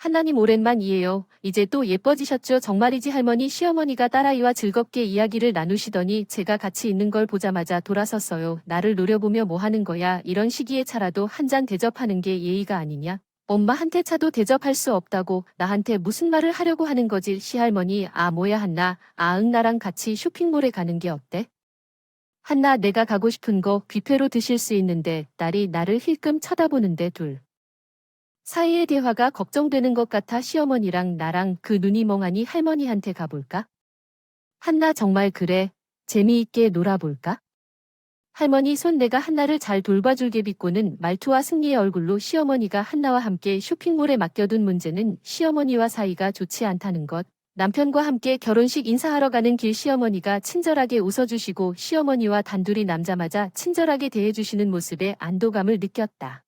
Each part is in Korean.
하나님 오랜만이에요. 이제 또 예뻐지셨죠? 정말이지 할머니 시어머니가 딸아이와 즐겁게 이야기를 나누시더니 제가 같이 있는 걸 보자마자 돌아섰어요. 나를 노려보며 뭐 하는 거야? 이런 시기에 차라도 한 잔 대접하는 게 예의가 아니냐? 엄마한테 차도 대접할 수 없다고 나한테 무슨 말을 하려고 하는 거지? 시할머니 뭐야 한나. 응 나랑 같이 쇼핑몰에 가는 게 어때? 한나 내가 가고 싶은 거 뷔페로 드실 수 있는데 딸이 나를 힐끔 쳐다보는데 둘 사이의 대화가 걱정되는 것 같아 시어머니랑 나랑 그 눈이 멍하니 할머니한테 가볼까? 한나 정말 그래. 재미있게 놀아볼까? 할머니 손 내가 한나를 잘 돌봐줄게 비꼬는 말투와 승리의 얼굴로 시어머니가 한나와 함께 쇼핑몰에 맡겨둔 문제는 시어머니와 사이가 좋지 않다는 것. 남편과 함께 결혼식 인사하러 가는 길 시어머니가 친절하게 웃어주시고 시어머니와 단둘이 남자마자 친절하게 대해주시는 모습에 안도감을 느꼈다.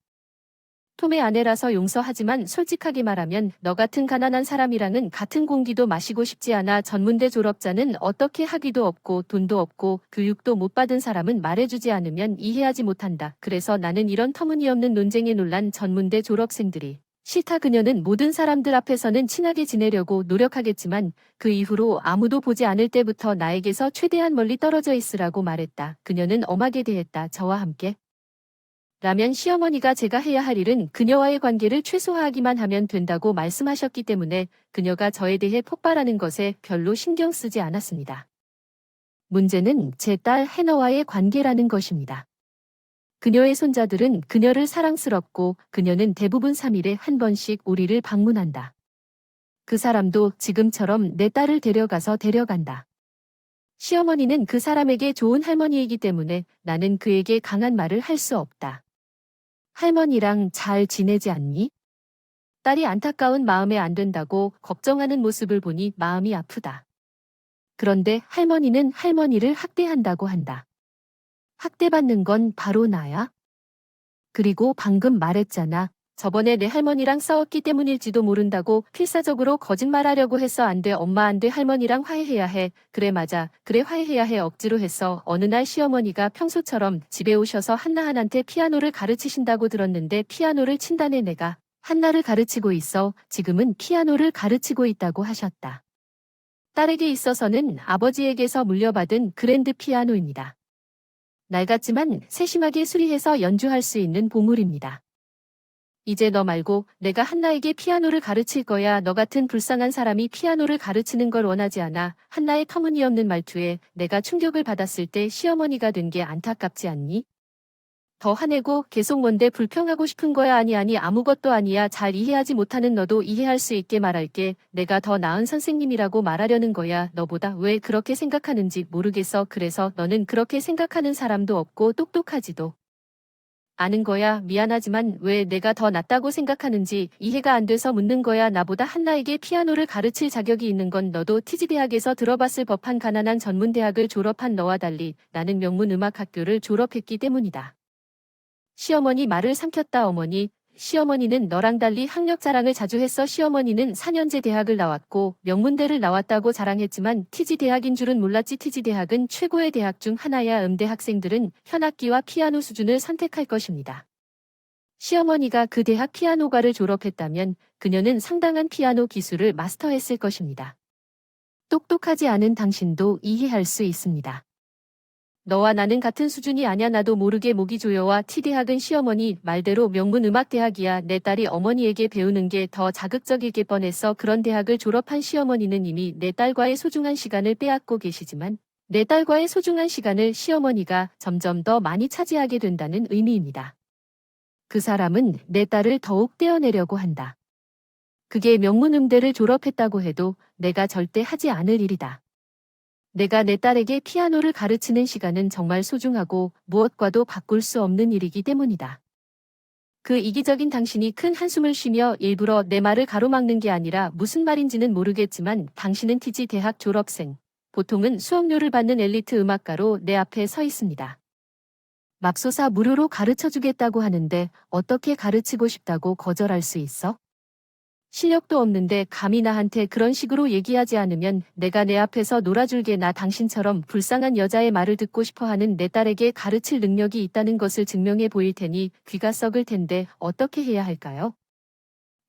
톰의 아내라서 용서하지만 솔직하게 말하면 너 같은 가난한 사람이랑은 같은 공기도 마시고 싶지 않아. 전문대 졸업자는 어떻게 학위도 없고 돈도 없고 교육도 못 받은 사람은 말해주지 않으면 이해하지 못한다. 그래서 나는 이런 터무니없는 논쟁에 놀란 전문대 졸업생들이 싫다. 그녀는 모든 사람들 앞에서는 친하게 지내려고 노력하겠지만 그 이후로 아무도 보지 않을 때부터 나에게서 최대한 멀리 떨어져 있으라고 말했다. 그녀는 엄하게 대했다. 저와 함께 라면 시어머니가 제가 해야 할 일은 그녀와의 관계를 최소화하기만 하면 된다고 말씀하셨기 때문에 그녀가 저에 대해 폭발하는 것에 별로 신경 쓰지 않았습니다. 문제는 제 딸 해너와의 관계라는 것입니다. 그녀의 손자들은 그녀를 사랑스럽고 그녀는 대부분 3일에 한 번씩 우리를 방문한다. 그 사람도 지금처럼 내 딸을 데려가서 데려간다. 시어머니는 그 사람에게 좋은 할머니이기 때문에 나는 그에게 강한 말을 할 수 없다. 할머니랑 잘 지내지 않니? 딸이 안타까운 마음에 안 된다고 걱정하는 모습을 보니 마음이 아프다. 그런데 할머니는 할머니를 학대한다고 한다. 학대받는 건 바로 나야? 그리고 방금 말했잖아. 저번에 내 할머니랑 싸웠기 때문일지도 모른다고 필사적으로 거짓말하려고 해서 안 돼. 엄마 안 돼. 할머니랑 화해해야 해. 그래 맞아. 그래 화해해야 해. 억지로 했어. 어느 날 시어머니가 평소처럼 집에 오셔서 한나한테 피아노를 가르치신다고 들었는데 피아노를 친다네. 내가 한나를 가르치고 있어. 지금은 피아노를 가르치고 있다고 하셨다. 딸에게 있어서는 아버지에게서 물려받은 그랜드 피아노입니다. 낡았지만 세심하게 수리해서 연주할 수 있는 보물입니다. 이제 너 말고 내가 한나에게 피아노를 가르칠 거야. 너 같은 불쌍한 사람이 피아노를 가르치는 걸 원하지 않아. 한나의 터무니없는 말투에 내가 충격을 받았을 때 시어머니가 된 게 안타깝지 않니? 더 화내고 계속 뭔데 불평하고 싶은 거야. 아니 아무것도 아니야. 잘 이해하지 못하는 너도 이해할 수 있게 말할게. 내가 더 나은 선생님이라고 말하려는 거야. 너보다 왜 그렇게 생각하는지 모르겠어. 그래서 너는 그렇게 생각하는 사람도 없고 똑똑하지도 아는 거야. 미안하지만 왜 내가 더 낫다고 생각하는지 이해가 안 돼서 묻는 거야. 나보다 한나에게 피아노를 가르칠 자격이 있는 건 너도 티지대학에서 들어봤을 법한 가난한 전문대학을 졸업한 너와 달리 나는 명문음악학교를 졸업했기 때문이다. 시어머니 말을 삼켰다. 어머니. 시어머니는 너랑 달리 학력 자랑을 자주 했어. 시어머니는 4년제 대학을 나왔고 명문대를 나왔다고 자랑했지만 티지대학인 줄은 몰랐지. 티지대학은 최고의 대학 중 하나야. 음대 학생들은 현악기와 피아노 수준을 선택할 것입니다. 시어머니가 그 대학 피아노과를 졸업했다면 그녀는 상당한 피아노 기술을 마스터했을 것입니다. 똑똑하지 않은 당신도 이해할 수 있습니다. 너와 나는 같은 수준이 아냐. 나도 모르게 목이 조여와 T대학은 시어머니 말대로 명문음악대학이야. 내 딸이 어머니에게 배우는 게 더 자극적이길 뻔했어. 그런 대학을 졸업한 시어머니는 이미 내 딸과의 소중한 시간을 빼앗고 계시지만 내 딸과의 소중한 시간을 시어머니가 점점 더 많이 차지하게 된다는 의미입니다. 그 사람은 내 딸을 더욱 떼어내려고 한다. 그게 명문음대를 졸업했다고 해도 내가 절대 하지 않을 일이다. 내가 내 딸에게 피아노를 가르치는 시간은 정말 소중하고 무엇과도 바꿀 수 없는 일이기 때문이다. 그 이기적인 당신이 큰 한숨을 쉬며 일부러 내 말을 가로막는 게 아니라 무슨 말인지는 모르겠지만 당신은 티지 대학 졸업생, 보통은 수업료를 받는 엘리트 음악가로 내 앞에 서 있습니다. 맙소사 무료로 가르쳐주겠다고 하는데 어떻게 가르치고 싶다고 거절할 수 있어? 실력도 없는데 감히 나한테 그런 식으로 얘기하지 않으면 내가 내 앞에서 놀아줄게. 나 당신처럼 불쌍한 여자의 말을 듣고 싶어하는 내 딸에게 가르칠 능력이 있다는 것을 증명해 보일 테니 귀가 썩을 텐데 어떻게 해야 할까요?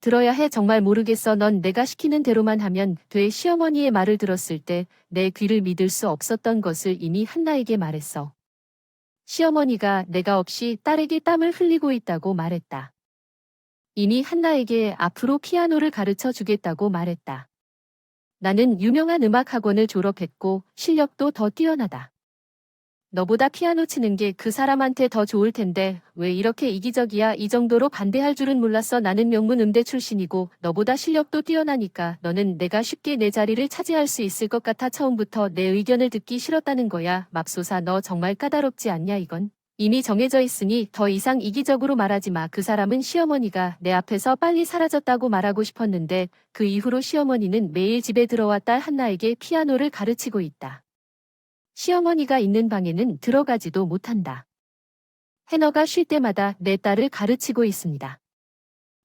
들어야 해. 정말 모르겠어. 넌 내가 시키는 대로만 하면 돼. 시어머니의 말을 들었을 때 내 귀를 믿을 수 없었던 것을 이미 한나에게 말했어. 시어머니가 내가 없이 딸에게 땀을 흘리고 있다고 말했다. 이미 한나에게 앞으로 피아노를 가르쳐 주겠다고 말했다. 나는 유명한 음악 학원을 졸업했고 실력도 더 뛰어나다. 너보다 피아노 치는 게 그 사람한테 더 좋을 텐데 왜 이렇게 이기적이야? 이 정도로 반대할 줄은 몰랐어. 나는 명문 음대 출신이고 너보다 실력도 뛰어나니까 너는 내가 쉽게 내 자리를 차지할 수 있을 것 같아. 처음부터 내 의견을 듣기 싫었다는 거야. 맙소사, 너 정말 까다롭지 않냐? 이건 이미 정해져 있으니 더 이상 이기적으로 말하지 마. 그 사람은 시어머니가 내 앞에서 빨리 사라졌다고 말하고 싶었는데 그 이후로 시어머니는 매일 집에 들어와 딸 한나에게 피아노를 가르치고 있다. 시어머니가 있는 방에는 들어가지도 못한다. 해너가 쉴 때마다 내 딸을 가르치고 있습니다.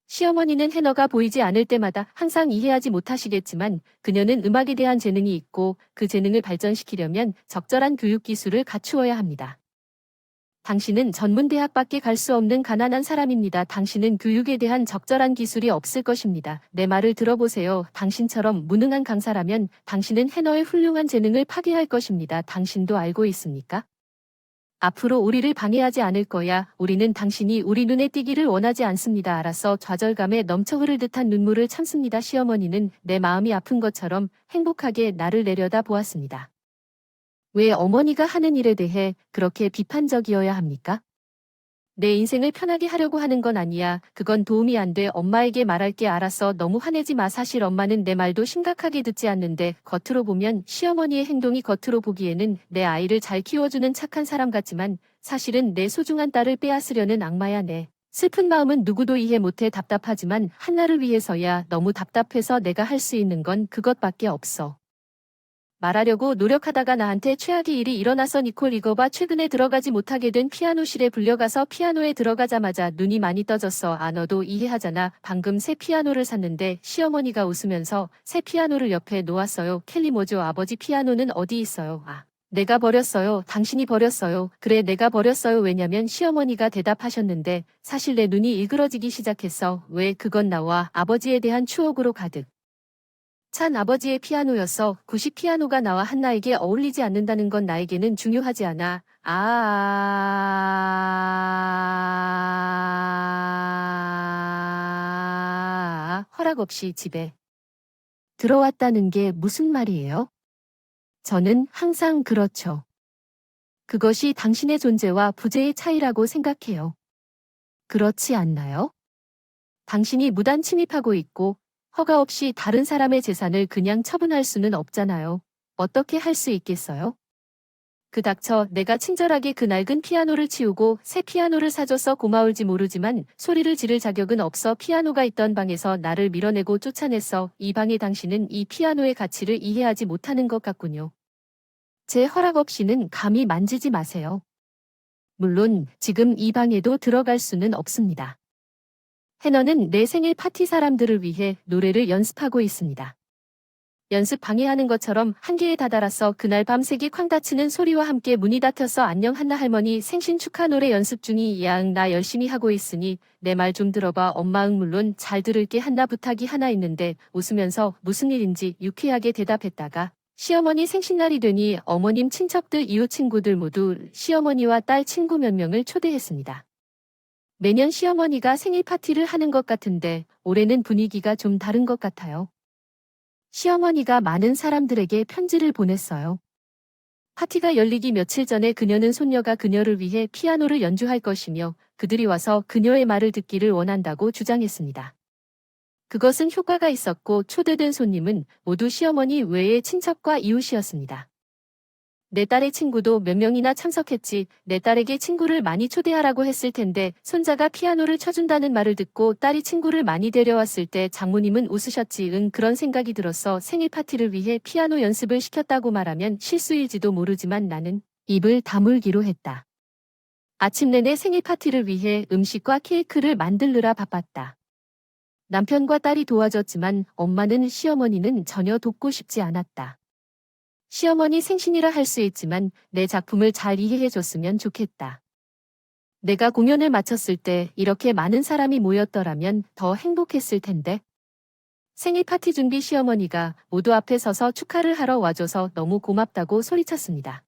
시어머니는 해너가 보이지 않을 때마다 항상 이해하지 못하시겠지만 그녀는 음악에 대한 재능이 있고 그 재능을 발전시키려면 적절한 교육 기술을 갖추어야 합니다. 당신은 전문대학밖에 갈 수 없는 가난한 사람입니다. 당신은 교육에 대한 적절한 기술이 없을 것입니다. 내 말을 들어보세요. 당신처럼 무능한 강사라면 당신은 해너의 훌륭한 재능을 파괴할 것입니다. 당신도 알고 있습니까? 앞으로 우리를 방해하지 않을 거야. 우리는 당신이 우리 눈에 띄기를 원하지 않습니다. 알아서. 좌절감에 넘쳐 흐를 듯한 눈물을 참습니다. 시어머니는 내 마음이 아픈 것처럼 행복하게 나를 내려다 보았습니다. 왜 어머니가 하는 일에 대해 그렇게 비판적이어야 합니까? 내 인생을 편하게 하려고 하는 건 아니야. 그건 도움이 안 돼. 엄마에게 말할게. 알았어. 너무 화내지 마. 사실 엄마는 내 말도 심각하게 듣지 않는데 겉으로 보면 시어머니의 행동이 겉으로 보기에는 내 아이를 잘 키워주는 착한 사람 같지만 사실은 내 소중한 딸을 빼앗으려는 악마야. 내 슬픈 마음은 누구도 이해 못해. 답답하지만 한나를 위해서야. 너무 답답해서 내가 할 수 있는 건 그것밖에 없어. 말하려고 노력하다가 나한테 최악의 일이 일어나서 니콜 이거 봐. 최근에 들어가지 못하게 된 피아노실에 불려가서 피아노에 들어가자마자 눈이 많이 떠졌어. 아, 너도 이해하잖아. 방금 새 피아노를 샀는데 시어머니가 웃으면서 새 피아노를 옆에 놓았어요. 켈리 뭐죠? 아버지 피아노는 어디 있어요? 아, 내가 버렸어요. 당신이 버렸어요. 그래, 내가 버렸어요. 왜냐면 시어머니가 대답하셨는데 사실 내 눈이 일그러지기 시작했어. 왜? 그건 나와 아버지에 대한 추억으로 가득 찬 아버지의 피아노였어. 90 피아노가 나와 한나에게 어울리지 않는다는 건 나에게는 중요하지 않아. 허락 없이 집에 들어왔다는 게 무슨 말이에요? 저는 항상 그렇죠. 그것이 당신의 존재와 부재의 차이라고 생각해요. 그렇지 않나요? 당신이 무단 침입하고 있고 허가 없이 다른 사람의 재산을 그냥 처분할 수는 없잖아요. 어떻게 할 수 있겠어요? 그 닥쳐. 내가 친절하게 그 낡은 피아노를 치우고 새 피아노를 사줘서 고마울지 모르지만 소리를 지를 자격은 없어. 피아노가 있던 방에서 나를 밀어내고 쫓아냈어. 이 방에 당신은 이 피아노의 가치를 이해하지 못하는 것 같군요. 제 허락 없이는 감히 만지지 마세요. 물론 지금 이 방에도 들어갈 수는 없습니다. 해너는 내 생일 파티 사람들을 위해 노래를 연습하고 있습니다. 연습 방해하는 것처럼 한계에 다다랐어. 그날 밤 색이 쾅 닫히는 소리와 함께 문이 닫혔어. 안녕 한나 할머니, 생신 축하 노래 연습 중이. 양, 나 열심히 하고 있으니 내 말 좀 들어봐. 엄마. 응, 물론 잘 들을게. 한나, 부탁이 하나 있는데. 웃으면서 무슨 일인지 유쾌하게 대답했다가 시어머니 생신날이 되니 어머님 친척들 이웃 친구들 모두 시어머니와 딸 친구 몇 명을 초대했습니다. 매년 시어머니가 생일 파티를 하는 것 같은데 올해는 분위기가 좀 다른 것 같아요. 시어머니가 많은 사람들에게 편지를 보냈어요. 파티가 열리기 며칠 전에 그녀는 손녀가 그녀를 위해 피아노를 연주할 것이며 그들이 와서 그녀의 말을 듣기를 원한다고 주장했습니다. 그것은 효과가 있었고 초대된 손님은 모두 시어머니 외의 친척과 이웃이었습니다. 내 딸의 친구도 몇 명이나 참석했지. 내 딸에게 친구를 많이 초대하라고 했을 텐데 손자가 피아노를 쳐준다는 말을 듣고 딸이 친구를 많이 데려왔을 때 장모님은 웃으셨지. 응, 그런 생각이 들었어. 생일 파티를 위해 피아노 연습을 시켰다고 말하면 실수일지도 모르지만 나는 입을 다물기로 했다. 아침 내내 생일 파티를 위해 음식과 케이크를 만들느라 바빴다. 남편과 딸이 도와줬지만 엄마는 시어머니는 전혀 돕고 싶지 않았다. 시어머니 생신이라 할 수 있지만 내 작품을 잘 이해해줬으면 좋겠다. 내가 공연을 마쳤을 때 이렇게 많은 사람이 모였더라면 더 행복했을 텐데. 생일 파티 준비 시어머니가 모두 앞에 서서 축하를 하러 와줘서 너무 고맙다고 소리쳤습니다.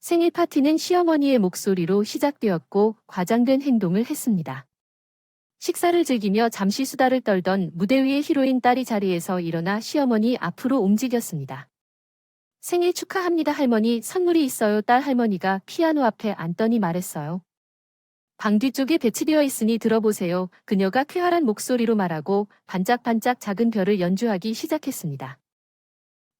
생일 파티는 시어머니의 목소리로 시작되었고 과장된 행동을 했습니다. 식사를 즐기며 잠시 수다를 떨던 무대 위의 히로인 딸이 자리에서 일어나 시어머니 앞으로 움직였습니다. 생일 축하합니다 할머니, 선물이 있어요. 딸 할머니가 피아노 앞에 앉더니 말했어요. 방 뒤쪽에 배치되어 있으니 들어보세요. 그녀가 쾌활한 목소리로 말하고 반짝반짝 작은 별을 연주하기 시작했습니다.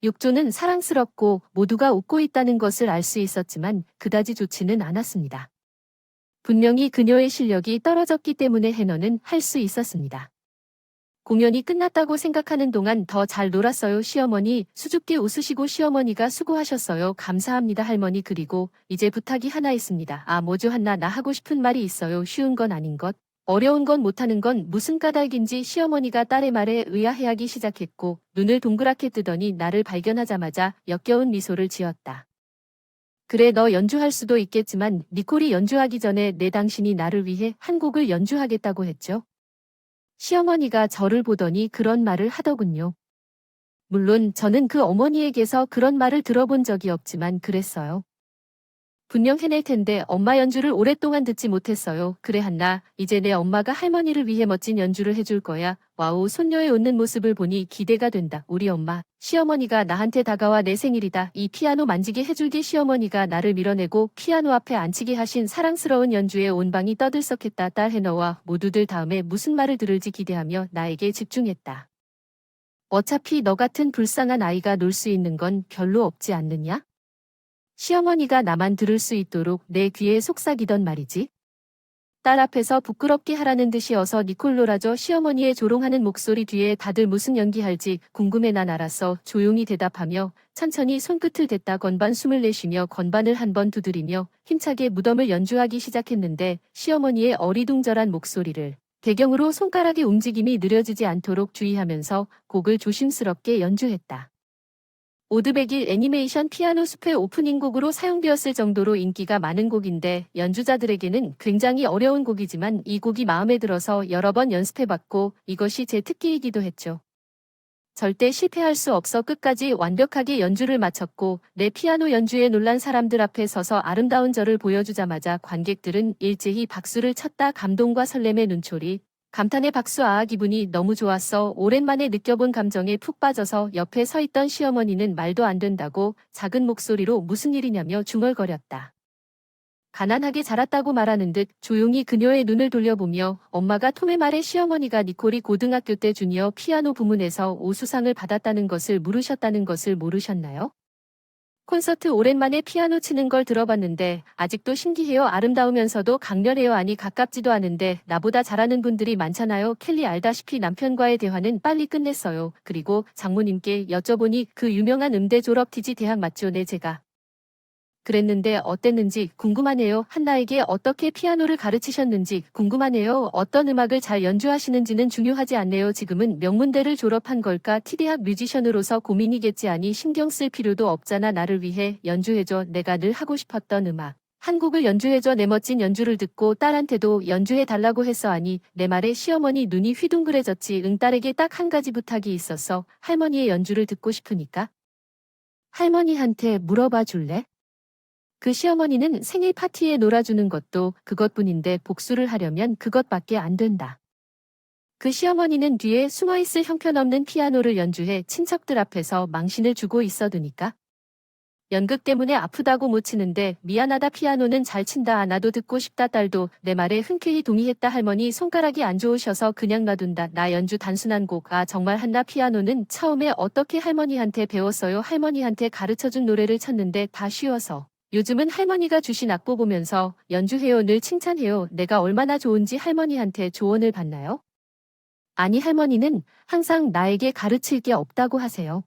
육조는 사랑스럽고 모두가 웃고 있다는 것을 알 수 있었지만 그다지 좋지는 않았습니다. 분명히 그녀의 실력이 떨어졌기 때문에 해너는 할 수 있었습니다. 공연이 끝났다고 생각하는 동안 더 잘 놀았어요 시어머니. 수줍게 웃으시고 시어머니가 수고하셨어요. 감사합니다 할머니. 그리고 이제 부탁이 하나 있습니다. 아 뭐죠 한나, 나 하고 싶은 말이 있어요. 쉬운 건 아닌 것, 어려운 건 못하는 건 무슨 까닭인지 시어머니가 딸의 말에 의아해하기 시작했고 눈을 동그랗게 뜨더니 나를 발견하자마자 역겨운 미소를 지었다. 그래 너 연주할 수도 있겠지만 니콜이 연주하기 전에 내 당신이 나를 위해 한 곡을 연주하겠다고 했죠. 시어머니가 저를 보더니 그런 말을 하더군요. 물론 저는 그 어머니에게서 그런 말을 들어본 적이 없지만 그랬어요. 분명 해낼 텐데 엄마 연주를 오랫동안 듣지 못했어요. 그래 한나, 이제 내 엄마가 할머니를 위해 멋진 연주를 해줄 거야. 와우, 손녀의 웃는 모습을 보니 기대가 된다. 우리 엄마. 시어머니가 나한테 다가와 내 생일이다. 이 피아노 만지게 해줄게. 시어머니가 나를 밀어내고 피아노 앞에 앉히게 하신 사랑스러운 연주에 온 방이 떠들썩했다. 딸 해너와 모두들 다음에 무슨 말을 들을지 기대하며 나에게 집중했다. 어차피 너 같은 불쌍한 아이가 놀 수 있는 건 별로 없지 않느냐? 시어머니가 나만 들을 수 있도록 내 귀에 속삭이던 말이지. 딸 앞에서 부끄럽게 하라는 듯이 어서 니콜 놀아줘. 시어머니의 조롱하는 목소리 뒤에 다들 무슨 연기할지 궁금해. 난 알았어. 조용히 대답하며 천천히 손끝을 댔다. 건반 숨을 내쉬며 건반을 한 번 두드리며 힘차게 무덤을 연주하기 시작했는데 시어머니의 어리둥절한 목소리를 배경으로 손가락의 움직임이 느려지지 않도록 주의하면서 곡을 조심스럽게 연주했다. 오드백일 애니메이션 피아노 숲의 오프닝 곡으로 사용되었을 정도로 인기가 많은 곡인데 연주자들에게는 굉장히 어려운 곡이지만 이 곡이 마음에 들어서 여러 번 연습해봤고 이것이 제 특기이기도 했죠. 절대 실패할 수 없어 끝까지 완벽하게 연주를 마쳤고 내 피아노 연주에 놀란 사람들 앞에 서서 아름다운 저를 보여주자마자 관객들은 일제히 박수를 쳤다. 감동과 설렘의 눈초리, 감탄의 박수. 아아 기분이 너무 좋았어. 오랜만에 느껴본 감정에 푹 빠져서 옆에 서 있던 시어머니는 말도 안 된다고 작은 목소리로 무슨 일이냐며 중얼거렸다. 가난하게 자랐다고 말하는 듯 조용히 그녀의 눈을 돌려보며 엄마가 톰의 말에 시어머니가 니콜이 고등학교 때 주니어 피아노 부문에서 우수상을 받았다는 것을 물으셨다는 것을 모르셨나요? 콘서트 오랜만에 피아노 치는 걸 들어봤는데 아직도 신기해요. 아름다우면서도 강렬해요. 아니 가깝지도 않은데 나보다 잘하는 분들이 많잖아요. 켈리 알다시피 남편과의 대화는 빨리 끝냈어요. 그리고 장모님께 여쭤보니 그 유명한 음대 졸업 TG 대학 맞죠? 네 제가 그랬는데 어땠는지 궁금하네요. 한나에게 어떻게 피아노를 가르치셨는지 궁금하네요. 어떤 음악을 잘 연주하시는지는 중요하지 않네요. 지금은 명문대를 졸업한 걸까? T대학 뮤지션으로서 고민이겠지. 아니 신경 쓸 필요도 없잖아. 나를 위해 연주해줘. 내가 늘 하고 싶었던 음악 한 곡을 연주해줘. 내 멋진 연주를 듣고 딸한테도 연주해달라고 했어. 아니 내 말에 시어머니 눈이 휘둥그레졌지. 응, 딸에게 딱 한 가지 부탁이 있었어. 할머니의 연주를 듣고 싶으니까. 할머니한테 물어봐 줄래? 그 시어머니는 생일 파티에 놀아주는 것도 그것뿐인데 복수를 하려면 그것밖에 안 된다. 그 시어머니는 뒤에 숨어있을 형편없는 피아노를 연주해 친척들 앞에서 망신을 주고 있어두니까. 연극 때문에 아프다고 못 치는데 미안하다. 피아노는 잘 친다. 나도 듣고 싶다. 딸도 내 말에 흔쾌히 동의했다. 할머니 손가락이 안 좋으셔서 그냥 놔둔다. 나 연주 단순한 곡. 아 정말 한나 피아노는 처음에 어떻게 할머니한테 배웠어요? 할머니한테 가르쳐준 노래를 쳤는데 다 쉬워서. 요즘은 할머니가 주신 악보 보면서 연주해요. 늘 칭찬해요. 내가 얼마나 좋은지 할머니한테 조언을 받나요? 아니 할머니는 항상 나에게 가르칠 게 없다고 하세요.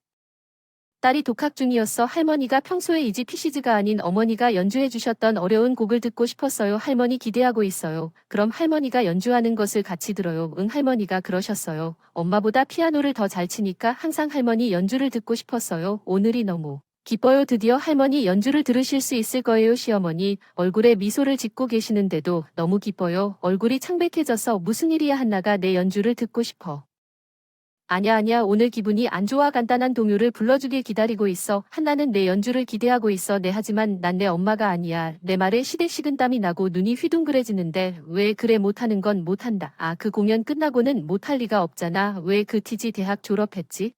딸이 독학 중이었어. 할머니가 평소에 이지 피시즈가 아닌 어머니가 연주해 주셨던 어려운 곡을 듣고 싶었어요. 할머니 기대하고 있어요. 그럼 할머니가 연주하는 것을 같이 들어요. 응, 할머니가 그러셨어요. 엄마보다 피아노를 더 잘 치니까 항상 할머니 연주를 듣고 싶었어요. 오늘이 너무 기뻐요. 드디어 할머니 연주를 들으실 수 있을 거예요. 시어머니 얼굴에 미소를 짓고 계시는데도 너무 기뻐요. 얼굴이 창백해져서 무슨 일이야. 한나가 내 연주를 듣고 싶어. 아냐 아냐 오늘 기분이 안 좋아. 간단한 동요를 불러주길 기다리고 있어. 한나는 내 연주를 기대하고 있어. 네 하지만 난 내 엄마가 아니야. 내 말에 시댁 식은땀이 나고 눈이 휘둥그레지는데 왜 그래 못하는 건 못한다. 아 그 공연 끝나고는 못할 리가 없잖아. 왜 그 티지 대학 졸업했지?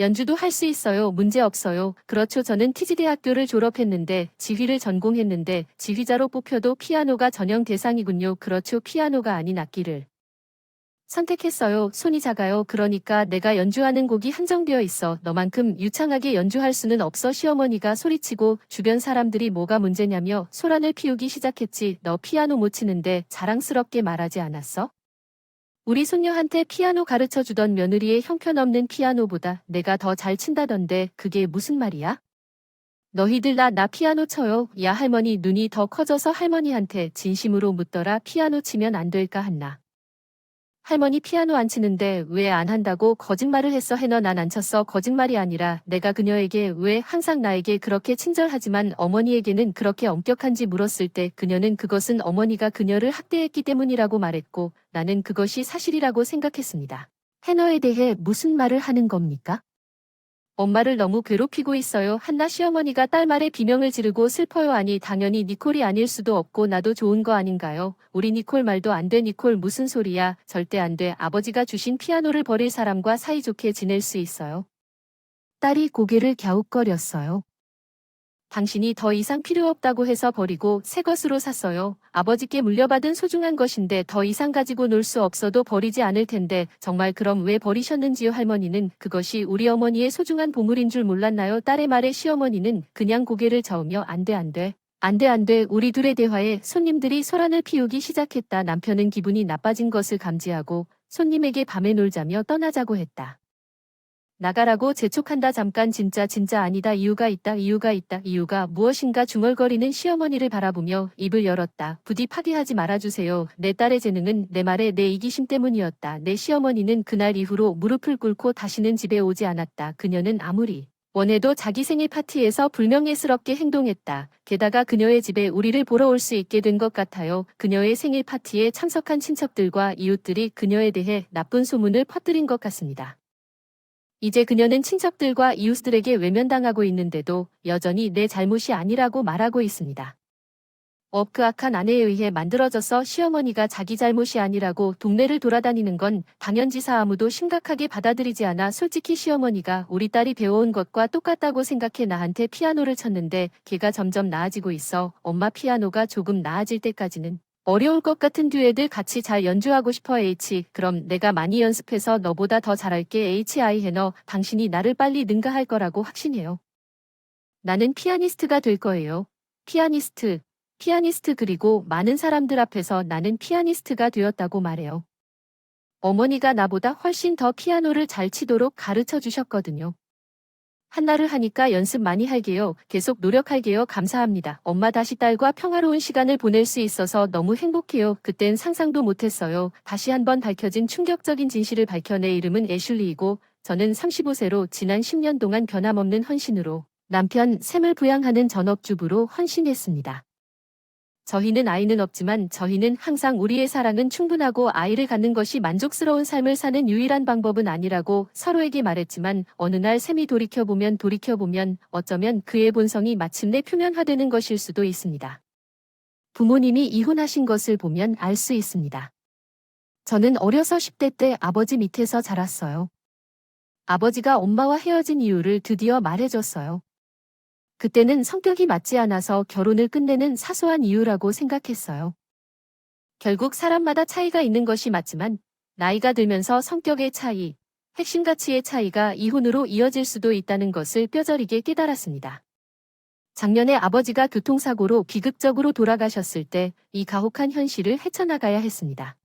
연주도 할 수 있어요. 문제 없어요. 그렇죠. 저는 티지대학교를 졸업했는데 지휘를 전공했는데 지휘자로 뽑혀도 피아노가 전형 대상이군요. 그렇죠. 피아노가 아닌 악기를 선택했어요. 손이 작아요. 그러니까 내가 연주하는 곡이 한정되어 있어. 너만큼 유창하게 연주할 수는 없어. 시어머니가 소리치고 주변 사람들이 뭐가 문제냐며 소란을 피우기 시작했지. 너 피아노 못 치는데 자랑스럽게 말하지 않았어? 우리 손녀한테 피아노 가르쳐 주던 며느리의 형편없는 피아노보다 내가 더 잘 친다던데 그게 무슨 말이야? 너희들 나 피아노 쳐요. 야 할머니 눈이 더 커져서 할머니한테 진심으로 묻더라. 피아노 치면 안 될까 한나. 할머니 피아노 안 치는데 왜 안 한다고 거짓말을 했어. 해너 난 안 쳤어. 거짓말이 아니라 내가 그녀에게 왜 항상 나에게 그렇게 친절하지만 어머니에게는 그렇게 엄격한지 물었을 때 그녀는 그것은 어머니가 그녀를 학대했기 때문이라고 말했고 나는 그것이 사실이라고 생각했습니다. 해너에 대해 무슨 말을 하는 겁니까? 엄마를 너무 괴롭히고 있어요. 한나 시어머니가 딸 말에 비명을 지르고 슬퍼요. 아니 당연히 니콜이 아닐 수도 없고 나도 좋은 거 아닌가요? 우리 니콜 말도 안 돼. 니콜 무슨 소리야. 절대 안 돼. 아버지가 주신 피아노를 버릴 사람과 사이좋게 지낼 수 있어요. 딸이 고개를 갸웃거렸어요. 당신이 더 이상 필요 없다고 해서 버리고 새 것으로 샀어요. 아버지께 물려받은 소중한 것인데 더 이상 가지고 놀 수 없어도 버리지 않을 텐데 정말 그럼 왜 버리셨는지요? 할머니는 그것이 우리 어머니의 소중한 보물인 줄 몰랐나요? 딸의 말에 시어머니는 그냥 고개를 저으며 안 돼 안 돼. 안 돼 안 돼. 우리 둘의 대화에 손님들이 소란을 피우기 시작했다. 남편은 기분이 나빠진 것을 감지하고 손님에게 밤에 놀자며 떠나자고 했다. 나가라고 재촉한다. 잠깐 진짜 아니다. 이유가 있다. 이유가 무엇인가 중얼거리는 시어머니를 바라보며 입을 열었다. 부디 파괴하지 말아주세요. 내 딸의 재능은 내 말에 내 이기심 때문이었다. 내 시어머니는 그날 이후로 무릎을 꿇고 다시는 집에 오지 않았다. 그녀는 아무리 원해도 자기 생일 파티에서 불명예스럽게 행동했다. 게다가 그녀의 집에 우리를 보러 올 수 있게 된 것 같아요. 그녀의 생일 파티에 참석한 친척들과 이웃들이 그녀에 대해 나쁜 소문을 퍼뜨린 것 같습니다. 이제 그녀는 친척들과 이웃들에게 외면당하고 있는데도 여전히 내 잘못이 아니라고 말하고 있습니다. 그 악한 아내에 의해 만들어져서 시어머니가 자기 잘못이 아니라고 동네를 돌아다니는 건 당연지사. 아무도 심각하게 받아들이지 않아. 솔직히 시어머니가 우리 딸이 배워온 것과 똑같다고 생각해 나한테 피아노를 쳤는데 걔가 점점 나아지고 있어. 엄마 피아노가 조금 나아질 때까지는 어려울 것 같은 듀엣을 같이 잘 연주하고 싶어. 그럼 내가 많이 연습해서 너보다 더 잘할게. 해너 당신이 나를 빨리 능가할 거라고 확신해요. 나는 피아니스트가 될 거예요. 피아니스트 그리고 많은 사람들 앞에서 나는 피아니스트가 되었다고 말해요. 어머니가 나보다 훨씬 더 피아노를 잘 치도록 가르쳐 주셨거든요. 한나를 하니까 연습 많이 할게요. 계속 노력할게요. 감사합니다. 엄마 다시 딸과 평화로운 시간을 보낼 수 있어서 너무 행복해요. 그땐 상상도 못했어요. 다시 한번 밝혀진 충격적인 진실을 밝혀. 내 이름은 애슐리이고 저는 35세로 지난 10년 동안 변함없는 헌신으로 남편 샘을 부양하는 전업주부로 헌신했습니다. 저희는 아이는 없지만 저희는 항상 우리의 사랑은 충분하고 아이를 갖는 것이 만족스러운 삶을 사는 유일한 방법은 아니라고 서로에게 말했지만 어느 날 샘이 돌이켜보면 어쩌면 그의 본성이 마침내 표면화되는 것일 수도 있습니다. 부모님이 이혼하신 것을 보면 알 수 있습니다. 저는 어려서 10대 때 아버지 밑에서 자랐어요. 아버지가 엄마와 헤어진 이유를 드디어 말해줬어요. 그때는 성격이 맞지 않아서 결혼을 끝내는 사소한 이유라고 생각했어요. 결국 사람마다 차이가 있는 것이 맞지만 나이가 들면서 성격의 차이, 핵심 가치의 차이가 이혼으로 이어질 수도 있다는 것을 뼈저리게 깨달았습니다. 작년에 아버지가 교통사고로 비극적으로 돌아가셨을 때 이 가혹한 현실을 헤쳐나가야 했습니다.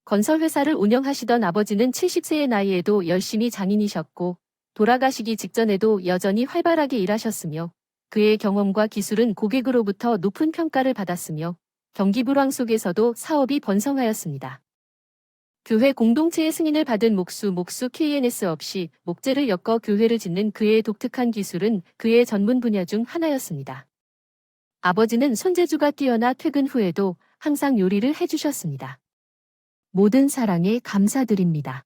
건설회사를 운영하시던 아버지는 70세의 나이에도 열심히 장인이셨고 돌아가시기 직전에도 여전히 활발하게 일하셨으며 그의 경험과 기술은 고객으로부터 높은 평가를 받았으며 경기 불황 속에서도 사업이 번성하였습니다. 교회 공동체의 승인을 받은 목수 KNS 없이 목재를 엮어 교회를 짓는 그의 독특한 기술은 그의 전문 분야 중 하나였습니다. 아버지는 손재주가 뛰어나 퇴근 후에도 항상 요리를 해주셨습니다. 모든 사랑에 감사드립니다.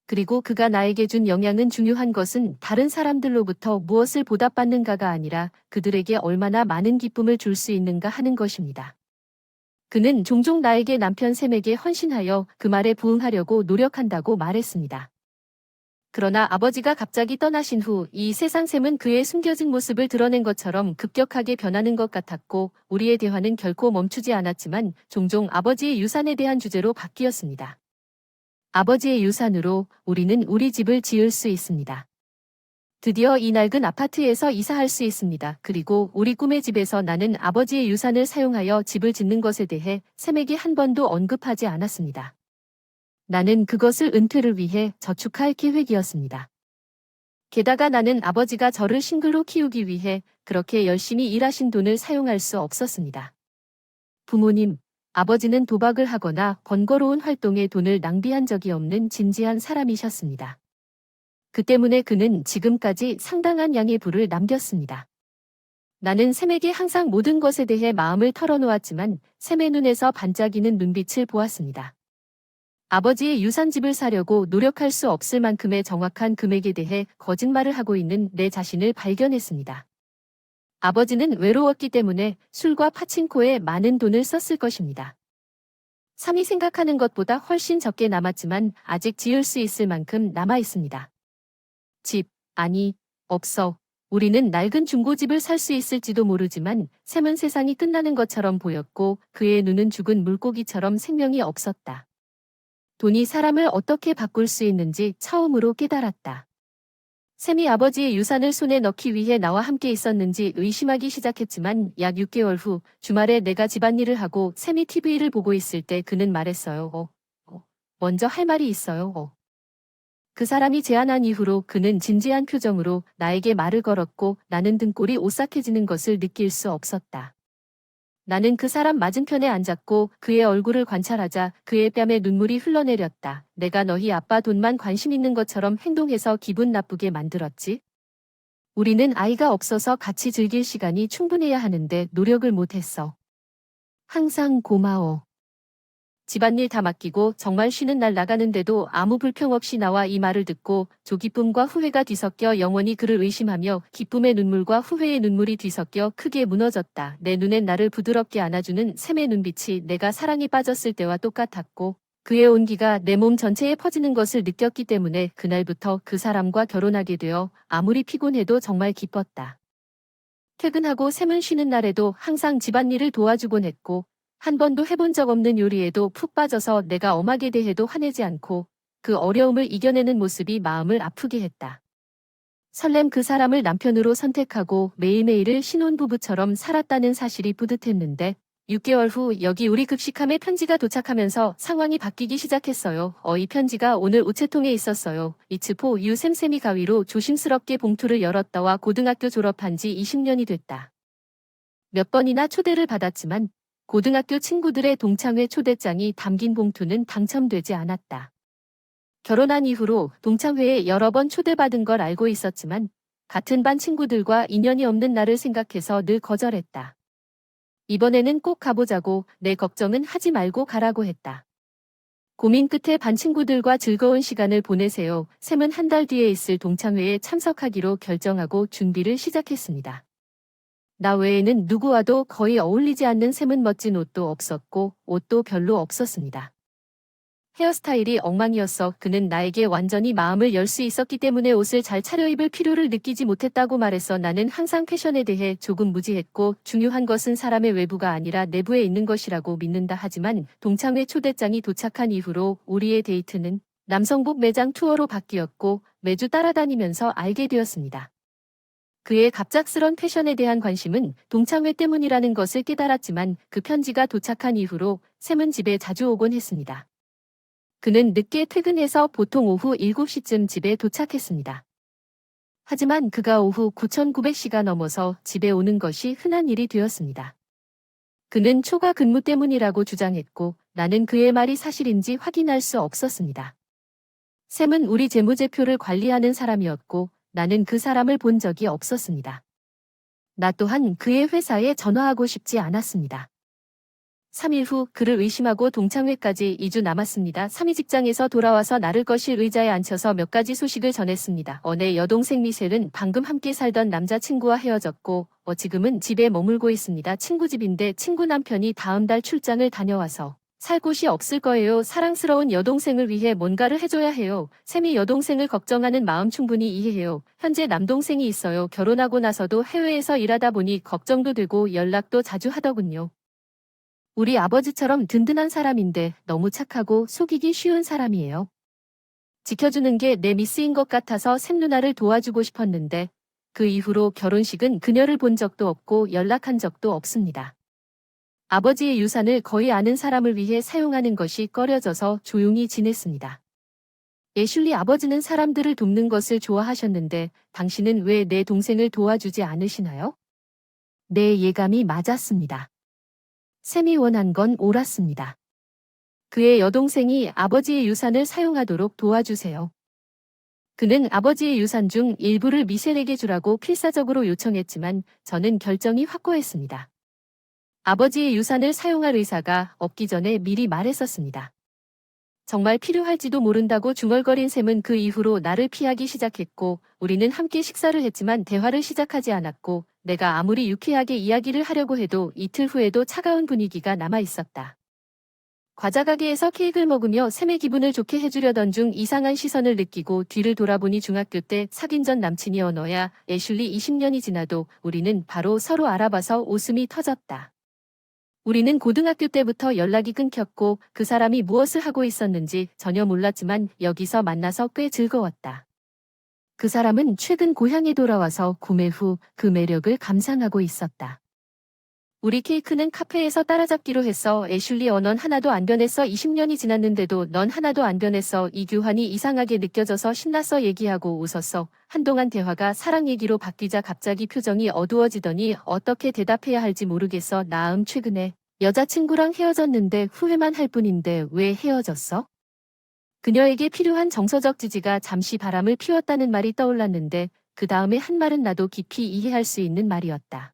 그리고 그가 나에게 준 영향은 중요한 것은 다른 사람들로부터 무엇을 보답받는가가 아니라 그들에게 얼마나 많은 기쁨을 줄 수 있는가 하는 것입니다. 그는 종종 나에게 남편 샘에게 헌신하여 그 말에 부응하려고 노력한다고 말했습니다. 그러나 아버지가 갑자기 떠나신 후 이 세상 샘은 그의 숨겨진 모습을 드러낸 것처럼 급격하게 변하는 것 같았고 우리의 대화는 결코 멈추지 않았지만 종종 아버지의 유산에 대한 주제로 바뀌었습니다. 아버지의 유산으로 우리는 우리 집을 지을 수 있습니다. 드디어 이 낡은 아파트에서 이사할 수 있습니다. 그리고 우리 꿈의 집에서 나는 아버지의 유산을 사용하여 집을 짓는 것에 대해 샘에게 한 번도 언급하지 않았습니다. 나는 그것을 은퇴를 위해 저축할 계획이었습니다. 게다가 나는 아버지가 저를 싱글로 키우기 위해 그렇게 열심히 일하신 돈을 사용할 수 없었습니다. 부모님, 아버지는 도박을 하거나 번거로운 활동에 돈을 낭비한 적이 없는 진지한 사람이셨습니다. 그 때문에 그는 지금까지 상당한 양의 부를 남겼습니다. 나는 샘에게 항상 모든 것에 대해 마음을 털어놓았지만 샘의 눈에서 반짝이는 눈빛을 보았습니다. 아버지의 유산집을 사려고 노력할 수 없을 만큼의 정확한 금액에 대해 거짓말을 하고 있는 내 자신을 발견했습니다. 아버지는 외로웠기 때문에 술과 파친코에 많은 돈을 썼을 것입니다. 삼이 생각하는 것보다 훨씬 적게 남았지만 아직 지을 수 있을 만큼 남아 있습니다. 집, 아니, 없어. 우리는 낡은 중고집을 살 수 있을지도 모르지만 샘은 세상이 끝나는 것처럼 보였고 그의 눈은 죽은 물고기처럼 생명이 없었다. 돈이 사람을 어떻게 바꿀 수 있는지 처음으로 깨달았다. 샘이 아버지의 유산을 손에 넣기 위해 나와 함께 있었는지 의심하기 시작했지만 약 6개월 후 주말에 내가 집안일을 하고 샘이 TV를 보고 있을 때 그는 말했어요. 먼저 할 말이 있어요. 그 사람이 제안한 이후로 그는 진지한 표정으로 나에게 말을 걸었고 나는 등골이 오싹해지는 것을 느낄 수 없었다. 나는 그 사람 맞은편에 앉았고 그의 얼굴을 관찰하자 그의 뺨에 눈물이 흘러내렸다. 내가 너희 아빠 돈만 관심 있는 것처럼 행동해서 기분 나쁘게 만들었지? 우리는 아이가 없어서 같이 즐길 시간이 충분해야 하는데 노력을 못했어. 항상 고마워. 집안일 다 맡기고 정말 쉬는 날 나가는데도 아무 불평 없이 나와 이 말을 듣고 조기쁨과 후회가 뒤섞여 영원히 그를 의심하며 기쁨의 눈물과 후회의 눈물이 뒤섞여 크게 무너졌다. 내 눈엔 나를 부드럽게 안아주는 샘의 눈빛이 내가 사랑에 빠졌을 때와 똑같았고 그의 온기가 내 몸 전체에 퍼지는 것을 느꼈기 때문에 그날부터 그 사람과 결혼하게 되어 아무리 피곤해도 정말 기뻤다. 퇴근하고 샘은 쉬는 날에도 항상 집안일을 도와주곤 했고 한 번도 해본 적 없는 요리에도 푹 빠져서 내가 엄하게 대해도 화내지 않고 그 어려움을 이겨내는 모습이 마음을 아프게 했다. 설렘 그 사람을 남편으로 선택하고 매일매일을 신혼부부처럼 살았다는 사실이 뿌듯했는데 6개월 후 여기 우리 급식함에 편지가 도착하면서 상황이 바뀌기 시작했어요. 이 편지가 오늘 우체통에 있었어요. 이츠포 유샘샘이 가위로 조심스럽게 봉투를 열었다와 고등학교 졸업한 지 20년이 됐다. 몇 번이나 초대를 받았지만 고등학교 친구들의 동창회 초대장이 담긴 봉투는 당첨되지 않았다. 결혼한 이후로 동창회에 여러 번 초대받은 걸 알고 있었지만 같은 반 친구들과 인연이 없는 나를 생각해서 늘 거절했다. 이번에는 꼭 가보자고 내 걱정은 하지 말고 가라고 했다. 고민 끝에 반 친구들과 즐거운 시간을 보내세요. 샘은 한 달 뒤에 있을 동창회에 참석하기로 결정하고 준비를 시작했습니다. 나 외에는 누구와도 거의 어울리지 않는 샘은 멋진 옷도 없었고 옷도 별로 없었습니다. 헤어스타일이 엉망이었어. 그는 나에게 완전히 마음을 열 수 있었기 때문에 옷을 잘 차려입을 필요를 느끼지 못했다고 말했어. 나는 항상 패션에 대해 조금 무지했고 중요한 것은 사람의 외부가 아니라 내부에 있는 것이라고 믿는다. 하지만 동창회 초대장이 도착한 이후로 우리의 데이트는 남성복 매장 투어로 바뀌었고 매주 따라다니면서 알게 되었습니다. 그의 갑작스런 패션에 대한 관심은 동창회 때문이라는 것을 깨달았지만 그 편지가 도착한 이후로 샘은 집에 자주 오곤 했습니다. 그는 늦게 퇴근해서 보통 오후 7시쯤 집에 도착했습니다. 하지만 그가 오후 9,900시가 넘어서 집에 오는 것이 흔한 일이 되었습니다. 그는 초과 근무 때문이라고 주장했고 나는 그의 말이 사실인지 확인할 수 없었습니다. 샘은 우리 재무제표를 관리하는 사람이었고 나는 그 사람을 본 적이 없었습니다. 나 또한 그의 회사에 전화하고 싶지 않았습니다. 3일 후 그를 의심하고 동창회까지 2주 남았습니다. 3위 직장에서 돌아와서 나를 거실 의자에 앉혀서 몇 가지 소식을 전했습니다. 내 여동생 미셸은 방금 함께 살던 남자친구와 헤어졌고 지금은 집에 머물고 있습니다. 친구 집인데 친구 남편이 다음 달 출장을 다녀와서 살 곳이 없을 거예요. 사랑스러운 여동생을 위해 뭔가를 해줘야 해요. 샘이 여동생을 걱정하는 마음 충분히 이해해요. 현재 남동생이 있어요. 결혼하고 나서도 해외에서 일하다 보니 걱정도 되고 연락도 자주 하더군요. 우리 아버지처럼 든든한 사람인데 너무 착하고 속이기 쉬운 사람이에요. 지켜주는 게 내 미스인 것 같아서 샘 누나를 도와주고 싶었는데 그 이후로 결혼식은 그녀를 본 적도 없고 연락한 적도 없습니다. 아버지의 유산을 거의 아는 사람을 위해 사용하는 것이 꺼려져서 조용히 지냈습니다. 애슐리 아버지는 사람들을 돕는 것을 좋아하셨는데 당신은 왜 내 동생을 도와주지 않으시나요? 내 예감이 맞았습니다. 샘이 원한 건 옳았습니다. 그의 여동생이 아버지의 유산을 사용하도록 도와주세요. 그는 아버지의 유산 중 일부를 미셸에게 주라고 필사적으로 요청했지만 저는 결정이 확고했습니다. 아버지의 유산을 사용할 의사가 없기 전에 미리 말했었습니다. 정말 필요할지도 모른다고 중얼거린 샘은 그 이후로 나를 피하기 시작했고 우리는 함께 식사를 했지만 대화를 시작하지 않았고 내가 아무리 유쾌하게 이야기를 하려고 해도 이틀 후에도 차가운 분위기가 남아 있었다. 과자 가게에서 케이크를 먹으며 샘의 기분을 좋게 해주려던 중 이상한 시선을 느끼고 뒤를 돌아보니 중학교 때 사귄 전 남친이 너야. 애슐리 20년이 지나도 우리는 바로 서로 알아봐서 웃음이 터졌다. 우리는 고등학교 때부터 연락이 끊겼고 그 사람이 무엇을 하고 있었는지 전혀 몰랐지만 여기서 만나서 꽤 즐거웠다. 그 사람은 최근 고향에 돌아와서 구매 후 그 매력을 감상하고 있었다. 우리 케이크는 카페에서 따라잡기로 했어. 애슐리 넌 하나도 안 변했어. 20년이 지났는데도 넌 하나도 안 변했어. 이규환이 이상하게 느껴져서 신났어. 얘기하고 웃었어. 한동안 대화가 사랑 얘기로 바뀌자 갑자기 표정이 어두워지더니 어떻게 대답해야 할지 모르겠어. 최근에 여자친구랑 헤어졌는데 후회만 할 뿐인데 왜 헤어졌어? 그녀에게 필요한 정서적 지지가 잠시 바람을 피웠다는 말이 떠올랐는데 그 다음에 한 말은 나도 깊이 이해할 수 있는 말이었다.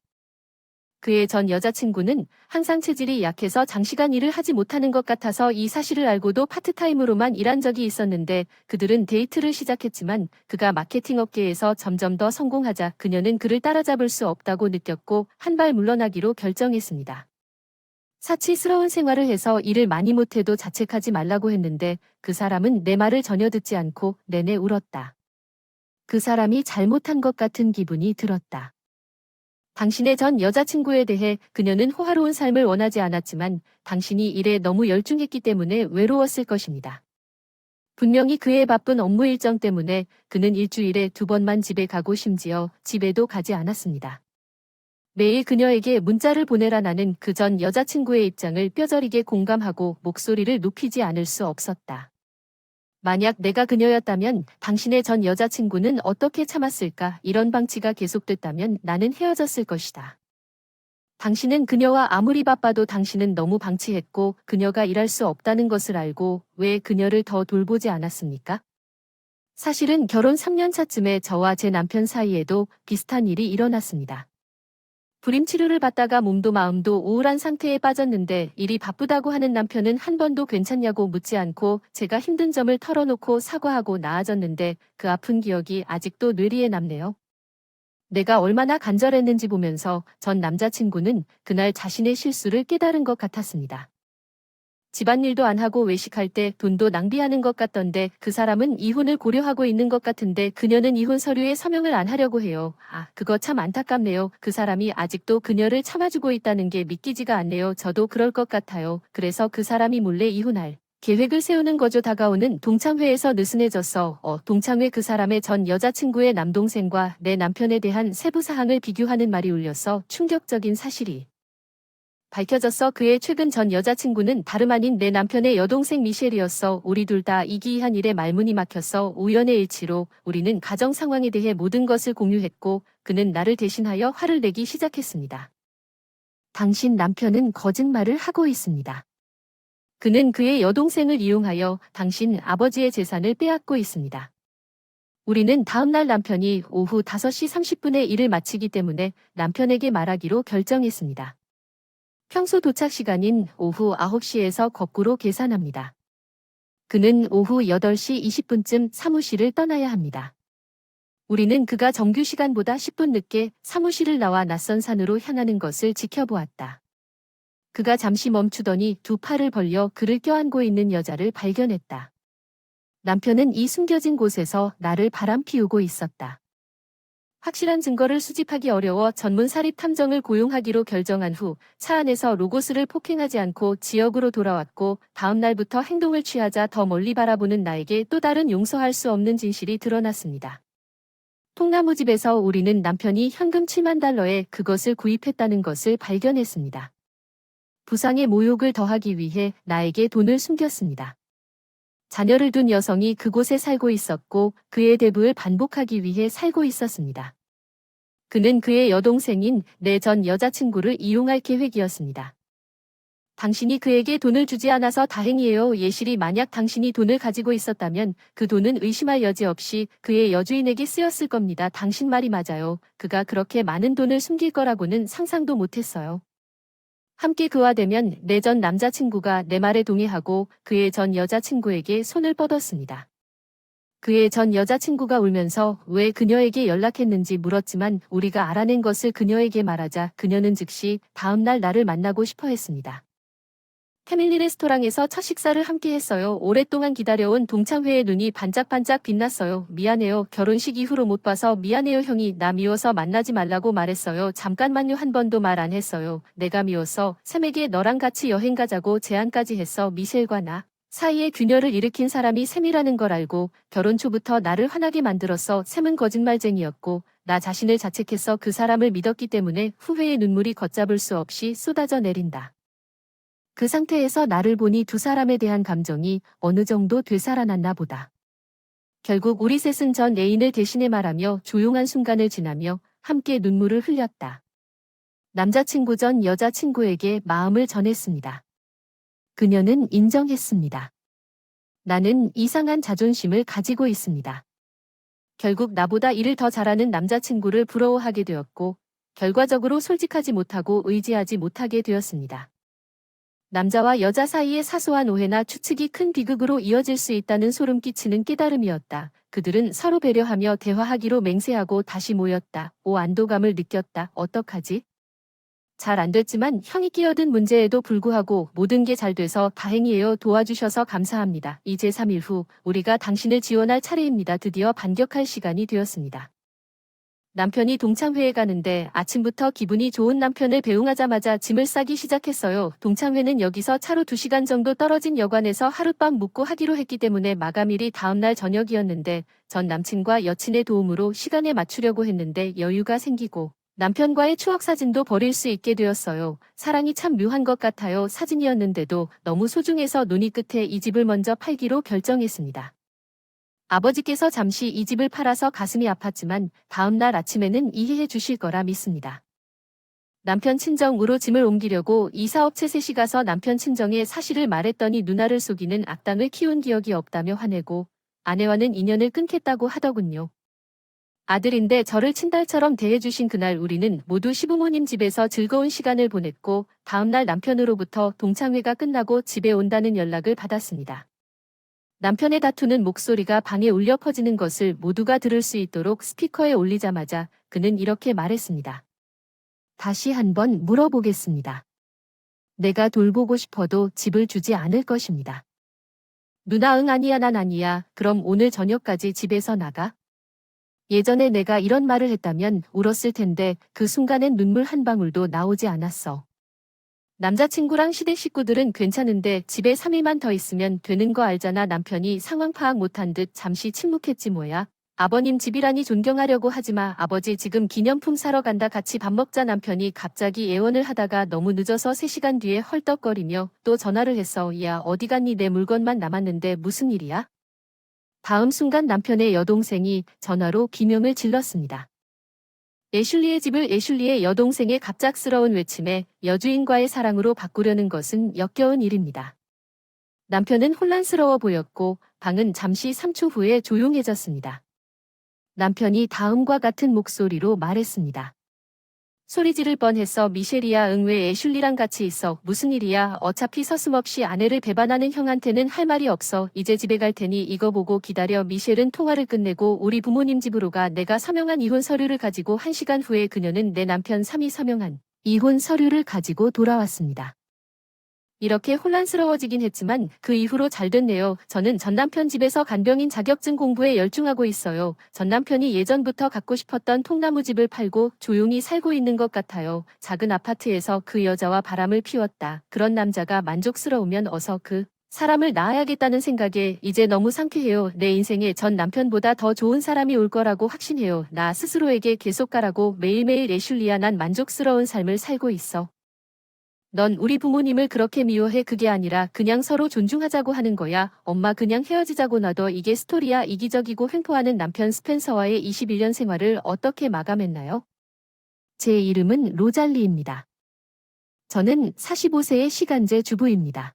그의 전 여자친구는 항상 체질이 약해서 장시간 일을 하지 못하는 것 같아서 이 사실을 알고도 파트타임으로만 일한 적이 있었는데 그들은 데이트를 시작했지만 그가 마케팅 업계에서 점점 더 성공하자 그녀는 그를 따라잡을 수 없다고 느꼈고 한 발 물러나기로 결정했습니다. 사치스러운 생활을 해서 일을 많이 못해도 자책하지 말라고 했는데 그 사람은 내 말을 전혀 듣지 않고 내내 울었다. 그 사람이 잘못한 것 같은 기분이 들었다. 당신의 전 여자친구에 대해 그녀는 호화로운 삶을 원하지 않았지만 당신이 일에 너무 열중했기 때문에 외로웠을 것입니다. 분명히 그의 바쁜 업무 일정 때문에 그는 일주일에 2번만 집에 가고 심지어 집에도 가지 않았습니다. 매일 그녀에게 문자를 보내라. 나는 그 전 여자친구의 입장을 뼈저리게 공감하고 목소리를 높이지 않을 수 없었다. 만약 내가 그녀였다면 당신의 전 여자친구는 어떻게 참았을까? 이런 방치가 계속됐다면 나는 헤어졌을 것이다. 당신은 그녀와 아무리 바빠도 당신은 너무 방치했고 그녀가 일할 수 없다는 것을 알고 왜 그녀를 더 돌보지 않았습니까? 사실은 결혼 3년 차쯤에 저와 제 남편 사이에도 비슷한 일이 일어났습니다. 불임 치료를 받다가 몸도 마음도 우울한 상태에 빠졌는데 일이 바쁘다고 하는 남편은 한 번도 괜찮냐고 묻지 않고 제가 힘든 점을 털어놓고 사과하고 나아졌는데 그 아픈 기억이 아직도 뇌리에 남네요. 내가 얼마나 간절했는지 보면서 전 남자친구는 그날 자신의 실수를 깨달은 것 같았습니다. 집안일도 안 하고 외식할 때 돈도 낭비하는 것 같던데 그 사람은 이혼을 고려하고 있는 것 같은데 그녀는 이혼 서류에 서명을 안 하려고 해요. 그거 참 안타깝네요. 그 사람이 아직도 그녀를 참아주고 있다는 게 믿기지가 않네요. 저도 그럴 것 같아요. 그래서 그 사람이 몰래 이혼할 계획을 세우는 거죠. 다가오는 동창회에서 느슨해졌어. 동창회 그 사람의 전 여자친구의 남동생과 내 남편에 대한 세부 사항을 비교하는 말이 울렸어. 충격적인 사실이 밝혀졌어. 그의 최근 전 여자친구는 다름 아닌 내 남편의 여동생 미셸이었어. 우리 둘 다 이기이한 일에 말문이 막혔어. 우연의 일치로 우리는 가정 상황에 대해 모든 것을 공유했고 그는 나를 대신하여 화를 내기 시작했습니다. 당신 남편은 거짓말을 하고 있습니다. 그는 그의 여동생을 이용하여 당신 아버지의 재산을 빼앗고 있습니다. 우리는 다음날 남편이 오후 5시 30분에 일을 마치기 때문에 남편에게 말하기로 결정했습니다. 평소 도착 시간인 오후 9시에서 거꾸로 계산합니다. 그는 오후 8시 20분쯤 사무실을 떠나야 합니다. 우리는 그가 정규 시간보다 10분 늦게 사무실을 나와 낯선 산으로 향하는 것을 지켜보았다. 그가 잠시 멈추더니 두 팔을 벌려 그를 껴안고 있는 여자를 발견했다. 남편은 이 숨겨진 곳에서 나를 바람피우고 있었다. 확실한 증거를 수집하기 어려워 전문 사립 탐정을 고용하기로 결정한 후 차 안에서 로고스를 폭행하지 않고 지역으로 돌아왔고 다음 날부터 행동을 취하자 더 멀리 바라보는 나에게 또 다른 용서할 수 없는 진실이 드러났습니다. 통나무집에서 우리는 남편이 현금 7만 달러에 그것을 구입했다는 것을 발견했습니다. 부상의 모욕을 더하기 위해 나에게 돈을 숨겼습니다. 자녀를 둔 여성이 그곳에 살고 있었고 그의 대부를 반복하기 위해 살고 있었습니다. 그는 그의 여동생인 내 전 여자친구를 이용할 계획이었습니다. 당신이 그에게 돈을 주지 않아서 다행이에요. 예실이 만약 당신이 돈을 가지고 있었다면 그 돈은 의심할 여지 없이 그의 여주인에게 쓰였을 겁니다. 당신 말이 맞아요. 그가 그렇게 많은 돈을 숨길 거라고는 상상도 못했어요. 함께 그와 되면 내 전 남자친구가 내 말에 동의하고 그의 전 여자친구에게 손을 뻗었습니다. 그의 전 여자친구가 울면서 왜 그녀에게 연락했는지 물었지만 우리가 알아낸 것을 그녀에게 말하자 그녀는 즉시 다음날 나를 만나고 싶어 했습니다. 패밀리 레스토랑에서 첫 식사를 함께 했어요. 오랫동안 기다려온 동창회의 눈이 반짝반짝 빛났어요. 미안해요. 결혼식 이후로 못 봐서 미안해요. 형이 나 미워서 만나지 말라고 말했어요. 잠깐만요. 한 번도 말 안 했어요. 내가 미워서 샘에게 너랑 같이 여행 가자고 제안까지 했어. 미셸과 나 사이에 균열을 일으킨 사람이 샘이라는 걸 알고 결혼 초부터 나를 화나게 만들었어. 샘은 거짓말쟁이였고 나 자신을 자책해서 그 사람을 믿었기 때문에 후회의 눈물이 걷잡을 수 없이 쏟아져 내린다. 그 상태에서 나를 보니 두 사람에 대한 감정이 어느 정도 되살아났나 보다. 결국 우리 셋은 전 애인을 대신해 말하며 조용한 순간을 지나며 함께 눈물을 흘렸다. 남자친구 전 여자친구에게 마음을 전했습니다. 그녀는 인정했습니다. 나는 이상한 자존심을 가지고 있습니다. 결국 나보다 일을 더 잘하는 남자친구를 부러워하게 되었고 결과적으로 솔직하지 못하고 의지하지 못하게 되었습니다. 남자와 여자 사이의 사소한 오해나 추측이 큰 비극으로 이어질 수 있다는 소름 끼치는 깨달음이었다. 그들은 서로 배려하며 대화하기로 맹세하고 다시 모였다. 안도감을 느꼈다. 어떡하지? 잘 안 됐지만 형이 끼어든 문제에도 불구하고 모든 게 잘 돼서 다행이에요. 도와주셔서 감사합니다. 이제 3일 후 우리가 당신을 지원할 차례입니다. 드디어 반격할 시간이 되었습니다. 남편이 동창회에 가는데 아침부터 기분이 좋은 남편을 배웅하자마자 짐을 싸기 시작했어요. 동창회는 여기서 차로 2시간 정도 떨어진 여관에서 하룻밤 묵고 하기로 했기 때문에 마감일이 다음날 저녁이었는데 전 남친과 여친의 도움으로 시간에 맞추려고 했는데 여유가 생기고 남편과의 추억 사진도 버릴 수 있게 되었어요. 사랑이 참 묘한 것 같아요. 사진이었는데도 너무 소중해서 논의 끝에 이 집을 먼저 팔기로 결정했습니다. 아버지께서 잠시 이 집을 팔아서 가슴이 아팠지만 다음 날 아침에는 이해해 주실 거라 믿습니다. 남편 친정으로 짐을 옮기려고 이사업체 셋이 가서 남편 친정에 사실을 말했더니 누나를 속이는 악당을 키운 기억이 없다며 화내고 아내와는 인연을 끊겠다고 하더군요. 아들인데 저를 친딸처럼 대해주신 그날 우리는 모두 시부모님 집에서 즐거운 시간을 보냈고 다음 날 남편으로부터 동창회가 끝나고 집에 온다는 연락을 받았습니다. 남편의 다투는 목소리가 방에 울려 퍼지는 것을 모두가 들을 수 있도록 스피커에 올리자마자 그는 이렇게 말했습니다. 다시 한번 물어보겠습니다. 내가 돌보고 싶어도 집을 주지 않을 것입니다. 누나 응 아니야 난 아니야. 그럼 오늘 저녁까지 집에서 나가? 예전에 내가 이런 말을 했다면 울었을 텐데 그 순간엔 눈물 한 방울도 나오지 않았어. 남자친구랑 시댁 식구들은 괜찮은데 집에 3일만 더 있으면 되는 거 알잖아. 남편이 상황 파악 못한 듯 잠시 침묵했지 뭐야. 아버님 집이라니 존경하려고 하지마. 아버지 지금 기념품 사러 간다. 같이 밥 먹자. 남편이 갑자기 애원을 하다가 너무 늦어서 3시간 뒤에 헐떡거리며 또 전화를 했어. 야 어디 갔니? 내 물건만 남았는데 무슨 일이야? 다음 순간 남편의 여동생이 전화로 비명을 질렀습니다. 애슐리의 집을 애슐리의 여동생의 갑작스러운 외침에 여주인과의 사랑으로 바꾸려는 것은 역겨운 일입니다. 남편은 혼란스러워 보였고 방은 잠시 3초 후에 조용해졌습니다. 남편이 다음과 같은 목소리로 말했습니다. 소리 지를 뻔했어. 미셸이야. 응, 왜 애슐리랑 같이 있어? 무슨 일이야? 어차피 서슴없이 아내를 배반하는 형한테는 할 말이 없어. 이제 집에 갈 테니 이거 보고 기다려. 미셸은 통화를 끝내고 우리 부모님 집으로 가. 내가 서명한 이혼 서류를 가지고 1시간 후에 그녀는 내 남편 3이 서명한 이혼 서류를 가지고 돌아왔습니다. 이렇게 혼란스러워지긴 했지만 그 이후로 잘 됐네요. 저는 전 남편 집에서 간병인 자격증 공부에 열중하고 있어요. 전 남편이 예전부터 갖고 싶었던 통나무 집을 팔고 조용히 살고 있는 것 같아요. 작은 아파트에서 그 여자와 바람을 피웠다. 그런 남자가 만족스러우면 어서 그 사람을 낳아야겠다는 생각에 이제 너무 상쾌해요. 내 인생에 전 남편보다 더 좋은 사람이 올 거라고 확신해요. 나 스스로에게 계속 가라고. 매일매일 애슐리야, 난 만족스러운 삶을 살고 있어. 넌 우리 부모님을 그렇게 미워해. 그게 아니라 그냥 서로 존중하자고 하는 거야. 엄마, 그냥 헤어지자고. 놔둬. 이게 스토리야. 이기적이고 횡포하는 남편 스펜서와의 21년 생활을 어떻게 마감했나요? 제 이름은 로잘리입니다. 저는 45세의 시간제 주부입니다.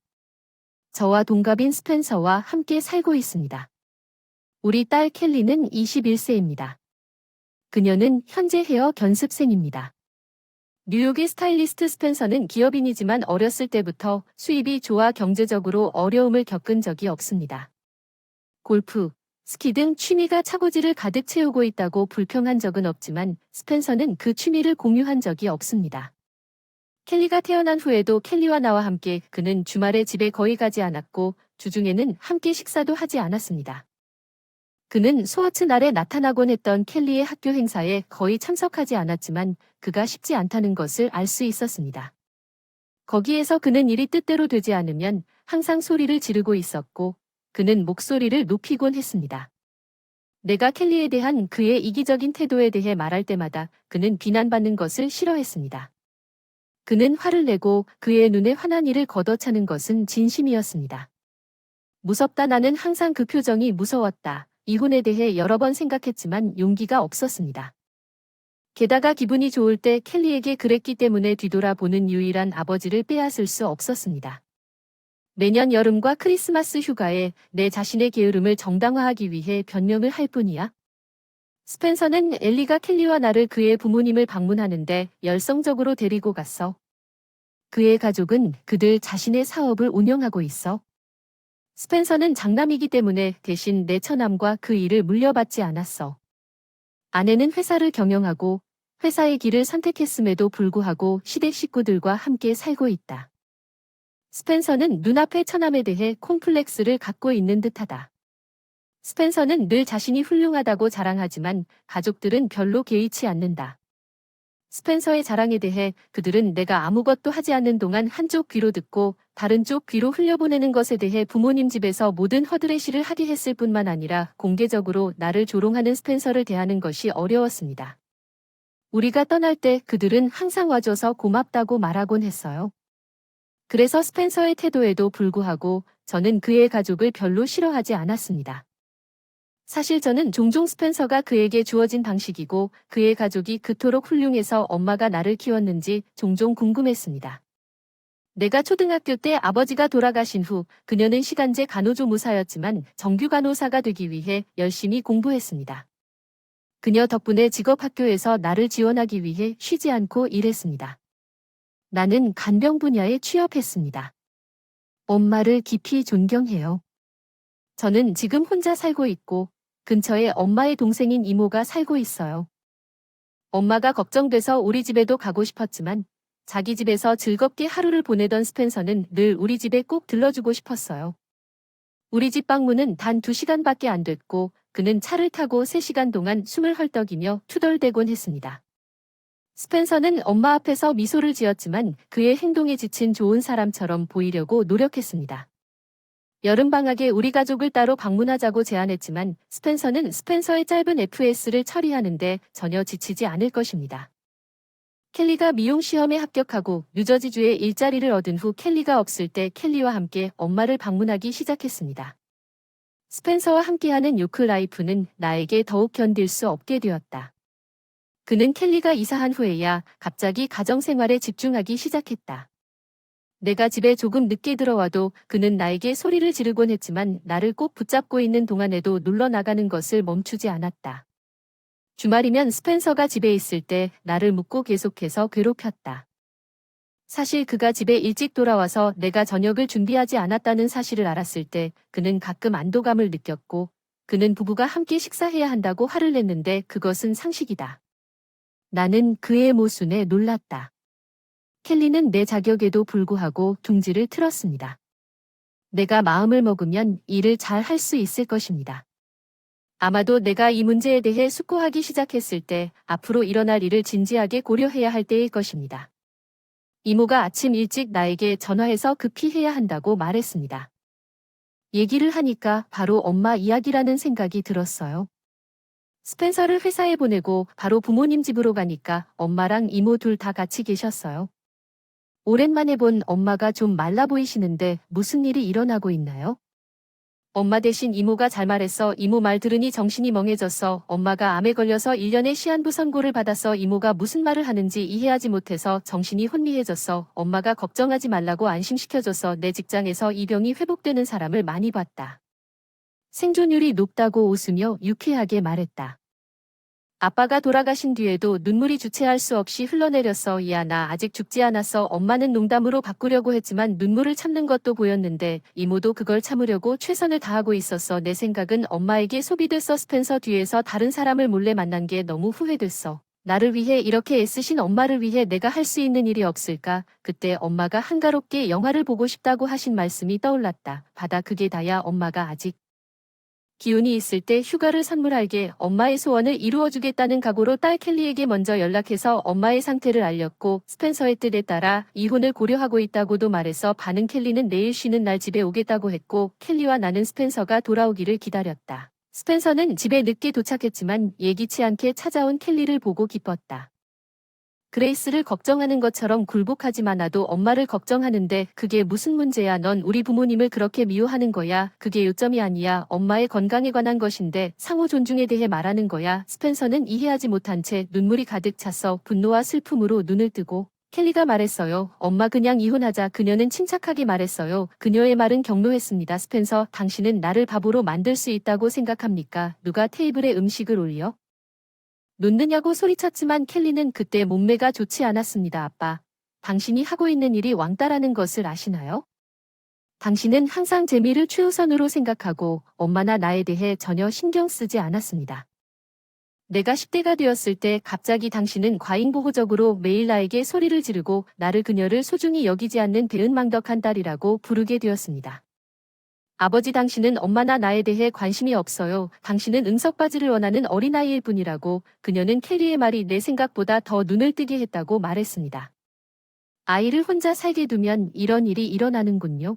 저와 동갑인 스펜서와 함께 살고 있습니다. 우리 딸 켈리는 21세입니다. 그녀는 현재 헤어 견습생입니다. 뉴욕의 스타일리스트. 스펜서는 기업인이지만 어렸을 때부터 수입이 좋아 경제적으로 어려움을 겪은 적이 없습니다. 골프, 스키 등 취미가 차고지를 가득 채우고 있다고 불평한 적은 없지만 스펜서는 그 취미를 공유한 적이 없습니다. 켈리가 태어난 후에도 켈리와 나와 함께 그는 주말에 집에 거의 가지 않았고 주중에는 함께 식사도 하지 않았습니다. 그는 스워츠 날에 나타나곤 했던 켈리의 학교 행사에 거의 참석하지 않았지만 그가 쉽지 않다는 것을 알 수 있었습니다. 거기에서 그는 일이 뜻대로 되지 않으면 항상 소리를 지르고 있었고 그는 목소리를 높이곤 했습니다. 내가 켈리에 대한 그의 이기적인 태도에 대해 말할 때마다 그는 비난받는 것을 싫어했습니다. 그는 화를 내고 그의 눈에 환한 이를 걷어차는 것은 진심이었습니다. 무섭다. 나는 항상 그 표정이 무서웠다. 이혼에 대해 여러 번 생각했지만 용기가 없었습니다. 게다가 기분이 좋을 때 켈리에게 그랬기 때문에 뒤돌아보는 유일한 아버지를 빼앗을 수 없었습니다. 매년 여름과 크리스마스 휴가에 내 자신의 게으름을 정당화하기 위해 변명을 할 뿐이야. 스펜서는 엘리가 켈리와 나를 그의 부모님을 방문하는데 열성적으로 데리고 갔어. 그의 가족은 그들 자신의 사업을 운영하고 있어. 스펜서는 장남이기 때문에 대신 내 처남과 그 일을 물려받지 않았어. 아내는 회사를 경영하고 회사의 길을 선택했음에도 불구하고 시댁 식구들과 함께 살고 있다. 스펜서는 눈앞의 처남에 대해 콤플렉스를 갖고 있는 듯하다. 스펜서는 늘 자신이 훌륭하다고 자랑하지만 가족들은 별로 개의치 않는다. 스펜서의 자랑에 대해 그들은 내가 아무것도 하지 않는 동안 한쪽 귀로 듣고 다른 쪽 귀로 흘려보내는 것에 대해 부모님 집에서 모든 허드레시를 하게 했을 뿐만 아니라 공개적으로 나를 조롱하는 스펜서를 대하는 것이 어려웠습니다. 우리가 떠날 때 그들은 항상 와줘서 고맙다고 말하곤 했어요. 그래서 스펜서의 태도에도 불구하고 저는 그의 가족을 별로 싫어하지 않았습니다. 사실 저는 종종 스펜서가 그에게 주어진 방식이고 그의 가족이 그토록 훌륭해서 엄마가 나를 키웠는지 종종 궁금했습니다. 내가 초등학교 때 아버지가 돌아가신 후 그녀는 시간제 간호조무사였지만 정규 간호사가 되기 위해 열심히 공부했습니다. 그녀 덕분에 직업학교에서 나를 지원하기 위해 쉬지 않고 일했습니다. 나는 간병 분야에 취업했습니다. 엄마를 깊이 존경해요. 저는 지금 혼자 살고 있고 근처에 엄마의 동생인 이모가 살고 있어요. 엄마가 걱정돼서 우리 집에도 가고 싶었지만 자기 집에서 즐겁게 하루를 보내던 스펜서는 늘 우리 집에 꼭 들러주고 싶었어요. 우리 집 방문은 단 2시간밖에 안 됐고 그는 차를 타고 3시간 동안 숨을 헐떡이며 투덜대곤 했습니다. 스펜서는 엄마 앞에서 미소를 지었지만 그의 행동에 지친 좋은 사람처럼 보이려고 노력했습니다. 여름방학에 우리 가족을 따로 방문하자고 제안했지만 스펜서는 스펜서의 짧은 FS를 처리하는데 전혀 지치지 않을 것입니다. 켈리가 미용 시험에 합격하고 뉴저지주에 일자리를 얻은 후 켈리가 없을 때 켈리와 함께 엄마를 방문하기 시작했습니다. 스펜서와 함께하는 요크 라이프는 나에게 더욱 견딜 수 없게 되었다. 그는 켈리가 이사한 후에야 갑자기 가정생활에 집중하기 시작했다. 내가 집에 조금 늦게 들어와도 그는 나에게 소리를 지르곤 했지만 나를 꼭 붙잡고 있는 동안에도 놀러 나가는 것을 멈추지 않았다. 주말이면 스펜서가 집에 있을 때 나를 묻고 계속해서 괴롭혔다. 사실 그가 집에 일찍 돌아와서 내가 저녁을 준비하지 않았다는 사실을 알았을 때 그는 가끔 안도감을 느꼈고 그는 부부가 함께 식사해야 한다고 화를 냈는데 그것은 상식이다. 나는 그의 모순에 놀랐다. 켈리는 내 자격에도 불구하고 둥지를 틀었습니다. 내가 마음을 먹으면 일을 잘 할 수 있을 것입니다. 아마도 내가 이 문제에 대해 숙고하기 시작했을 때 앞으로 일어날 일을 진지하게 고려해야 할 때일 것입니다. 이모가 아침 일찍 나에게 전화해서 급히 해야 한다고 말했습니다. 얘기를 하니까 바로 엄마 이야기라는 생각이 들었어요. 스펜서를 회사에 보내고 바로 부모님 집으로 가니까 엄마랑 이모 둘 다 같이 계셨어요. 오랜만에 본 엄마가 좀 말라 보이시는데 무슨 일이 일어나고 있나요? 엄마 대신 이모가 잘 말했어. 이모 말 들으니 정신이 멍해졌어. 엄마가 암에 걸려서 1년의 시한부 선고를 받았어. 이모가 무슨 말을 하는지 이해하지 못해서 정신이 혼미해졌어. 엄마가 걱정하지 말라고 안심시켜줬어. 내 직장에서 이 병이 회복되는 사람을 많이 봤다. 생존율이 높다고 웃으며 유쾌하게 말했다. 아빠가 돌아가신 뒤에도 눈물이 주체할 수 없이 흘러내렸어. 야, 나 아직 죽지 않았어. 엄마는 농담으로 바꾸려고 했지만 눈물을 참는 것도 보였는데 이모도 그걸 참으려고 최선을 다하고 있었어. 내 생각은 엄마에게 소비됐어. 스펜서 뒤에서 다른 사람을 몰래 만난 게 너무 후회됐어. 나를 위해 이렇게 애쓰신 엄마를 위해 내가 할 수 있는 일이 없을까? 그때 엄마가 한가롭게 영화를 보고 싶다고 하신 말씀이 떠올랐다. 바다 그게 다야. 엄마가 아직 기운이 있을 때 휴가를 선물할게. 엄마의 소원을 이루어주겠다는 각오로 딸 켈리에게 먼저 연락해서 엄마의 상태를 알렸고 스펜서의 뜻에 따라 이혼을 고려하고 있다고도 말해서 반응. 켈리는 내일 쉬는 날 집에 오겠다고 했고 켈리와 나는 스펜서가 돌아오기를 기다렸다. 스펜서는 집에 늦게 도착했지만 예기치 않게 찾아온 켈리를 보고 기뻤다. 그레이스를 걱정하는 것처럼 굴복하지 않아도 엄마를 걱정하는데 그게 무슨 문제야? 넌 우리 부모님을 그렇게 미워하는 거야. 그게 요점이 아니야. 엄마의 건강에 관한 것인데 상호 존중에 대해 말하는 거야. 스펜서는 이해하지 못한 채 눈물이 가득 차서 분노와 슬픔으로 눈을 뜨고 켈리가 말했어요. 엄마 그냥 이혼하자. 그녀는 침착하게 말했어요. 그녀의 말은 격노했습니다. 스펜서, 당신은 나를 바보로 만들 수 있다고 생각합니까? 누가 테이블에 음식을 올려? 놓느냐고 소리쳤지만 켈리는 그때 몸매가 좋지 않았습니다. 아빠, 당신이 하고 있는 일이 왕따라는 것을 아시나요? 당신은 항상 재미를 최우선으로 생각하고 엄마나 나에 대해 전혀 신경 쓰지 않았습니다. 내가 10대가 되었을 때 갑자기 당신은 과잉보호적으로 매일 나에게 소리를 지르고 나를 그녀를 소중히 여기지 않는 배은망덕한 딸이라고 부르게 되었습니다. 아버지, 당신은 엄마나 나에 대해 관심이 없어요. 당신은 응석바지를 원하는 어린아이일 뿐이라고. 그녀는 켈리의 말이 내 생각보다 더 눈을 뜨게 했다고 말했습니다. 아이를 혼자 살게 두면 이런 일이 일어나는군요.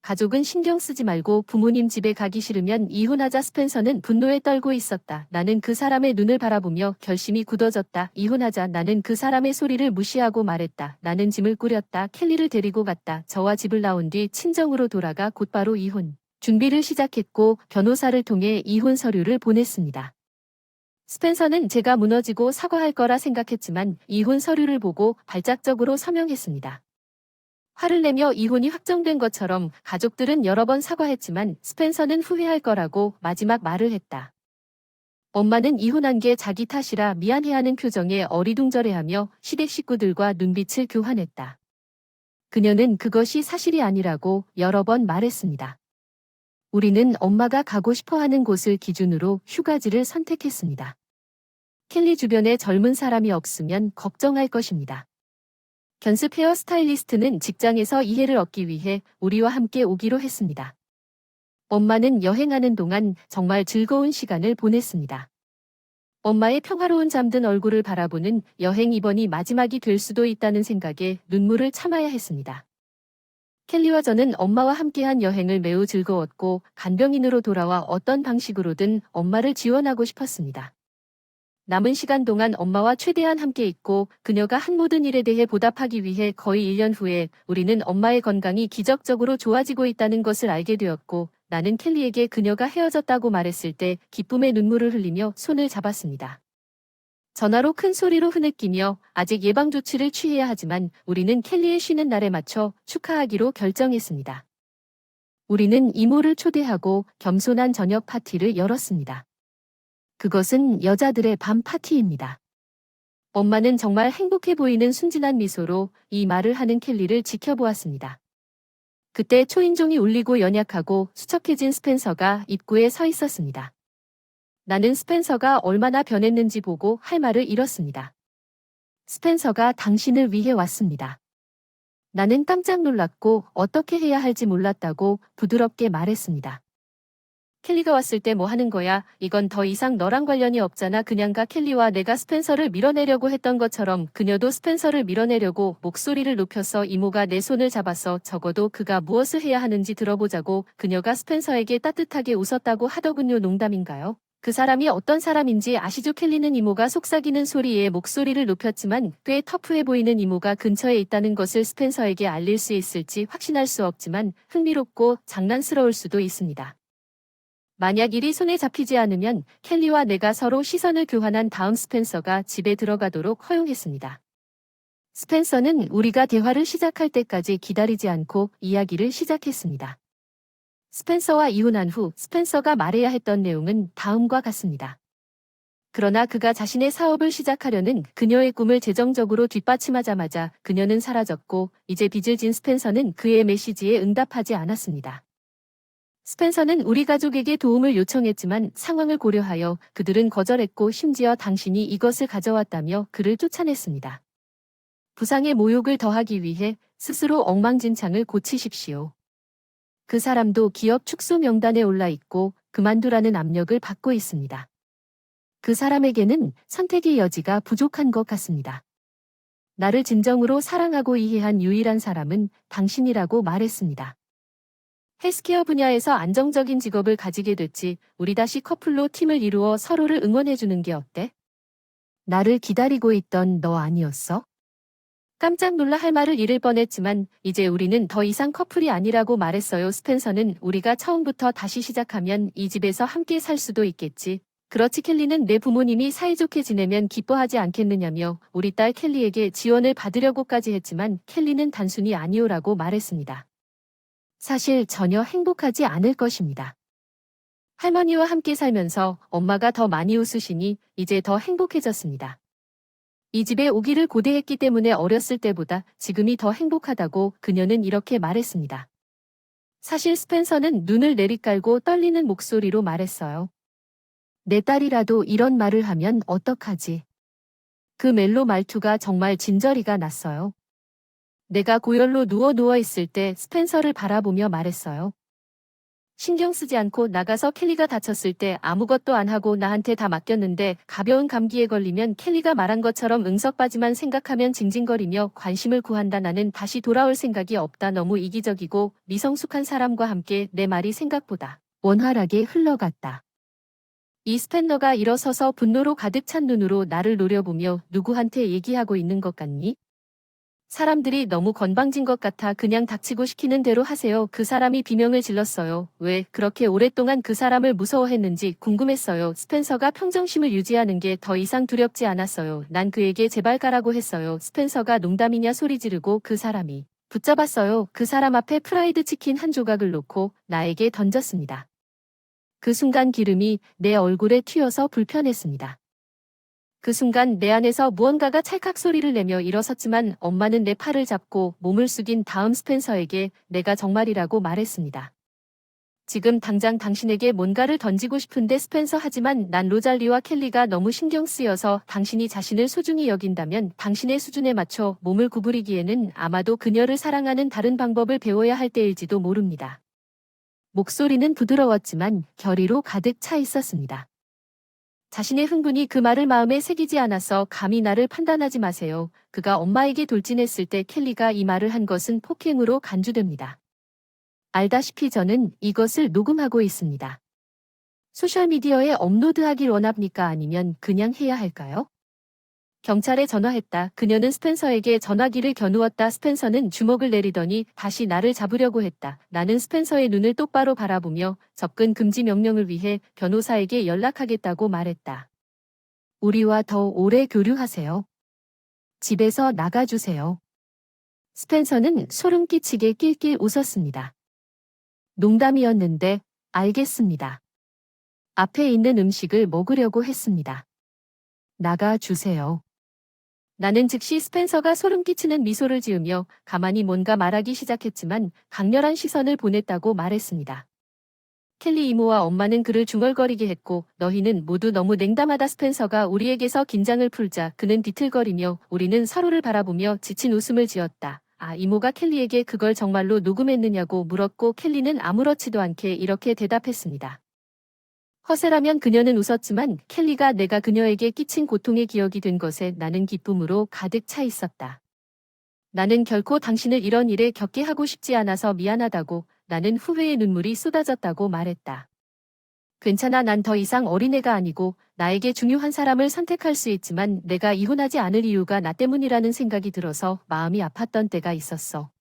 가족은 신경 쓰지 말고 부모님 집에 가기 싫으면 이혼하자. 스펜서는 분노에 떨고 있었다. 나는 그 사람의 눈을 바라보며 결심이 굳어졌다. 이혼하자. 나는 그 사람의 소리를 무시하고 말했다. 나는 짐을 꾸렸다. 켈리를 데리고 갔다. 저와 집을 나온 뒤 친정으로 돌아가 곧바로 이혼 준비를 시작했고 변호사를 통해 이혼 서류를 보냈습니다. 스펜서는 제가 무너지고 사과할 거라 생각했지만 이혼 서류를 보고 발작적으로 서명했습니다. 화를 내며 이혼이 확정된 것처럼 가족들은 여러 번 사과했지만 스펜서는 후회할 거라고 마지막 말을 했다. 엄마는 이혼한 게 자기 탓이라 미안해하는 표정에 어리둥절해하며 시댁 식구들과 눈빛을 교환했다. 그녀는 그것이 사실이 아니라고 여러 번 말했습니다. 우리는 엄마가 가고 싶어하는 곳을 기준으로 휴가지를 선택했습니다. 켈리 주변에 젊은 사람이 없으면 걱정할 것입니다. 견습 헤어 스타일리스트는 직장에서 이해를 얻기 위해 우리와 함께 오기로 했습니다. 엄마는 여행하는 동안 정말 즐거운 시간을 보냈습니다. 엄마의 평화로운 잠든 얼굴을 바라보는 여행 이번이 마지막이 될 수도 있다는 생각에 눈물을 참아야 했습니다. 켈리와 저는 엄마와 함께한 여행을 매우 즐거웠고 간병인으로 돌아와 어떤 방식으로든 엄마를 지원하고 싶었습니다. 남은 시간 동안 엄마와 최대한 함께 있고 그녀가 한 모든 일에 대해 보답하기 위해 거의 1년 후에 우리는 엄마의 건강이 기적적으로 좋아지고 있다는 것을 알게 되었고 나는 켈리에게 그녀가 헤어졌다고 말했을 때 기쁨의 눈물을 흘리며 손을 잡았습니다. 전화로 큰 소리로 흐느끼며 아직 예방 조치를 취해야 하지만 우리는 켈리의 쉬는 날에 맞춰 축하하기로 결정했습니다. 우리는 이모를 초대하고 겸손한 저녁 파티를 열었습니다. 그것은 여자들의 밤 파티입니다. 엄마는 정말 행복해 보이는 순진한 미소로 이 말을 하는 켈리를 지켜보았습니다. 그때 초인종이 울리고 연약하고 수척해진 스펜서가 입구에 서 있었습니다. 나는 스펜서가 얼마나 변했는지 보고 할 말을 잃었습니다. 스펜서가 당신을 위해 왔습니다. 나는 깜짝 놀랐고 어떻게 해야 할지 몰랐다고 부드럽게 말했습니다. 켈리가 왔을 때 뭐 하는 거야? 이건 더 이상 너랑 관련이 없잖아. 그냥 가. 켈리와 내가 스펜서를 밀어내려고 했던 것처럼 그녀도 스펜서를 밀어내려고 목소리를 높여서 이모가 내 손을 잡아서 적어도 그가 무엇을 해야 하는지 들어보자고 그녀가 스펜서에게 따뜻하게 웃었다고 하더군요. 농담인가요? 그 사람이 어떤 사람인지 아시죠? 켈리는 이모가 속삭이는 소리에 목소리를 높였지만 꽤 터프해 보이는 이모가 근처에 있다는 것을 스펜서에게 알릴 수 있을지 확신할 수 없지만 흥미롭고 장난스러울 수도 있습니다. 만약 일이 손에 잡히지 않으면 켈리와 내가 서로 시선을 교환한 다음 스펜서가 집에 들어가도록 허용했습니다. 스펜서는 우리가 대화를 시작할 때까지 기다리지 않고 이야기를 시작했습니다. 스펜서와 이혼한 후 스펜서가 말해야 했던 내용은 다음과 같습니다. 그러나 그가 자신의 사업을 시작하려는 그녀의 꿈을 재정적으로 뒷받침하자마자 그녀는 사라졌고 이제 빚을 진 스펜서는 그의 메시지에 응답하지 않았습니다. 스펜서는 우리 가족에게 도움을 요청했지만 상황을 고려하여 그들은 거절했고 심지어 당신이 이것을 가져왔다며 그를 쫓아냈습니다. 부상의 모욕을 더하기 위해 스스로 엉망진창을 고치십시오. 그 사람도 기업 축소 명단에 올라 있고 그만두라는 압력을 받고 있습니다. 그 사람에게는 선택의 여지가 부족한 것 같습니다. 나를 진정으로 사랑하고 이해한 유일한 사람은 당신이라고 말했습니다. 헬스케어 분야에서 안정적인 직업을 가지게 됐지. 우리 다시 커플로 팀을 이루어 서로를 응원해주는 게 어때? 나를 기다리고 있던 너 아니었어? 깜짝 놀라 할 말을 잃을 뻔했지만 이제 우리는 더 이상 커플이 아니라고 말했어요. 스펜서는 우리가 처음부터 다시 시작하면 이 집에서 함께 살 수도 있겠지. 그렇지. 켈리는 내 부모님이 사이좋게 지내면 기뻐하지 않겠느냐며 우리 딸 켈리에게 지원을 받으려고까지 했지만 켈리는 단순히 아니오라고 말했습니다. 사실 전혀 행복하지 않을 것입니다. 할머니와 함께 살면서 엄마가 더 많이 웃으시니 이제 더 행복해졌습니다. 이 집에 오기를 고대했기 때문에 어렸을 때보다 지금이 더 행복하다고 그녀는 이렇게 말했습니다. 사실 스펜서는 눈을 내리깔고 떨리는 목소리로 말했어요. 내 딸이라도 이런 말을 하면 어떡하지? 그 멜로 말투가 정말 진저리가 났어요. 내가 고열로 누워 있을 때 스펜서를 바라보며 말했어요. 신경 쓰지 않고 나가서 켈리가 다쳤을 때 아무것도 안 하고 나한테 다 맡겼는데 가벼운 감기에 걸리면 켈리가 말한 것처럼 응석바지만 생각하면 징징거리며 관심을 구한다. 나는 다시 돌아올 생각이 없다. 너무 이기적이고 미성숙한 사람과 함께 내 말이 생각보다 원활하게 흘러갔다. 이 스펜너가 일어서서 분노로 가득 찬 눈으로 나를 노려보며 누구한테 얘기하고 있는 것 같니? 사람들이 너무 건방진 것 같아. 그냥 닥치고 시키는 대로 하세요. 그 사람이 비명을 질렀어요. 왜 그렇게 오랫동안 그 사람을 무서워했는지 궁금했어요. 스펜서가 평정심을 유지하는 게 더 이상 두렵지 않았어요. 난 그에게 제발 가라고 했어요. 스펜서가 농담이냐 소리 지르고 그 사람이 붙잡았어요. 그 사람 앞에 프라이드 치킨 한 조각을 놓고 나에게 던졌습니다. 그 순간 기름이 내 얼굴에 튀어서 불편했습니다. 그 순간 내 안에서 무언가가 찰칵 소리를 내며 일어섰지만 엄마는 내 팔을 잡고 몸을 숙인 다음 스펜서에게 내가 정말이라고 말했습니다. 지금 당장 당신에게 뭔가를 던지고 싶은데 스펜서 하지만 난 로잘리와 켈리가 너무 신경 쓰여서 당신이 자신을 소중히 여긴다면 당신의 수준에 맞춰 몸을 구부리기에는 아마도 그녀를 사랑하는 다른 방법을 배워야 할 때일지도 모릅니다. 목소리는 부드러웠지만 결의로 가득 차 있었습니다. 자신의 흥분이 그 말을 마음에 새기지 않아서 감히 나를 판단하지 마세요. 그가 엄마에게 돌진했을 때 켈리가 이 말을 한 것은 폭행으로 간주됩니다. 알다시피 저는 이것을 녹음하고 있습니다. 소셜미디어에 업로드하길 원합니까? 아니면 그냥 해야 할까요? 경찰에 전화했다. 그녀는 스펜서에게 전화기를 겨누었다. 스펜서는 주먹을 내리더니 다시 나를 잡으려고 했다. 나는 스펜서의 눈을 똑바로 바라보며 접근 금지 명령을 위해 변호사에게 연락하겠다고 말했다. 우리와 더 오래 교류하세요. 집에서 나가주세요. 스펜서는 소름 끼치게 낄낄 웃었습니다. 농담이었는데, 알겠습니다. 앞에 있는 음식을 먹으려고 했습니다. 나가주세요. 나는 즉시 스펜서가 소름 끼치는 미소를 지으며 가만히 뭔가 말하기 시작했지만 강렬한 시선을 보냈다고 말했습니다. 켈리 이모와 엄마는 그를 중얼거리게 했고 너희는 모두 너무 냉담하다. 스펜서가 우리에게서 긴장을 풀자 그는 비틀거리며 우리는 서로를 바라보며 지친 웃음을 지었다. 이모가 켈리에게 그걸 정말로 녹음했느냐고 물었고 켈리는 아무렇지도 않게 이렇게 대답했습니다. 허세라면 그녀는 웃었지만 켈리가 내가 그녀에게 끼친 고통의 기억이 된 것에 나는 기쁨으로 가득 차 있었다. 나는 결코 당신을 이런 일에 겪게 하고 싶지 않아서 미안하다고 나는 후회의 눈물이 쏟아졌다고 말했다. 괜찮아. 난 더 이상 어린애가 아니고 나에게 중요한 사람을 선택할 수 있지만 내가 이혼하지 않을 이유가 나 때문이라는 생각이 들어서 마음이 아팠던 때가 있었어.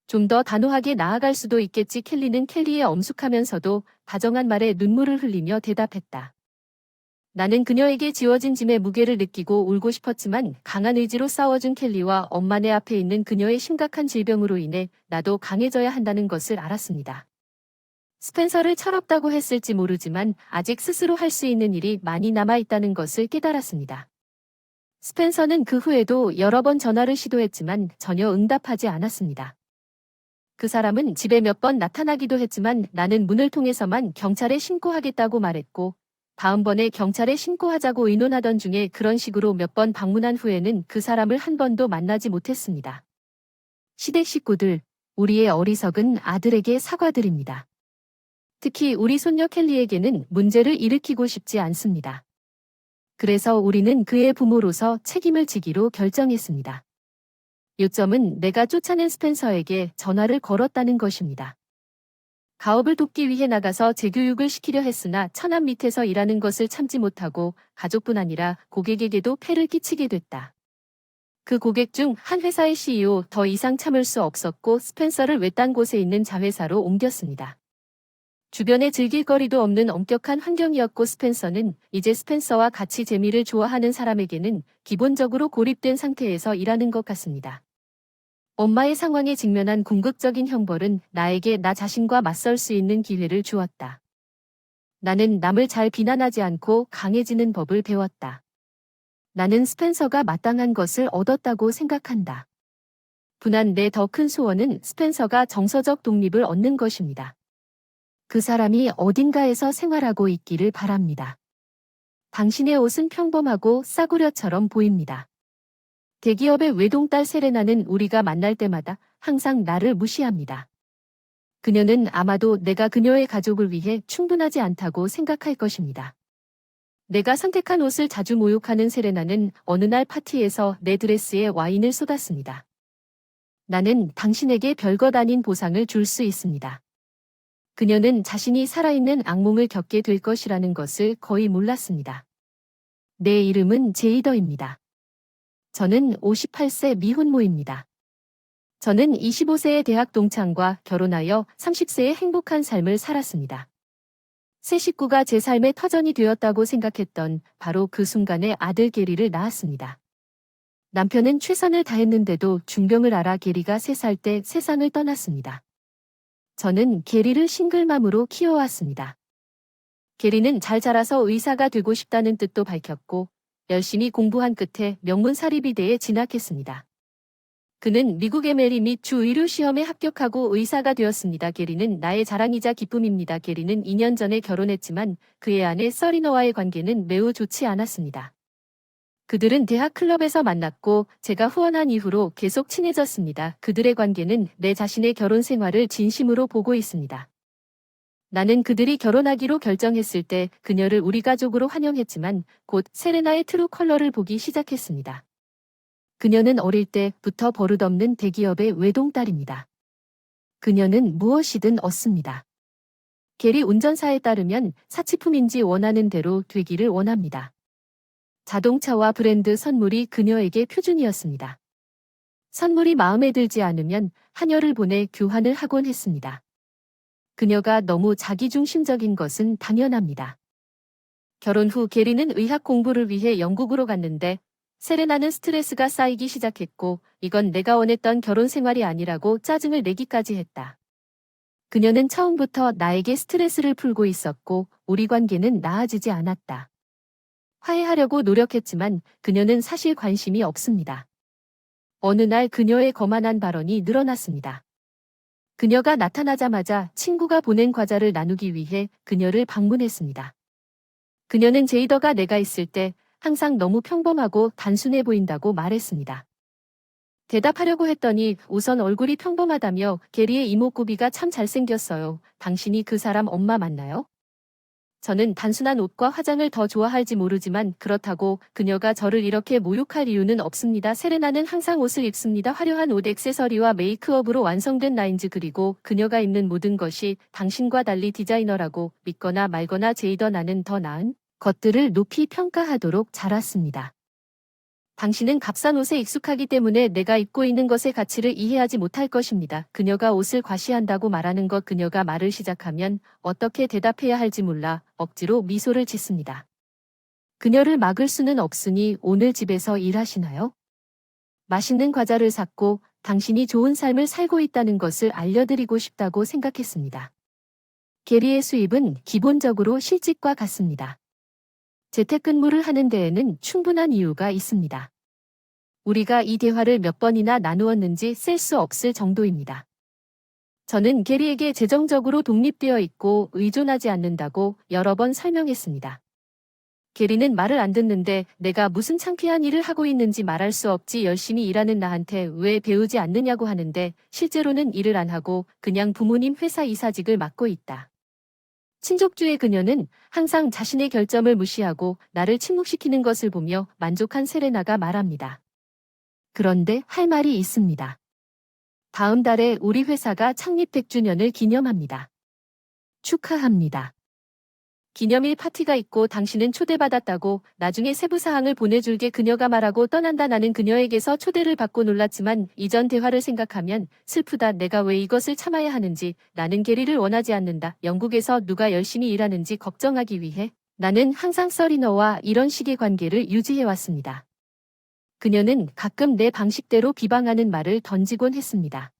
좀 더 단호하게 나아갈 수도 있겠지. 켈리는 켈리의 엄숙하면서도 다정한 말에 눈물을 흘리며 대답했다. 나는 그녀에게 지워진 짐의 무게를 느끼고 울고 싶었지만 강한 의지로 싸워준 켈리와 엄마네 앞에 있는 그녀의 심각한 질병으로 인해 나도 강해져야 한다는 것을 알았습니다. 스펜서를 철없다고 했을지 모르지만 아직 스스로 할 수 있는 일이 많이 남아있다는 것을 깨달았습니다. 스펜서는 그 후에도 여러 번 전화를 시도했지만 전혀 응답하지 않았습니다. 그 사람은 집에 몇 번 나타나기도 했지만 나는 문을 통해서만 경찰에 신고하겠다고 말했고 다음번에 경찰에 신고하자고 의논하던 중에 그런 식으로 몇 번 방문한 후에는 그 사람을 한 번도 만나지 못했습니다. 시댁 식구들, 우리의 어리석은 아들에게 사과드립니다. 특히 우리 손녀 켈리에게는 문제를 일으키고 싶지 않습니다. 그래서 우리는 그의 부모로서 책임을 지기로 결정했습니다. 요점은 내가 쫓아낸 스펜서에게 전화를 걸었다는 것입니다. 가업을 돕기 위해 나가서 재교육을 시키려 했으나 천암 밑에서 일하는 것을 참지 못하고 가족뿐 아니라 고객에게도 폐를 끼치게 됐다. 그 고객 중 한 회사의 CEO 더 이상 참을 수 없었고 스펜서를 외딴 곳에 있는 자회사로 옮겼습니다. 주변에 즐길 거리도 없는 엄격한 환경이었고 스펜서는 이제 스펜서와 같이 재미를 좋아하는 사람에게는 기본적으로 고립된 상태에서 일하는 것 같습니다. 엄마의 상황에 직면한 궁극적인 형벌은 나에게 나 자신과 맞설 수 있는 기회를 주었다. 나는 남을 잘 비난하지 않고 강해지는 법을 배웠다. 나는 스펜서가 마땅한 것을 얻었다고 생각한다. 분한 내 더 큰 소원은 스펜서가 정서적 독립을 얻는 것입니다. 그 사람이 어딘가에서 생활하고 있기를 바랍니다. 당신의 옷은 평범하고 싸구려처럼 보입니다. 대기업의 외동딸 세레나는 우리가 만날 때마다 항상 나를 무시합니다. 그녀는 아마도 내가 그녀의 가족을 위해 충분하지 않다고 생각할 것입니다. 내가 선택한 옷을 자주 모욕하는 세레나는 어느 날 파티에서 내 드레스에 와인을 쏟았습니다. 나는 당신에게 별것 아닌 보상을 줄 수 있습니다. 그녀는 자신이 살아있는 악몽을 겪게 될 것이라는 것을 거의 몰랐습니다. 내 이름은 제이더입니다. 저는 58세 미혼모입니다. 저는 25세의 대학 동창과 결혼하여 30세의 행복한 삶을 살았습니다. 새 식구가 제 삶의 터전이 되었다고 생각했던 바로 그 순간에 아들 게리를 낳았습니다. 남편은 최선을 다했는데도 중병을 앓아 게리가 3살 때 세상을 떠났습니다. 저는 게리를 싱글맘으로 키워왔습니다. 게리는 잘 자라서 의사가 되고 싶다는 뜻도 밝혔고 열심히 공부한 끝에 명문사립의대에 진학했습니다. 그는 미국의 메리 및 주 의료 시험에 합격하고 의사가 되었습니다. 게리는 나의 자랑이자 기쁨입니다. 게리는 2년 전에 결혼했지만 그의 아내 서리너와의 관계는 매우 좋지 않았습니다. 그들은 대학 클럽에서 만났고 제가 후원한 이후로 계속 친해졌습니다. 그들의 관계는 내 자신의 결혼 생활을 진심으로 보고 있습니다. 나는 그들이 결혼하기로 결정했을 때 그녀를 우리 가족으로 환영했지만 곧 세레나의 트루 컬러를 보기 시작했습니다. 그녀는 어릴 때부터 버릇없는 대기업의 외동딸입니다. 그녀는 무엇이든 얻습니다. 게리 운전사에 따르면 사치품인지 원하는 대로 되기를 원합니다. 자동차와 브랜드 선물이 그녀에게 표준이었습니다. 선물이 마음에 들지 않으면 하녀를 보내 교환을 하곤 했습니다. 그녀가 너무 자기중심적인 것은 당연합니다. 결혼 후 게리는 의학 공부를 위해 영국으로 갔는데 세레나는 스트레스가 쌓이기 시작했고 이건 내가 원했던 결혼 생활이 아니라고 짜증을 내기까지 했다. 그녀는 처음부터 나에게 스트레스를 풀고 있었고 우리 관계는 나아지지 않았다. 화해하려고 노력했지만 그녀는 사실 관심이 없습니다. 어느 날 그녀의 거만한 발언이 늘어났습니다. 그녀가 나타나자마자 친구가 보낸 과자를 나누기 위해 그녀를 방문했습니다. 그녀는 제이더가 내가 있을 때 항상 너무 평범하고 단순해 보인다고 말했습니다. 대답하려고 했더니 우선 얼굴이 평범하다며 게리의 이목구비가 참 잘생겼어요. 당신이 그 사람 엄마 맞나요? 저는 단순한 옷과 화장을 더 좋아할지 모르지만 그렇다고 그녀가 저를 이렇게 모욕할 이유는 없습니다. 세레나는 항상 옷을 입습니다. 화려한 옷, 액세서리와 메이크업으로 완성된 라인즈 그리고 그녀가 입는 모든 것이 당신과 달리 디자이너라고 믿거나 말거나 제이더 나는 더 나은 것들을 높이 평가하도록 자랐습니다. 당신은 값싼 옷에 익숙하기 때문에 내가 입고 있는 것의 가치를 이해하지 못할 것입니다. 그녀가 옷을 과시한다고 말하는 것 그녀가 말을 시작하면 어떻게 대답해야 할지 몰라 억지로 미소를 짓습니다. 그녀를 막을 수는 없으니 오늘 집에서 일하시나요? 맛있는 과자를 샀고 당신이 좋은 삶을 살고 있다는 것을 알려드리고 싶다고 생각했습니다. 게리의 수입은 기본적으로 실직과 같습니다. 재택근무를 하는 데에는 충분한 이유가 있습니다. 우리가 이 대화를 몇 번이나 나누었는지 셀 수 없을 정도입니다. 저는 게리에게 재정적으로 독립되어 있고 의존하지 않는다고 여러 번 설명했습니다. 게리는 말을 안 듣는데 내가 무슨 창피한 일을 하고 있는지 말할 수 없지 열심히 일하는 나한테 왜 배우지 않느냐고 하는데 실제로는 일을 안 하고 그냥 부모님 회사 이사직을 맡고 있다. 친족주의 그녀는 항상 자신의 결점을 무시하고 나를 침묵시키는 것을 보며 만족한 세레나가 말합니다. 그런데 할 말이 있습니다. 다음 달에 우리 회사가 창립 100주년을 기념합니다. 축하합니다. 기념일 파티가 있고 당신은 초대받았다고 나중에 세부사항을 보내줄게 그녀가 말하고 떠난다. 나는 그녀에게서 초대를 받고 놀랐지만 이전 대화를 생각하면 슬프다. 내가 왜 이것을 참아야 하는지 나는 게리를 원하지 않는다. 영국에서 누가 열심히 일하는지 걱정하기 위해 나는 항상 서리너와 이런 식의 관계를 유지해왔습니다. 그녀는 가끔 내 방식대로 비방하는 말을 던지곤 했습니다.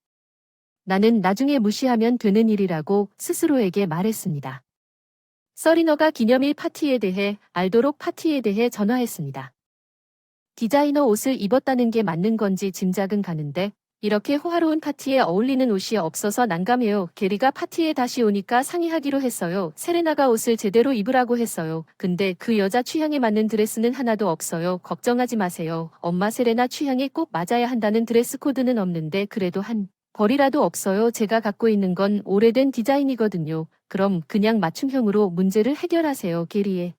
나는 나중에 무시하면 되는 일이라고 스스로에게 말했습니다. 서리너가 기념일 파티에 대해 알도록 파티에 대해 전화했습니다. 디자이너 옷을 입었다는 게 맞는 건지 짐작은 가는데 이렇게 호화로운 파티에 어울리는 옷이 없어서 난감해요. 게리가 파티에 다시 오니까 상의하기로 했어요. 세레나가 옷을 제대로 입으라고 했어요. 근데 그 여자 취향에 맞는 드레스는 하나도 없어요. 걱정하지 마세요. 엄마 세레나 취향에 꼭 맞아야 한다는 드레스 코드는 없는데 그래도 한 벌이라도 없어요. 제가 갖고 있는 건 오래된 디자인이거든요. 그럼 그냥 맞춤형으로 문제를 해결하세요. 게리의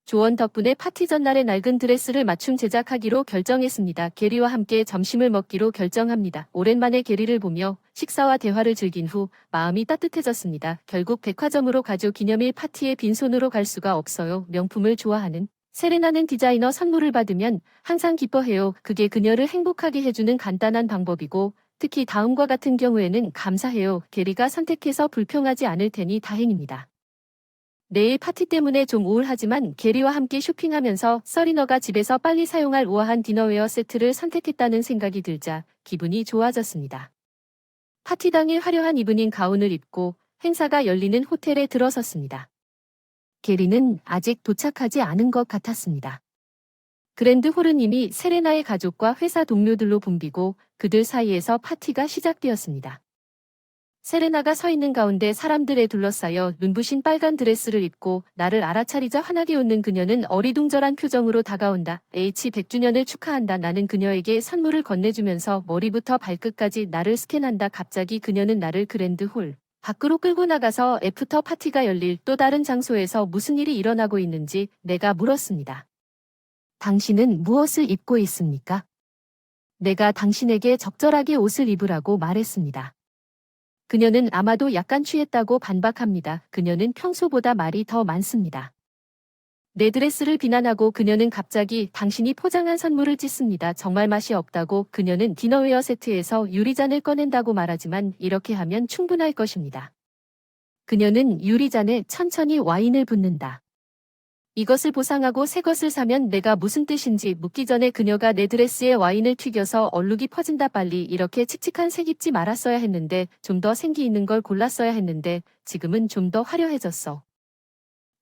조언 덕분에 파티 전날에 낡은 드레스를 맞춤 제작하기로 결정했습니다. 게리와 함께 점심을 먹기로 결정합니다. 오랜만에 게리를 보며 식사와 대화를 즐긴 후 마음이 따뜻해졌습니다. 결국 백화점으로 가죠. 기념일 파티에 빈손으로 갈 수가 없어요. 명품을 좋아하는 세레나는 디자이너 선물을 받으면 항상 기뻐해요. 그게 그녀를 행복하게 해주는 간단한 방법이고 특히 다음과 같은 경우에는 감사해요. 게리가 선택해서 불평하지 않을 테니 다행입니다. 내일 파티 때문에 좀 우울하지만 게리와 함께 쇼핑하면서 서리너가 집에서 빨리 사용할 우아한 디너웨어 세트를 선택했다는 생각이 들자 기분이 좋아졌습니다. 파티 당일 화려한 이브닝 가운을 입고 행사가 열리는 호텔에 들어섰습니다. 게리는 아직 도착하지 않은 것 같았습니다. 그랜드 홀은 이미 세레나의 가족과 회사 동료들로 붐비고 그들 사이에서 파티가 시작되었습니다. 세레나가 서 있는 가운데 사람들에 둘러싸여 눈부신 빨간 드레스를 입고 나를 알아차리자 환하게 웃는 그녀는 어리둥절한 표정으로 다가온다. H 100주년을 축하한다. 나는 그녀에게 선물을 건네주면서 머리부터 발끝까지 나를 스캔한다. 갑자기 그녀는 나를 그랜드 홀 밖으로 끌고 나가서 애프터 파티가 열릴 또 다른 장소에서 무슨 일이 일어나고 있는지 내가 물었습니다. 당신은 무엇을 입고 있습니까? 내가 당신에게 적절하게 옷을 입으라고 말했습니다. 그녀는 아마도 약간 취했다고 반박합니다. 그녀는 평소보다 말이 더 많습니다. 내 드레스를 비난하고 그녀는 갑자기 당신이 포장한 선물을 찢습니다. 정말 맛이 없다고 그녀는 디너웨어 세트에서 유리잔을 꺼낸다고 말하지만 이렇게 하면 충분할 것입니다. 그녀는 유리잔에 천천히 와인을 붓는다. 이것을 보상하고 새 것을 사면 내가 무슨 뜻인지 묻기 전에 그녀가 내 드레스에 와인을 튀겨서 얼룩이 퍼진다 빨리 이렇게 칙칙한 색 입지 말았어야 했는데 좀 더 생기 있는 걸 골랐어야 했는데 지금은 좀 더 화려해졌어.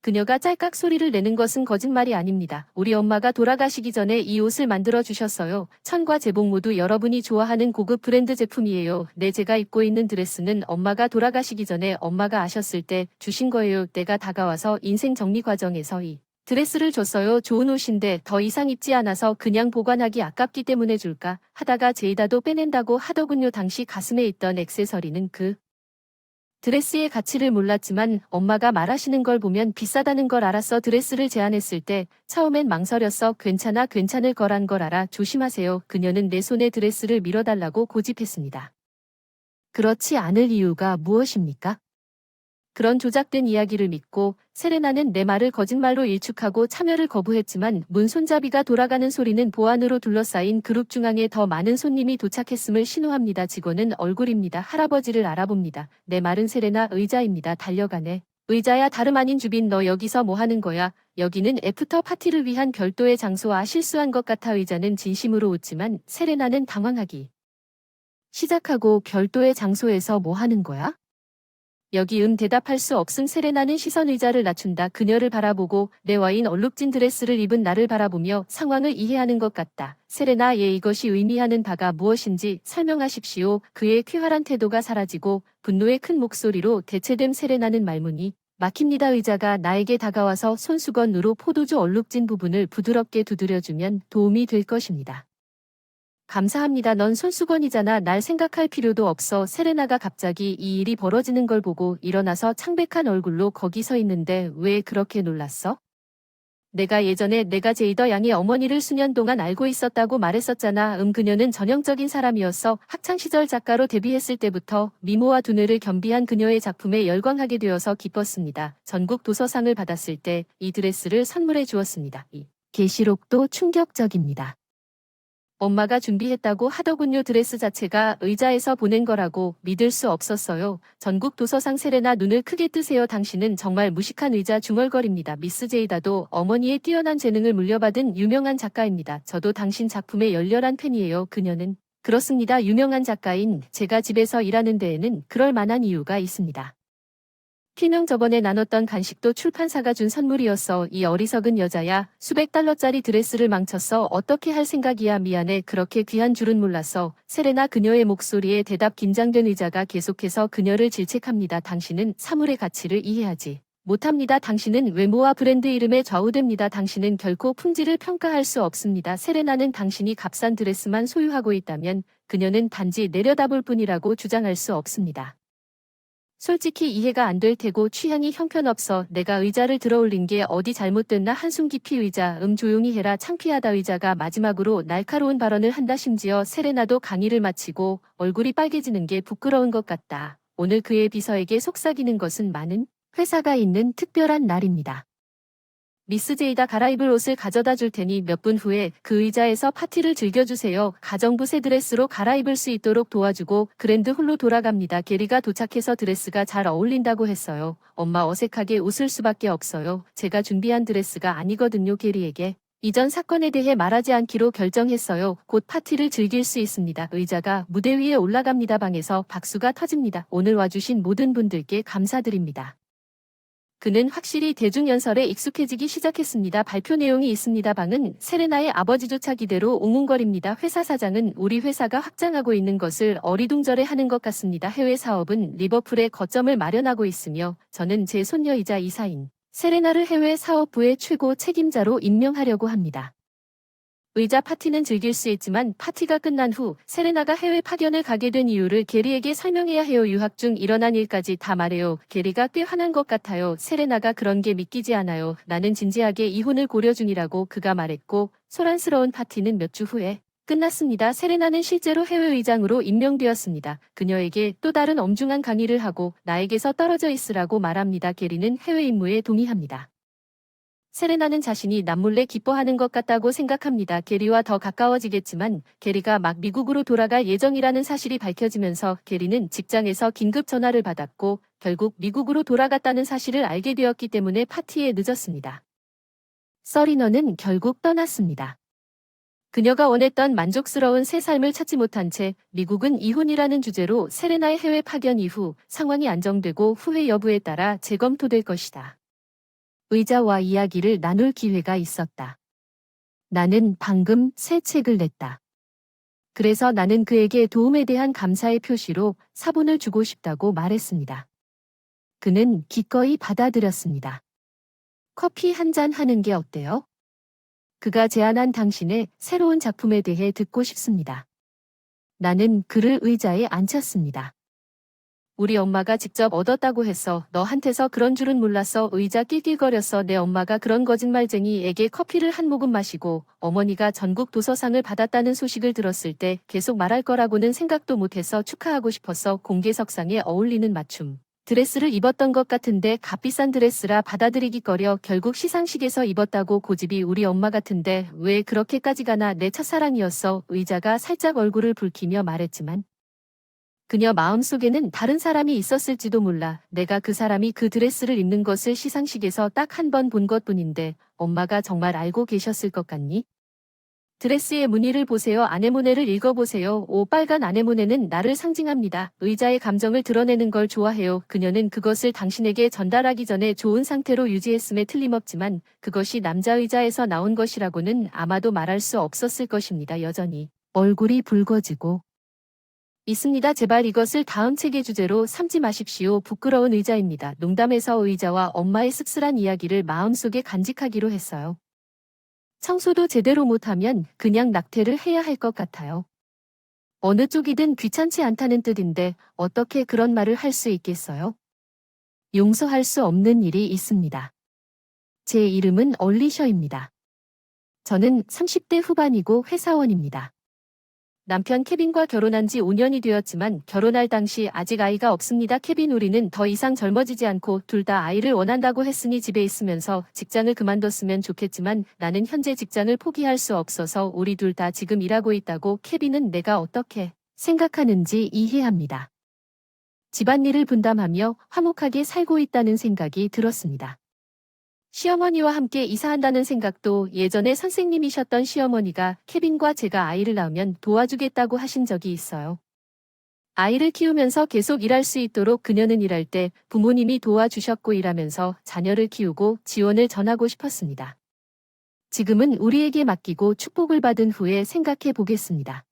그녀가 짤깍 소리를 내는 것은 거짓말이 아닙니다. 우리 엄마가 돌아가시기 전에 이 옷을 만들어 주셨어요. 천과 제복 모두 여러분이 좋아하는 고급 브랜드 제품이에요. 제가 입고 있는 드레스는 엄마가 돌아가시기 전에 엄마가 아셨을 때 주신 거예요. 때가 다가와서 인생 정리 과정에서 이 드레스를 줬어요. 좋은 옷인데 더 이상 입지 않아서 그냥 보관하기 아깝기 때문에 줄까 하다가 제이다도 빼낸다고 하더군요. 당시 가슴에 있던 액세서리는 그 드레스의 가치를 몰랐지만 엄마가 말하시는 걸 보면 비싸다는 걸 알았어. 드레스를 제안했을 때 처음엔 망설였어. 괜찮을 거란 걸 알아. 조심하세요. 그녀는 내 손에 드레스를 밀어달라고 고집했습니다. 그렇지 않을 이유가 무엇입니까? 그런 조작된 이야기를 믿고 세레나는 내 말을 거짓말로 일축하고 참여를 거부했지만 문 손잡이가 돌아가는 소리는 보안으로 둘러싸인 그룹 중앙에 더 많은 손님이 도착했음을 신호합니다. 직원은 얼굴입니다. 할아버지를 알아봅니다. 내 말은 세레나 의자입니다. 달려가네. 의자야 다름 아닌 주빈 너 여기서 뭐 하는 거야? 여기는 애프터 파티를 위한 별도의 장소와 실수한 것 같아 의자는 진심으로 웃지만 세레나는 당황하기 시작하고 별도의 장소에서 뭐 하는 거야? 여기 대답할 수 없음. 세레나는 시선 의자를 낮춘다. 그녀를 바라보고 내 와인 얼룩진 드레스를 입은 나를 바라보며 상황을 이해하는 것 같다. 세레나 이것이 의미하는 바가 무엇인지 설명하십시오. 그의 쾌활한 태도가 사라지고 분노의 큰 목소리로 대체됨. 세레나는 말문이 막힙니다. 의자가 나에게 다가와서 손수건으로 포도주 얼룩진 부분을 부드럽게 두드려주면 도움이 될 것입니다. 감사합니다. 넌 손수건이잖아. 날 생각할 필요도 없어. 세레나가 갑자기 이 일이 벌어지는 걸 보고 일어나서 창백한 얼굴로 거기 서 있는데 왜 그렇게 놀랐어? 내가 예전에 내가 제이더 양의 어머니를 수년 동안 알고 있었다고 말했었잖아. 그녀는 전형적인 사람이었어. 학창시절 작가로 데뷔했을 때부터 미모와 두뇌를 겸비한 그녀의 작품에 열광하게 되어서 기뻤습니다. 전국 도서상을 받았을 때 이 드레스를 선물해 주었습니다. 이 계시록도 충격적입니다. 엄마가 준비했다고 하더군요. 드레스 자체가 의자에서 보낸 거라고 믿을 수 없었어요. 전국 도서상. 세레나 눈을 크게 뜨세요. 당신은 정말 무식한 의자 중얼거립니다. 미스 제이다도 어머니의 뛰어난 재능을 물려받은 유명한 작가입니다. 저도 당신 작품의 열렬한 팬이에요. 그녀는 그렇습니다. 유명한 작가인 제가 집에서 일하는 데에는 그럴 만한 이유가 있습니다. 피명 저번에 나눴던 간식도 출판사가 준 선물이었어. 이 어리석은 여자야. 수백 달러짜리 드레스를 망쳤어. 어떻게 할 생각이야. 미안해. 그렇게 귀한 줄은 몰랐어. 세레나. 그녀의 목소리에 대답. 긴장된 의자가 계속해서 그녀를 질책합니다. 당신은 사물의 가치를 이해하지 못합니다. 당신은 외모와 브랜드 이름에 좌우됩니다. 당신은 결코 품질을 평가할 수 없습니다. 세레나는 당신이 값싼 드레스만 소유하고 있다면 그녀는 단지 내려다볼 뿐이라고 주장할 수 없습니다. 솔직히 이해가 안 될 테고 취향이 형편없어. 내가 의자를 들어올린 게 어디 잘못됐나. 한숨 깊이. 의자. 조용히 해라. 창피하다. 의자가 마지막으로 날카로운 발언을 한다. 심지어 세레나도 강의를 마치고 얼굴이 빨개지는 게 부끄러운 것 같다. 오늘 그의 비서에게 속삭이는 것은 많은 회사가 있는 특별한 날입니다. 미스 제이다 갈아입을 옷을 가져다 줄 테니 몇 분 후에 그 의자에서 파티를 즐겨주세요. 가정부 새 드레스로 갈아입을 수 있도록 도와주고 그랜드 홀로 돌아갑니다. 게리가 도착해서 드레스가 잘 어울린다고 했어요. 엄마 어색하게 웃을 수밖에 없어요. 제가 준비한 드레스가 아니거든요. 게리에게 이전 사건에 대해 말하지 않기로 결정했어요. 곧 파티를 즐길 수 있습니다. 의자가 무대 위에 올라갑니다. 방에서 박수가 터집니다. 오늘 와주신 모든 분들께 감사드립니다. 그는 확실히 대중연설에 익숙해지기 시작했습니다. 발표 내용이 있습니다. 방은 세레나의 아버지조차 기대로 웅웅거립니다. 회사 사장은 우리 회사가 확장하고 있는 것을 어리둥절해 하는 것 같습니다. 해외 사업은 리버풀에 거점을 마련하고 있으며 저는 제 손녀이자 이사인 세레나를 해외 사업부의 최고 책임자로 임명하려고 합니다. 의자 파티는 즐길 수 있지만 파티가 끝난 후 세레나가 해외 파견을 가게 된 이유를 게리에게 설명해야 해요. 유학 중 일어난 일까지 다 말해요. 게리가 꽤 화난 것 같아요. 세레나가 그런 게 믿기지 않아요. 나는 진지하게 이혼을 고려 중이라고 그가 말했고 소란스러운 파티는 몇 주 후에 끝났습니다. 세레나는 실제로 해외의장으로 임명되었습니다. 그녀에게 또 다른 엄중한 강의를 하고 나에게서 떨어져 있으라고 말합니다. 게리는 해외 임무에 동의합니다. 세레나는 자신이 남몰래 기뻐하는 것 같다고 생각합니다. 게리와 더 가까워지겠지만 게리가 막 미국으로 돌아갈 예정이라는 사실이 밝혀지면서 게리는 직장에서 긴급 전화를 받았고 결국 미국으로 돌아갔다는 사실을 알게 되었기 때문에 파티에 늦었습니다. 서리너는 결국 떠났습니다. 그녀가 원했던 만족스러운 새 삶을 찾지 못한 채 미국은 이혼이라는 주제로 세레나의 해외 파견 이후 상황이 안정되고 후회 여부에 따라 재검토될 것이다. 의자와 이야기를 나눌 기회가 있었다. 나는 방금 새 책을 냈다. 그래서 나는 그에게 도움에 대한 감사의 표시로 사본을 주고 싶다고 말했습니다. 그는 기꺼이 받아들였습니다. 커피 한 잔 하는 게 어때요? 그가 제안한 당신의 새로운 작품에 대해 듣고 싶습니다. 나는 그를 의자에 앉혔습니다. 우리 엄마가 직접 얻었다고 했어. 너한테서 그런 줄은 몰랐어. 의자 낄낄거렸어. 내 엄마가 그런 거짓말쟁이에게 커피를 한 모금 마시고 어머니가 전국 도서상을 받았다는 소식을 들었을 때 계속 말할 거라고는 생각도 못해서 축하하고 싶었어. 공개석상에 어울리는 맞춤 드레스를 입었던 것 같은데 값비싼 드레스라 받아들이기 꺼려 결국 시상식에서 입었다고 고집이 우리 엄마 같은데 왜 그렇게까지 가나. 내 첫사랑이었어. 의자가 살짝 얼굴을 붉히며 말했지만 그녀 마음속에는 다른 사람이 있었을지도 몰라. 내가 그 사람이 그 드레스를 입는 것을 시상식에서 딱 한 번 본 것뿐인데 엄마가 정말 알고 계셨을 것 같니? 드레스의 무늬를 보세요. 아네모네를 읽어보세요. 오, 빨간 아네모네는 나를 상징합니다. 의자의 감정을 드러내는 걸 좋아해요. 그녀는 그것을 당신에게 전달하기 전에 좋은 상태로 유지했음에 틀림없지만 그것이 남자 의자에서 나온 것이라고는 아마도 말할 수 없었을 것입니다. 여전히 얼굴이 붉어지고 있습니다. 제발 이것을 다음 책의 주제로 삼지 마십시오. 부끄러운 의자입니다. 농담에서 의자와 엄마의 씁쓸한 이야기를 마음속에 간직하기로 했어요. 청소도 제대로 못하면 그냥 낙태를 해야 할 것 같아요. 어느 쪽이든 귀찮지 않다는 뜻인데 어떻게 그런 말을 할 수 있겠어요? 용서할 수 없는 일이 있습니다. 제 이름은 얼리셔입니다. 저는 30대 후반이고 회사원입니다. 남편 케빈과 결혼한 지 5년이 되었지만 결혼할 당시 아직 아이가 없습니다. 케빈 우리는 더 이상 젊어지지 않고 둘 다 아이를 원한다고 했으니 집에 있으면서 직장을 그만뒀으면 좋겠지만 나는 현재 직장을 포기할 수 없어서 우리 둘 다 지금 일하고 있다고. 케빈은 내가 어떻게 생각하는지 이해합니다. 집안일을 분담하며 화목하게 살고 있다는 생각이 들었습니다. 시어머니와 함께 이사한다는 생각도 예전에 선생님이셨던 시어머니가 케빈과 제가 아이를 낳으면 도와주겠다고 하신 적이 있어요. 아이를 키우면서 계속 일할 수 있도록 그녀는 일할 때 부모님이 도와주셨고 일하면서 자녀를 키우고 지원을 전하고 싶었습니다. 지금은 우리에게 맡기고 축복을 받은 후에 생각해 보겠습니다.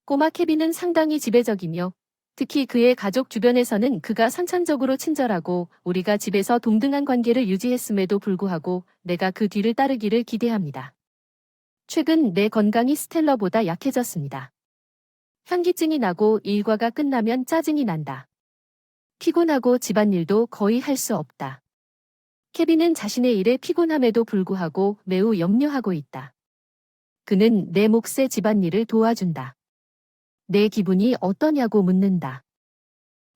꼬마 케빈은 상당히 지배적이며 특히 그의 가족 주변에서는 그가 선천적으로 친절하고 우리가 집에서 동등한 관계를 유지했음에도 불구하고 내가 그 뒤를 따르기를 기대합니다. 최근 내 건강이 스텔러보다 약해졌습니다. 현기증이 나고 일과가 끝나면 짜증이 난다. 피곤하고 집안일도 거의 할 수 없다. 케빈은 자신의 일에 피곤함에도 불구하고 매우 염려하고 있다. 그는 내 몫의 집안일을 도와준다. 내 기분이 어떠냐고 묻는다.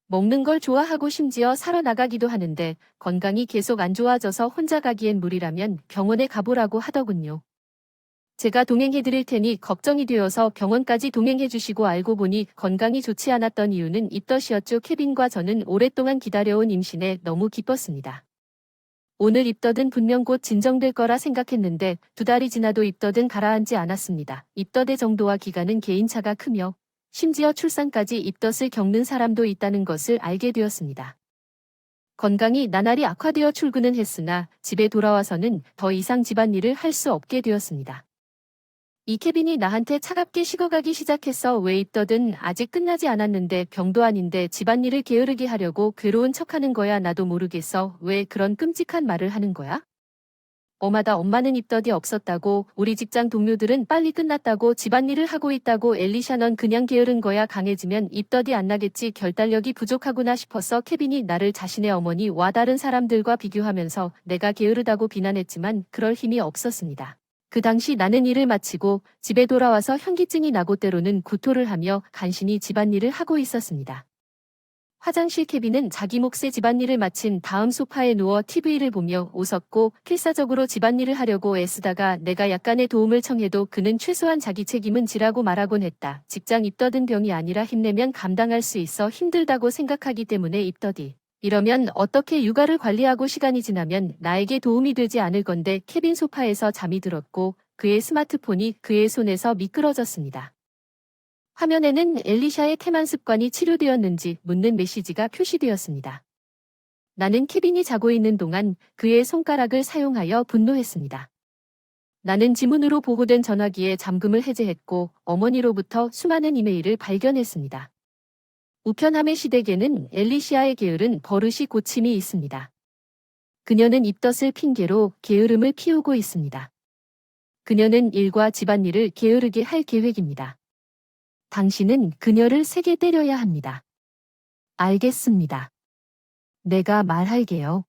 먹는 걸 좋아하고 심지어 살아나가기도 하는데 건강이 계속 안 좋아져서 혼자 가기엔 무리라면 병원에 가보라고 하더군요. 제가 동행해드릴 테니 걱정이 되어서 병원까지 동행해주시고 알고 보니 건강이 좋지 않았던 이유는 입덧이었죠. 케빈과 저는 오랫동안 기다려온 임신에 너무 기뻤습니다. 오늘 입덧은 분명 곧 진정될 거라 생각했는데 2달이 지나도 입덧은 가라앉지 않았습니다. 입덧의 정도와 기간은 개인차가 크며 심지어 출산까지 입덧을 겪는 사람도 있다는 것을 알게 되었습니다. 건강이 나날이 악화되어 출근은 했으나 집에 돌아와서는 더 이상 집안일을 할 수 없게 되었습니다. 이 케빈이 나한테 차갑게 식어가기 시작했어. 왜 입덧은 아직 끝나지 않았는데 병도 아닌데 집안일을 게으르게 하려고 괴로운 척하는 거야. 나도 모르겠어. 왜 그런 끔찍한 말을 하는 거야? 엄마는 입덧이 없었다고, 우리 직장 동료들은 빨리 끝났다고, 집안일을 하고 있다고. 엘리샤 넌 그냥 게으른 거야. 강해지면 입덧이 안 나겠지. 결단력이 부족하구나 싶었어. 케빈이 나를 자신의 어머니와 다른 사람들과 비교하면서 내가 게으르다고 비난했지만 그럴 힘이 없었습니다. 그 당시 나는 일을 마치고 집에 돌아와서 현기증이 나고 때로는 구토를 하며 간신히 집안일을 하고 있었습니다. 화장실 케빈은 자기 몫의 집안일을 마친 다음 소파에 누워 TV를 보며 웃었고 필사적으로 집안일을 하려고 애쓰다가 내가 약간의 도움을 청해도 그는 최소한 자기 책임은 지라고 말하곤 했다. 직장 입덧은 병이 아니라 힘내면 감당할 수 있어 힘들다고 생각하기 때문에 입덧이 이러면 어떻게 육아를 관리하고 시간이 지나면 나에게 도움이 되지 않을 건데 케빈 소파에서 잠이 들었고 그의 스마트폰이 그의 손에서 미끄러졌습니다. 화면에는 엘리샤의 태만 습관이 치료되었는지 묻는 메시지가 표시되었습니다. 나는 케빈이 자고 있는 동안 그의 손가락을 사용하여 분노했습니다. 나는 지문으로 보고된 전화기에 잠금을 해제했고 어머니로부터 수많은 이메일을 발견했습니다. 우편함의 시댁에는 엘리시아의 게으른 버릇이 고침이 있습니다. 그녀는 입덧을 핑계로 게으름을 피우고 있습니다. 그녀는 일과 집안일을 게으르게 할 계획입니다. 당신은 그녀를 세게 때려야 합니다. 알겠습니다. 내가 말할게요.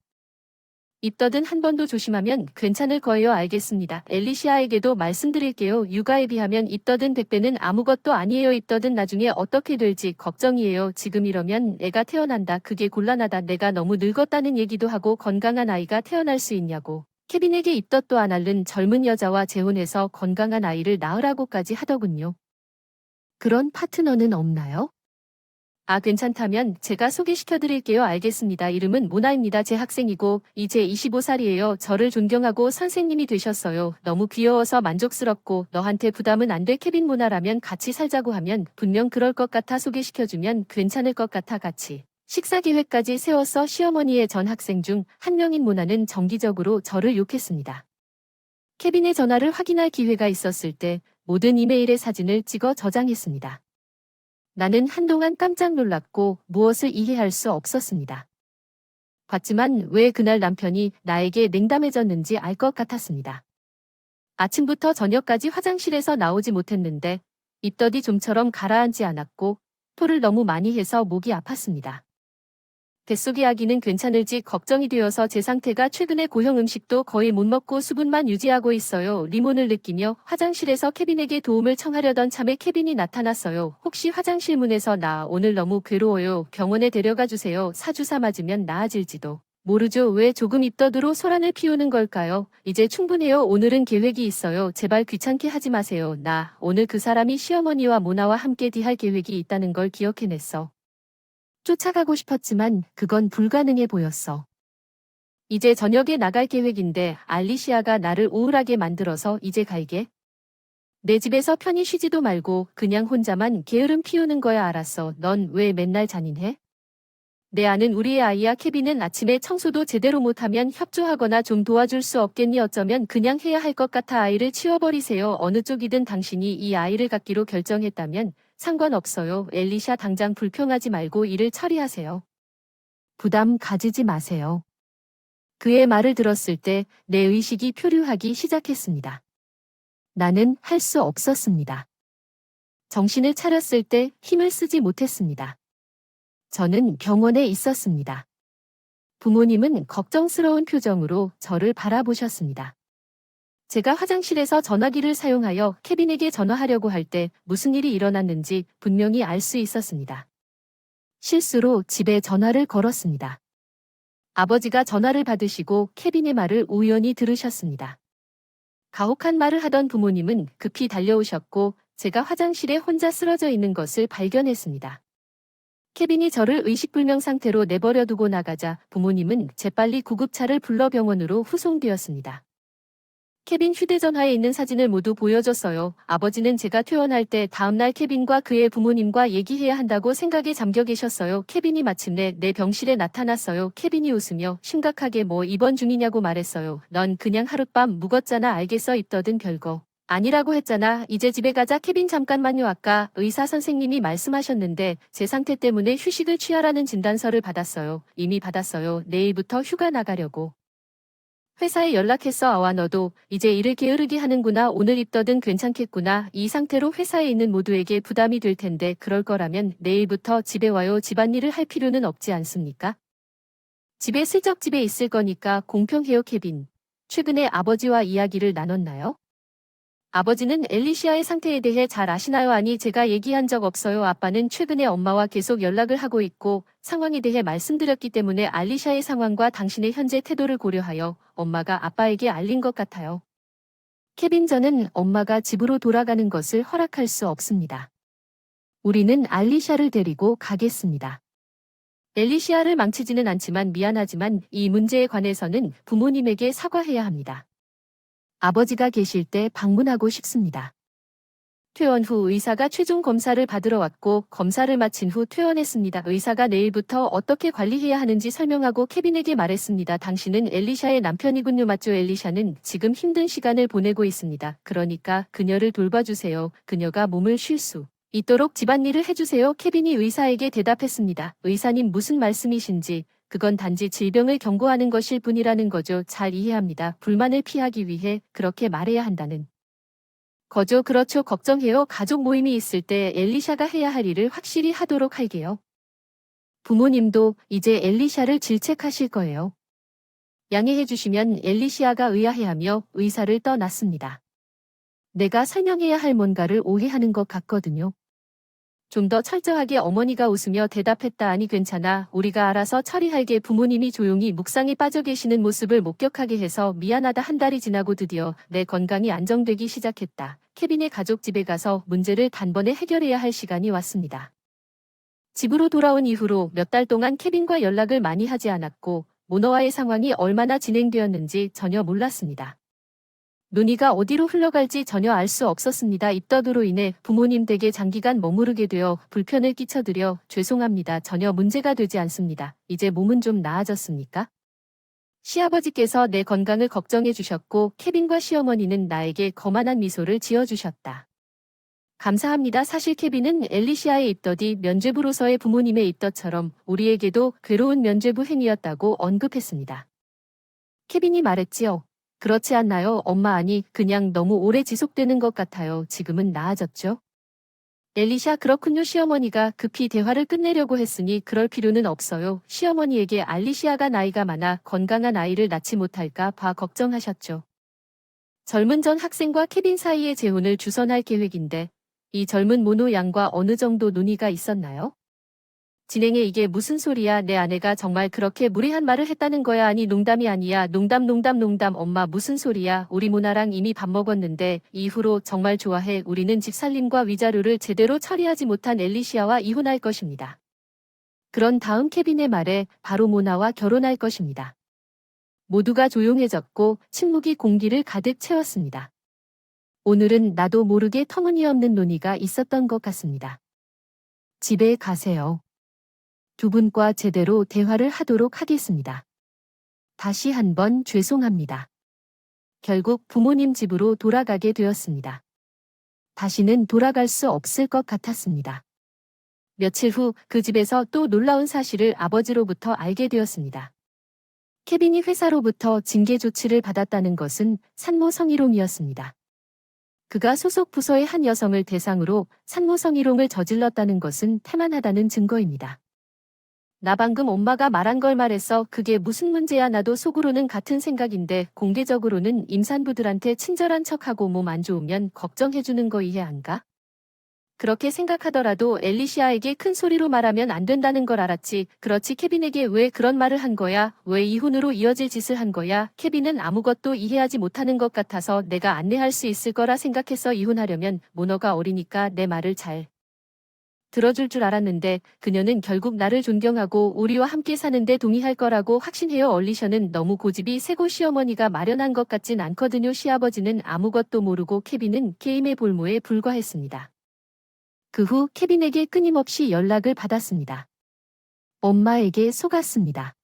입덧은 한 번 더 조심하면 괜찮을 거예요. 알겠습니다. 엘리시아에게도 말씀드릴게요. 육아에 비하면 입덧은 100배는 아무것도 아니에요. 입덧은 나중에 어떻게 될지 걱정이에요. 지금 이러면 애가 태어난다. 그게 곤란하다. 내가 너무 늙었다는 얘기도 하고 건강한 아이가 태어날 수 있냐고. 케빈에게 입덧도 안 앓는 젊은 여자와 재혼해서 건강한 아이를 낳으라고까지 하더군요. 그런 파트너는 없나요? 아, 괜찮다면 제가 소개시켜드릴게요. 알겠습니다. 이름은 모나입니다. 제 학생이고 이제 25살이에요. 저를 존경하고 선생님이 되셨어요. 너무 귀여워서 만족스럽고 너한테 부담은 안 돼. 케빈 모나라면 같이 살자고 하면 분명 그럴 것 같아. 소개시켜주면 괜찮을 것 같아. 같이 식사 계획까지 세워서 시어머니의 전 학생 중 한 명인 모나는 정기적으로 저를 욕했습니다. 케빈의 전화를 확인할 기회가 있었을 때 모든 이메일의 사진을 찍어 저장했습니다. 나는 한동안 깜짝 놀랐고 무엇을 이해할 수 없었습니다. 봤지만 왜 그날 남편이 나에게 냉담해졌는지 알 것 같았습니다. 아침부터 저녁까지 화장실에서 나오지 못했는데 입덧이 좀처럼 가라앉지 않았고 토를 너무 많이 해서 목이 아팠습니다. 뱃속의 아기는 괜찮을지 걱정이 되어서 제 상태가 최근에 고형 음식도 거의 못 먹고 수분만 유지하고 있어요. 리몬을 느끼며 화장실에서 케빈에게 도움을 청하려던 참에 케빈이 나타났어요. 혹시 화장실 문에서 나 오늘 너무 괴로워요. 병원에 데려가 주세요. 사주사 맞으면 나아질지도. 모르죠. 왜 조금 입덧으로 소란을 피우는 걸까요? 이제 충분해요. 오늘은 계획이 있어요. 제발 귀찮게 하지 마세요. 나 오늘 그 사람이 시어머니와 모나와 함께 디할 계획이 있다는 걸 기억해냈어. 쫓아가고 싶었지만 그건 불가능해 보였어. 이제 저녁에 나갈 계획인데 알리시아가 나를 우울하게 만들어서 이제 갈게. 내 집에서 편히 쉬지도 말고 그냥 혼자만 게으름 피우는 거야. 알았어. 넌 왜 맨날 잔인해? 내 아는 우리의 아이야. 케빈은 아침에 청소도 제대로 못하면 협조하거나 좀 도와줄 수 없겠니? 어쩌면 그냥 해야 할 것 같아. 아이를 치워버리세요. 어느 쪽이든 당신이 이 아이를 갖기로 결정했다면 상관없어요. 엘리샤 당장 불평하지 말고 일을 처리하세요. 부담 가지지 마세요. 그의 말을 들었을 때 내 의식이 표류하기 시작했습니다. 나는 할 수 없었습니다. 정신을 차렸을 때 힘을 쓰지 못했습니다. 저는 병원에 있었습니다. 부모님은 걱정스러운 표정으로 저를 바라보셨습니다. 제가 화장실에서 전화기를 사용하여 케빈에게 전화하려고 할 때 무슨 일이 일어났는지 분명히 알 수 있었습니다. 실수로 집에 전화를 걸었습니다. 아버지가 전화를 받으시고 케빈의 말을 우연히 들으셨습니다. 가혹한 말을 하던 부모님은 급히 달려오셨고 제가 화장실에 혼자 쓰러져 있는 것을 발견했습니다. 케빈이 저를 의식불명 상태로 내버려 두고 나가자 부모님은 재빨리 구급차를 불러 병원으로 후송되었습니다. 케빈 휴대전화에 있는 사진을 모두 보여줬어요. 아버지는 제가 퇴원할 때 다음날 케빈과 그의 부모님과 얘기해야 한다고 생각에 잠겨 계셨어요. 케빈이 마침내 내 병실에 나타났어요. 케빈이 웃으며 심각하게 뭐 입원 중이냐고 말했어요. 넌 그냥 하룻밤 묵었잖아. 알겠어. 입덧은 별거 아니라고 했잖아. 이제 집에 가자. 케빈 잠깐만요. 아까 의사 선생님이 말씀하셨는데 제 상태 때문에 휴식을 취하라는 진단서를 받았어요. 이미 받았어요. 내일부터 휴가 나가려고. 회사에 연락했어. 아와 너도 이제 일을 게으르게 하는구나. 오늘 입덧은 괜찮겠구나. 이 상태로 회사에 있는 모두에게 부담이 될 텐데 그럴 거라면 내일부터 집에 와요. 집안일을 할 필요는 없지 않습니까? 집에 슬쩍 집에 있을 거니까 공평해요. 케빈. 최근에 아버지와 이야기를 나눴나요? 아버지는 엘리시아의 상태에 대해 잘 아시나요? 아니, 제가 얘기한 적 없어요. 아빠는 최근에 엄마와 계속 연락을 하고 있고 상황에 대해 말씀드렸기 때문에 알리샤의 상황과 당신의 현재 태도를 고려하여 엄마가 아빠에게 알린 것 같아요. 케빈, 저는 엄마가 집으로 돌아가는 것을 허락할 수 없습니다. 우리는 알리샤를 데리고 가겠습니다. 엘리시아를 망치지는 않지만 미안하지만 이 문제에 관해서는 부모님에게 사과해야 합니다. 아버지가 계실 때 방문하고 싶습니다. 퇴원 후 의사가 최종 검사를 받으러 왔고 검사를 마친 후 퇴원했습니다. 의사가 내일부터 어떻게 관리해야 하는지 설명하고 케빈에게 말했습니다. 당신은 엘리샤의 남편이군요. 맞죠? 엘리샤는 지금 힘든 시간을 보내고 있습니다. 그러니까 그녀를 돌봐주세요. 그녀가 몸을 쉴 수 있도록 집안일을 해주세요. 케빈이 의사에게 대답했습니다. 의사님 무슨 말씀이신지 그건 단지 질병을 경고하는 것일 뿐이라는 거죠. 잘 이해합니다. 불만을 피하기 위해 그렇게 말해야 한다는 거죠. 그렇죠. 걱정해요. 가족 모임이 있을 때 엘리샤가 해야 할 일을 확실히 하도록 할게요. 부모님도 이제 엘리샤를 질책하실 거예요. 양해해 주시면 엘리시아가 의아해하며 의사를 떠났습니다. 내가 설명해야 할 뭔가를 오해하는 것 같거든요. 좀 더 철저하게 어머니가 웃으며 대답했다. 아니 괜찮아. 우리가 알아서 처리할게. 부모님이 조용히 묵상에 빠져 계시는 모습을 목격하게 해서 미안하다. 한 달이 지나고 드디어 내 건강이 안정되기 시작했다. 케빈의 가족 집에 가서 문제를 단번에 해결해야 할 시간이 왔습니다. 집으로 돌아온 이후로 몇 달 동안 케빈과 연락을 많이 하지 않았고 모너와의 상황이 얼마나 진행되었는지 전혀 몰랐습니다. 논의가 어디로 흘러갈지 전혀 알 수 없었습니다. 입덧으로 인해 부모님 댁에 장기간 머무르게 되어 불편을 끼쳐드려 죄송합니다. 전혀 문제가 되지 않습니다. 이제 몸은 좀 나아졌습니까? 시아버지께서 내 건강을 걱정해 주셨고 케빈과 시어머니는 나에게 거만한 미소를 지어주셨다. 감사합니다. 사실 케빈은 엘리시아의 입덧이 면죄부로서의 부모님의 입덧처럼 우리에게도 괴로운 면죄부 행위였다고 언급했습니다. 케빈이 말했지요. 그렇지 않나요? 엄마 아니 그냥 너무 오래 지속되는 것 같아요. 지금은 나아졌죠? 엘리샤 그렇군요. 시어머니가 급히 대화를 끝내려고 했으니 그럴 필요는 없어요. 시어머니에게 알리시아가 나이가 많아 건강한 아이를 낳지 못할까 봐 걱정하셨죠. 젊은 전 학생과 케빈 사이의 재혼을 주선할 계획인데 이 젊은 모노 양과 어느 정도 논의가 있었나요? 진행해 이게 무슨 소리야. 내 아내가 정말 그렇게 무례한 말을 했다는 거야. 아니 농담이 아니야. 농담 엄마 무슨 소리야. 우리 모나랑 이미 밥 먹었는데 이후로 정말 좋아해. 우리는 집살림과 위자료를 제대로 처리하지 못한 엘리시아와 이혼할 것입니다. 그런 다음 케빈의 말에 바로 모나와 결혼할 것입니다. 모두가 조용해졌고 침묵이 공기를 가득 채웠습니다. 오늘은 나도 모르게 터무니없는 논의가 있었던 것 같습니다. 집에 가세요. 두 분과 제대로 대화를 하도록 하겠습니다. 다시 한번 죄송합니다. 결국 부모님 집으로 돌아가게 되었습니다. 다시는 돌아갈 수 없을 것 같았습니다. 며칠 후 그 집에서 또 놀라운 사실을 아버지로부터 알게 되었습니다. 케빈이 회사로부터 징계 조치를 받았다는 것은 산모 성희롱이었습니다. 그가 소속 부서의 한 여성을 대상으로 산모 성희롱을 저질렀다는 것은 태만하다는 증거입니다. 나 방금 엄마가 말한 걸 말했어. 그게 무슨 문제야. 나도 속으로는 같은 생각인데 공개적으로는 임산부들한테 친절한 척하고 몸 안 좋으면 걱정해주는 거 이해 안 가? 그렇게 생각하더라도 엘리시아에게 큰 소리로 말하면 안 된다는 걸 알았지. 그렇지 케빈에게 왜 그런 말을 한 거야? 왜 이혼으로 이어질 짓을 한 거야? 케빈은 아무것도 이해하지 못하는 것 같아서 내가 안내할 수 있을 거라 생각해서 이혼하려면 모너가 어리니까 내 말을 잘 들어줄 줄 알았는데 그녀는 결국 나를 존경하고 우리와 함께 사는데 동의할 거라고 확신해요. 얼리셔는 너무 고집이 세고 시어머니가 마련한 것 같진 않거든요. 시아버지는 아무것도 모르고 케빈은 게임의 볼모에 불과했습니다. 그 후 케빈에게 끊임없이 연락을 받았습니다. 엄마에게 속았습니다.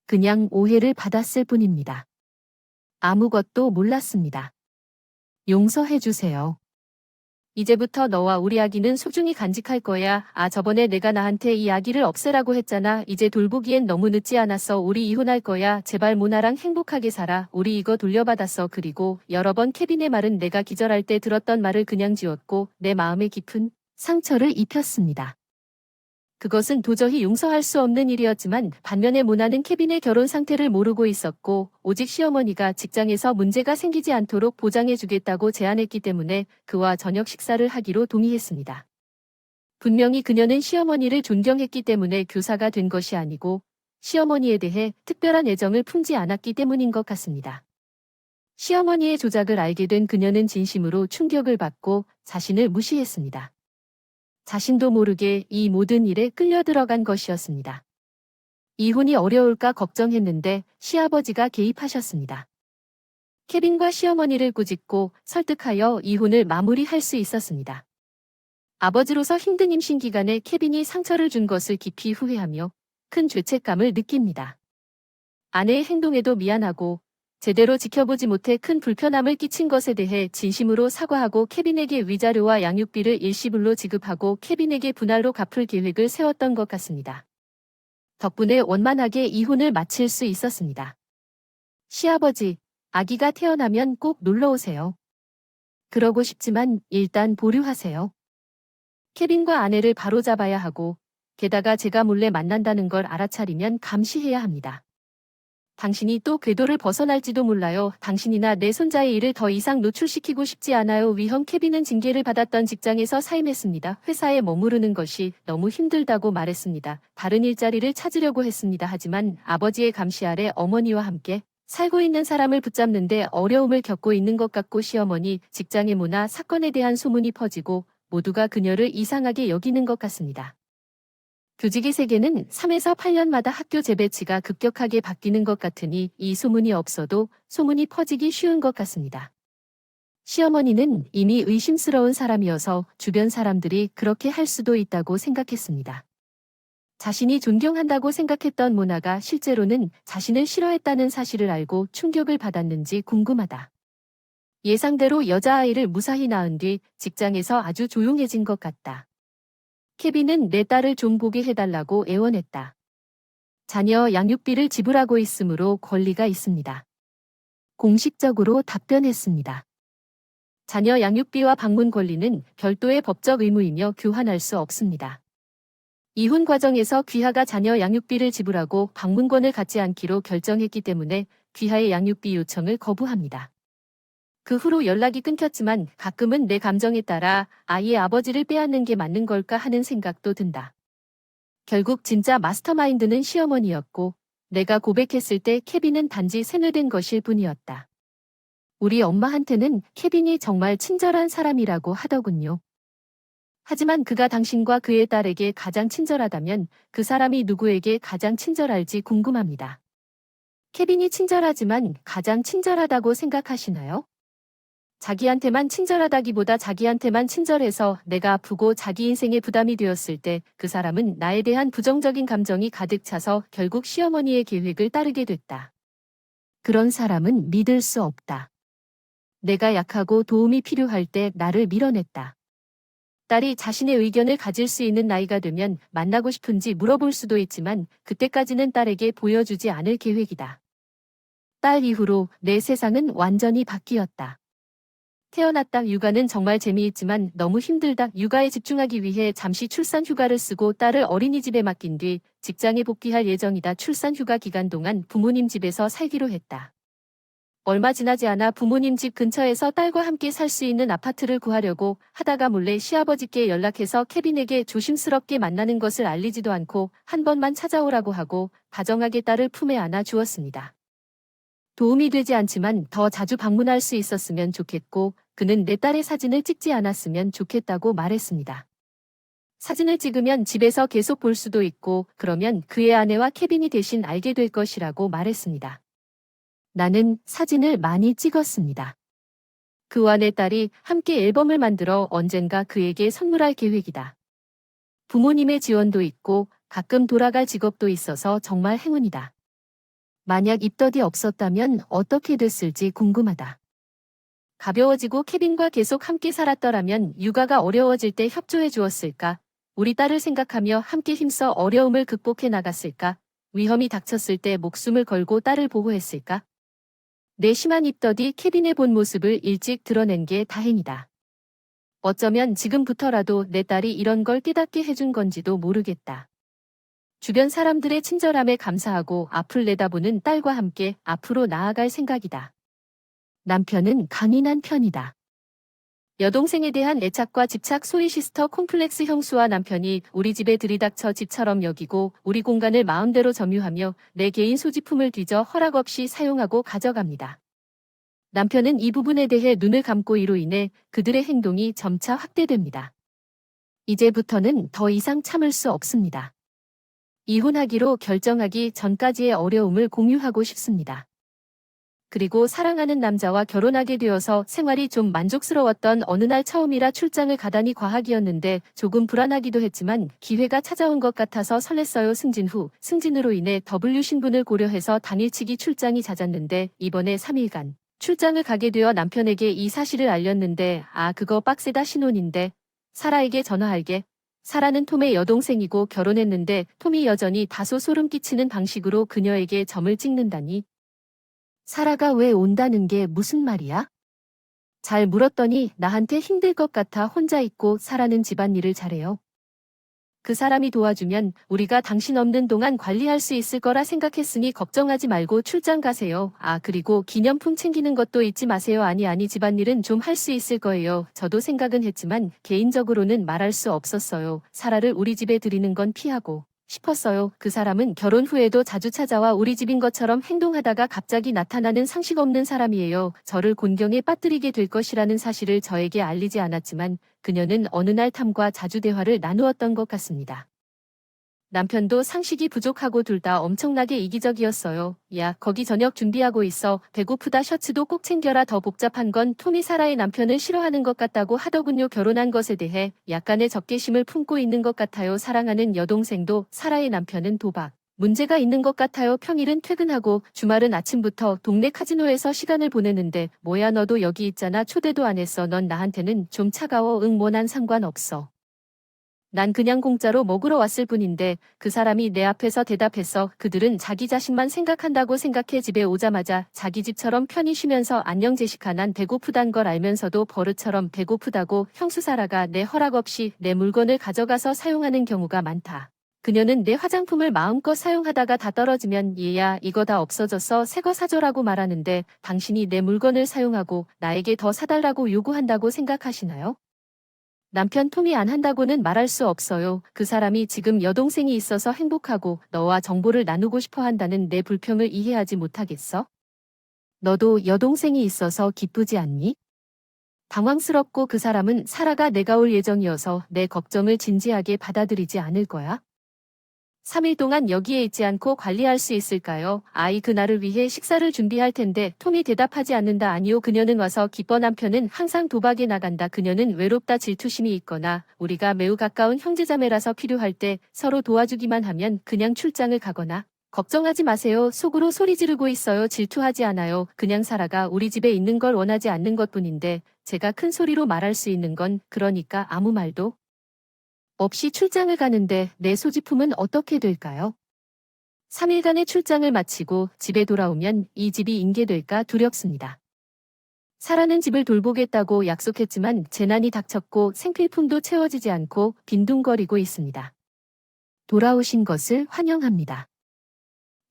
그냥 오해를 받았을 뿐입니다. 아무것도 몰랐습니다. 용서해주세요. 이제부터 너와 우리 아기는 소중히 간직할 거야. 아 저번에 내가 나한테 이 아기를 없애라고 했잖아. 이제 돌보기엔 너무 늦지 않았어. 우리 이혼할 거야. 제발 모나랑 행복하게 살아. 우리 이거 돌려받았어. 그리고 여러 번 케빈의 말은 내가 기절할 때 들었던 말을 그냥 지웠고 내 마음에 깊은 상처를 입혔습니다. 그것은 도저히 용서할 수 없는 일이었지만 반면에 모나는 케빈의 결혼 상태를 모르고 있었고 오직 시어머니가 직장에서 문제가 생기지 않도록 보장해주겠다고 제안했기 때문에 그와 저녁 식사를 하기로 동의했습니다. 분명히 그녀는 시어머니를 존경했기 때문에 교사가 된 것이 아니고 시어머니에 대해 특별한 애정을 품지 않았기 때문인 것 같습니다. 시어머니의 조작을 알게 된 그녀는 진심으로 충격을 받고 자신을 무시했습니다. 자신도 모르게 이 모든 일에 끌려 들어간 것이었습니다. 이혼이 어려울까 걱정했는데 시아버지가 개입하셨습니다. 케빈과 시어머니를 꾸짖고 설득하여 이혼을 마무리할 수 있었습니다. 아버지로서 힘든 임신 기간에 케빈이 상처를 준 것을 깊이 후회하며 큰 죄책감을 느낍니다. 아내의 행동에도 미안하고 제대로 지켜보지 못해 큰 불편함을 끼친 것에 대해 진심으로 사과하고 케빈에게 위자료와 양육비를 일시불로 지급하고 케빈에게 분할로 갚을 계획을 세웠던 것 같습니다. 덕분에 원만하게 이혼을 마칠 수 있었습니다. 시아버지, 아기가 태어나면 꼭 놀러 오세요. 그러고 싶지만 일단 보류하세요. 케빈과 아내를 바로잡아야 하고 게다가 제가 몰래 만난다는 걸 알아차리면 감시해야 합니다. 당신이 또 궤도를 벗어날지도 몰라요. 당신이나 내 손자의 일을 더 이상 노출시키고 싶지 않아요. 위험. 케빈은 징계를 받았던 직장에서 사임했습니다. 회사에 머무르는 것이 너무 힘들다고 말했습니다. 다른 일자리를 찾으려고 했습니다. 하지만 아버지의 감시 아래 어머니와 함께 살고 있는 사람을 붙잡는데 어려움을 겪고 있는 것 같고 시어머니, 직장의 문화, 사건에 대한 소문이 퍼지고 모두가 그녀를 이상하게 여기는 것 같습니다. 교직의 세계는 3에서 8년마다 학교 재배치가 급격하게 바뀌는 것 같으니 이 소문이 없어도 소문이 퍼지기 쉬운 것 같습니다. 시어머니는 이미 의심스러운 사람이어서 주변 사람들이 그렇게 할 수도 있다고 생각했습니다. 자신이 존경한다고 생각했던 모나가 실제로는 자신을 싫어했다는 사실을 알고 충격을 받았는지 궁금하다. 예상대로 여자아이를 무사히 낳은 뒤 직장에서 아주 조용해진 것 같다. 케빈은 내 딸을 좀 보게 해달라고 애원했다. 자녀 양육비를 지불하고 있으므로 권리가 있습니다. 공식적으로 답변했습니다. 자녀 양육비와 방문 권리는 별도의 법적 의무이며 교환할 수 없습니다. 이혼 과정에서 귀하가 자녀 양육비를 지불하고 방문권을 갖지 않기로 결정했기 때문에 귀하의 양육비 요청을 거부합니다. 그 후로 연락이 끊겼지만 가끔은 내 감정에 따라 아이의 아버지를 빼앗는 게 맞는 걸까 하는 생각도 든다. 결국 진짜 마스터마인드는 시어머니였고 내가 고백했을 때 케빈은 단지 세뇌된 것일 뿐이었다. 우리 엄마한테는 케빈이 정말 친절한 사람이라고 하더군요. 하지만 그가 당신과 그의 딸에게 가장 친절하다면 그 사람이 누구에게 가장 친절할지 궁금합니다. 케빈이 친절하지만 가장 친절하다고 생각하시나요? 자기한테만 친절하다기보다 자기한테만 친절해서 내가 아프고 자기 인생에 부담이 되었을 때 그 사람은 나에 대한 부정적인 감정이 가득 차서 결국 시어머니의 계획을 따르게 됐다. 그런 사람은 믿을 수 없다. 내가 약하고 도움이 필요할 때 나를 밀어냈다. 딸이 자신의 의견을 가질 수 있는 나이가 되면 만나고 싶은지 물어볼 수도 있지만 그때까지는 딸에게 보여주지 않을 계획이다. 딸 이후로 내 세상은 완전히 바뀌었다. 태어났다. 육아는 정말 재미있지만 너무 힘들다. 육아에 집중하기 위해 잠시 출산 휴가를 쓰고 딸을 어린이집에 맡긴 뒤 직장에 복귀할 예정이다. 출산 휴가 기간 동안 부모님 집에서 살기로 했다. 얼마 지나지 않아 부모님 집 근처에서 딸과 함께 살 수 있는 아파트를 구하려고 하다가 몰래 시아버지께 연락해서 케빈에게 조심스럽게 만나는 것을 알리지도 않고 한 번만 찾아오라고 하고 다정하게 딸을 품에 안아 주었습니다. 도움이 되지 않지만 더 자주 방문할 수 있었으면 좋겠고 그는 내 딸의 사진을 찍지 않았으면 좋겠다고 말했습니다. 사진을 찍으면 집에서 계속 볼 수도 있고 그러면 그의 아내와 케빈이 대신 알게 될 것이라고 말했습니다. 나는 사진을 많이 찍었습니다. 그와 내 딸이 함께 앨범을 만들어 언젠가 그에게 선물할 계획이다. 부모님의 지원도 있고 가끔 돌아갈 직업도 있어서 정말 행운이다. 만약 입덧이 없었다면 어떻게 됐을지 궁금하다. 가벼워지고 케빈과 계속 함께 살았더라면 육아가 어려워질 때 협조해 주었을까? 우리 딸을 생각하며 함께 힘써 어려움을 극복해 나갔을까? 위험이 닥쳤을 때 목숨을 걸고 딸을 보호했을까? 내 심한 입덧이 케빈의 본 모습을 일찍 드러낸 게 다행이다. 어쩌면 지금부터라도 내 딸이 이런 걸 깨닫게 해준 건지도 모르겠다. 주변 사람들의 친절함에 감사하고 앞을 내다보는 딸과 함께 앞으로 나아갈 생각이다. 남편은 강인한 편이다. 여동생에 대한 애착과 집착 소위 시스터 콤플렉스 형수와 남편이 우리 집에 들이닥쳐 집처럼 여기고 우리 공간을 마음대로 점유하며 내 개인 소지품을 뒤져 허락 없이 사용하고 가져갑니다. 남편은 이 부분에 대해 눈을 감고 이로 인해 그들의 행동이 점차 확대됩니다. 이제부터는 더 이상 참을 수 없습니다. 이혼하기로 결정하기 전까지의 어려움을 공유하고 싶습니다. 그리고 사랑하는 남자와 결혼하게 되어서 생활이 좀 만족스러웠던 어느 날 처음이라 출장을 가다니 과학이었는데 조금 불안하기도 했지만 기회가 찾아온 것 같아서 설렜어요. 승진으로 인해 W 신분을 고려해서 당일치기 출장이 잦았는데 이번에 3일간 출장을 가게 되어 남편에게 이 사실을 알렸는데 그거 빡세다 신혼인데 사라에게 전화할게. 사라는 톰의 여동생이고 결혼했는데 톰이 여전히 다소 소름 끼치는 방식으로 그녀에게 점을 찍는다니. 사라가 왜 온다는 게 무슨 말이야? 잘 물었더니 나한테 힘들 것 같아 혼자 있고 사라는 집안일을 잘해요. 그 사람이 도와주면 우리가 당신 없는 동안 관리할 수 있을 거라 생각했으니 걱정하지 말고 출장 가세요. 그리고 기념품 챙기는 것도 잊지 마세요. 아니 집안일은 좀 할 수 있을 거예요. 저도 생각은 했지만 개인적으로는 말할 수 없었어요. 사라를 우리 집에 들이는 건 피하고 싶었어요. 그 사람은 결혼 후에도 자주 찾아와 우리 집인 것처럼 행동하다가 갑자기 나타나는 상식 없는 사람이에요. 저를 곤경에 빠뜨리게 될 것이라는 사실을 저에게 알리지 않았지만 그녀는 어느 날 탐과 자주 대화를 나누었던 것 같습니다. 남편도 상식이 부족하고 둘 다 엄청나게 이기적이었어요. 야, 거기 저녁 준비하고 있어. 배고프다. 셔츠도 꼭 챙겨라. 더 복잡한 건 톰이 사라의 남편을 싫어하는 것 같다고 하더군요. 결혼한 것에 대해 약간의 적개심을 품고 있는 것 같아요. 사랑하는 여동생도 사라의 남편은 도박 문제가 있는 것 같아요. 평일은 퇴근하고 주말은 아침부터 동네 카지노에서 시간을 보내는데 뭐야 너도 여기 있잖아. 초대도 안 했어. 넌 나한테는 좀 차가워. 응 뭐 난 상관없어. 난 그냥 공짜로 먹으러 왔을 뿐인데 그 사람이 내 앞에서 대답했어. 그들은 자기 자신만 생각한다고 생각해. 집에 오자마자 자기 집처럼 편히 쉬면서 안녕 제시카 난 배고프단 걸 알면서도 버릇처럼 배고프다고 형수 사라가 내 허락 없이 내 물건을 가져가서 사용하는 경우가 많다. 그녀는 내 화장품을 마음껏 사용하다가 다 떨어지면 얘야 이거 다 없어졌어 새 거 사줘라고 말하는데 당신이 내 물건을 사용하고 나에게 더 사달라고 요구한다고 생각하시나요? 남편 톰이 안 한다고는 말할 수 없어요. 그 사람이 지금 여동생이 있어서 행복하고 너와 정보를 나누고 싶어 한다는 내 불평을 이해하지 못하겠어? 너도 여동생이 있어서 기쁘지 않니? 당황스럽고 그 사람은 사라가 내가 올 예정이어서 내 걱정을 진지하게 받아들이지 않을 거야? 3일 동안 여기에 있지 않고 관리할 수 있을까요? 그날을 위해 식사를 준비할 텐데 톰이 대답하지 않는다. 아니요. 그녀는 와서 기뻐. 남편은 항상 도박에 나간다. 그녀는 외롭다. 질투심이 있거나 우리가 매우 가까운 형제자매라서 필요할 때 서로 도와주기만 하면 그냥 출장을 가거나 걱정하지 마세요. 속으로 소리 지르고 있어요. 질투하지 않아요. 그냥 사라가 우리 집에 있는 걸 원하지 않는 것뿐인데 제가 큰 소리로 말할 수 있는 건 그러니까 아무 말도 없이 출장을 가는데 내 소지품은 어떻게 될까요? 3일간의 출장을 마치고 집에 돌아오면 이 집이 인계될까 두렵습니다. 사라는 집을 돌보겠다고 약속했지만 재난이 닥쳤고 생필품도 채워지지 않고 빈둥거리고 있습니다. 돌아오신 것을 환영합니다.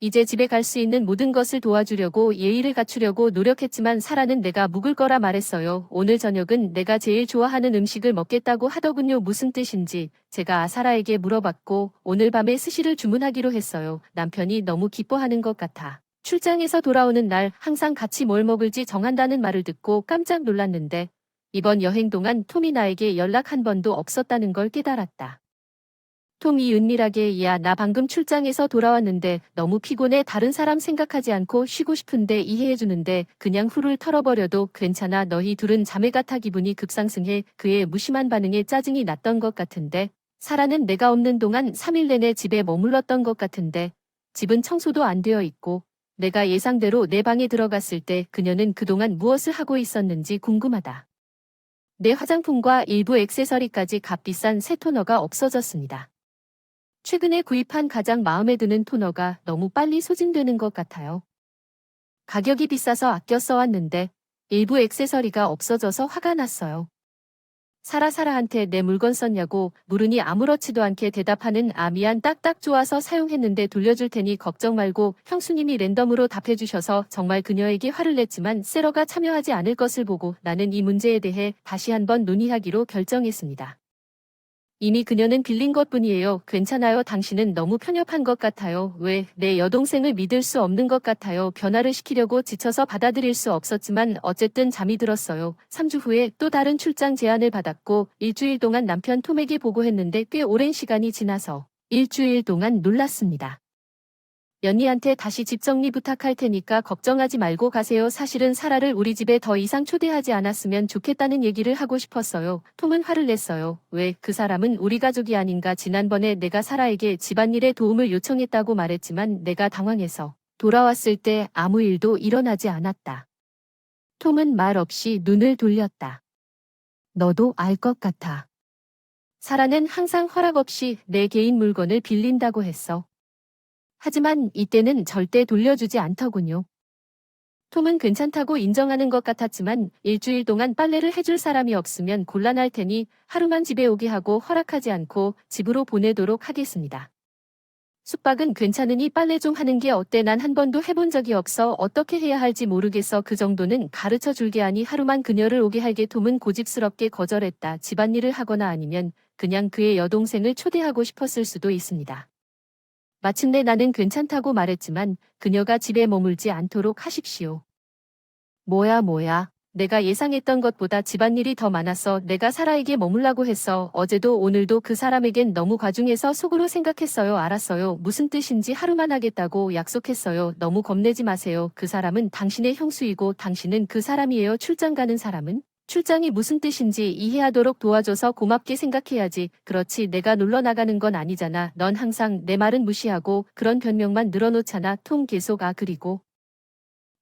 이제 집에 갈 수 있는 모든 것을 도와주려고 예의를 갖추려고 노력했지만 사라는 내가 묵을 거라 말했어요. 오늘 저녁은 내가 제일 좋아하는 음식을 먹겠다고 하더군요. 무슨 뜻인지 제가 사라에게 물어봤고 오늘 밤에 스시를 주문하기로 했어요. 남편이 너무 기뻐하는 것 같아. 출장에서 돌아오는 날 항상 같이 뭘 먹을지 정한다는 말을 듣고 깜짝 놀랐는데 이번 여행 동안 톰이 나에게 연락 한 번도 없었다는 걸 깨달았다. 톰이 은밀하게 야, 나 방금 출장에서 돌아왔는데 너무 피곤해. 다른 사람 생각하지 않고 쉬고 싶은데 이해해주는데 그냥 훌훌 털어버려도 괜찮아. 너희 둘은 자매 같아. 기분이 급상승해. 그의 무심한 반응에 짜증이 났던 것 같은데 사라는 내가 없는 동안 3일 내내 집에 머물렀던 것 같은데 집은 청소도 안 되어 있고 내가 예상대로 내 방에 들어갔을 때 그녀는 그동안 무엇을 하고 있었는지 궁금하다. 내 화장품과 일부 액세서리까지 값비싼 새 토너가 없어졌습니다. 최근에 구입한 가장 마음에 드는 토너가 너무 빨리 소진되는 것 같아요. 가격이 비싸서 아껴 써왔는데 일부 액세서리가 없어져서 화가 났어요. 사라한테 내 물건 썼냐고 물으니 아무렇지도 않게 대답하는 미안 딱딱 좋아서 사용했는데 돌려줄 테니 걱정 말고 형수님이 랜덤으로 답해주셔서 정말 그녀에게 화를 냈지만 세러가 참여하지 않을 것을 보고 나는 이 문제에 대해 다시 한번 논의하기로 결정했습니다. 이미 그녀는 빌린 것뿐이에요. 괜찮아요. 당신은 너무 편협한 것 같아요. 왜? 내 여동생을 믿을 수 없는 것 같아요. 변화를 시키려고 지쳐서 받아들일 수 없었지만 어쨌든 잠이 들었어요. 3주 후에 또 다른 출장 제안을 받았고 일주일 동안 남편 톰에게 보고했는데 꽤 오랜 시간이 지나서 일주일 동안 놀랐습니다. 연희한테 다시 집 정리 부탁할 테니까 걱정하지 말고 가세요. 사실은 사라를 우리 집에 더 이상 초대하지 않았으면 좋겠다는 얘기를 하고 싶었어요. 톰은 화를 냈어요. 왜, 그 사람은 우리 가족이 아닌가. 지난번에 내가 사라에게 집안일에 도움을 요청했다고 말했지만 내가 당황해서 돌아왔을 때 아무 일도 일어나지 않았다. 톰은 말 없이 눈을 돌렸다. 너도 알 것 같아. 사라는 항상 허락 없이 내 개인 물건을 빌린다고 했어. 하지만 이때는 절대 돌려주지 않더군요. 톰은 괜찮다고 인정하는 것 같았지만 일주일 동안 빨래를 해줄 사람이 없으면 곤란할 테니 하루만 집에 오게 하고 허락하지 않고 집으로 보내도록 하겠습니다. 숙박은 괜찮으니 빨래 좀 하는 게 어때? 난 한 번도 해본 적이 없어. 어떻게 해야 할지 모르겠어. 그 정도는 가르쳐 줄게. 하니 하루만 그녀를 오게 할게. 톰은 고집스럽게 거절했다. 집안일을 하거나 아니면 그냥 그의 여동생을 초대하고 싶었을 수도 있습니다. 마침내 나는 괜찮다고 말했지만 그녀가 집에 머물지 않도록 하십시오. 뭐야. 내가 예상했던 것보다 집안일이 더 많아서 내가 사라에게 머물라고 했어. 어제도 오늘도 그 사람에겐 너무 과중해서 속으로 생각했어요. 알았어요. 무슨 뜻인지 하루만 하겠다고 약속했어요. 너무 겁내지 마세요. 그 사람은 당신의 형수이고 당신은 그 사람이에요. 출장 가는 사람은? 출장이 무슨 뜻인지 이해하도록 도와줘서 고맙게 생각해야지. 그렇지, 내가 놀러 나가는 건 아니잖아. 넌 항상 내 말은 무시하고 그런 변명만 늘어놓잖아. 톰 계속. 그리고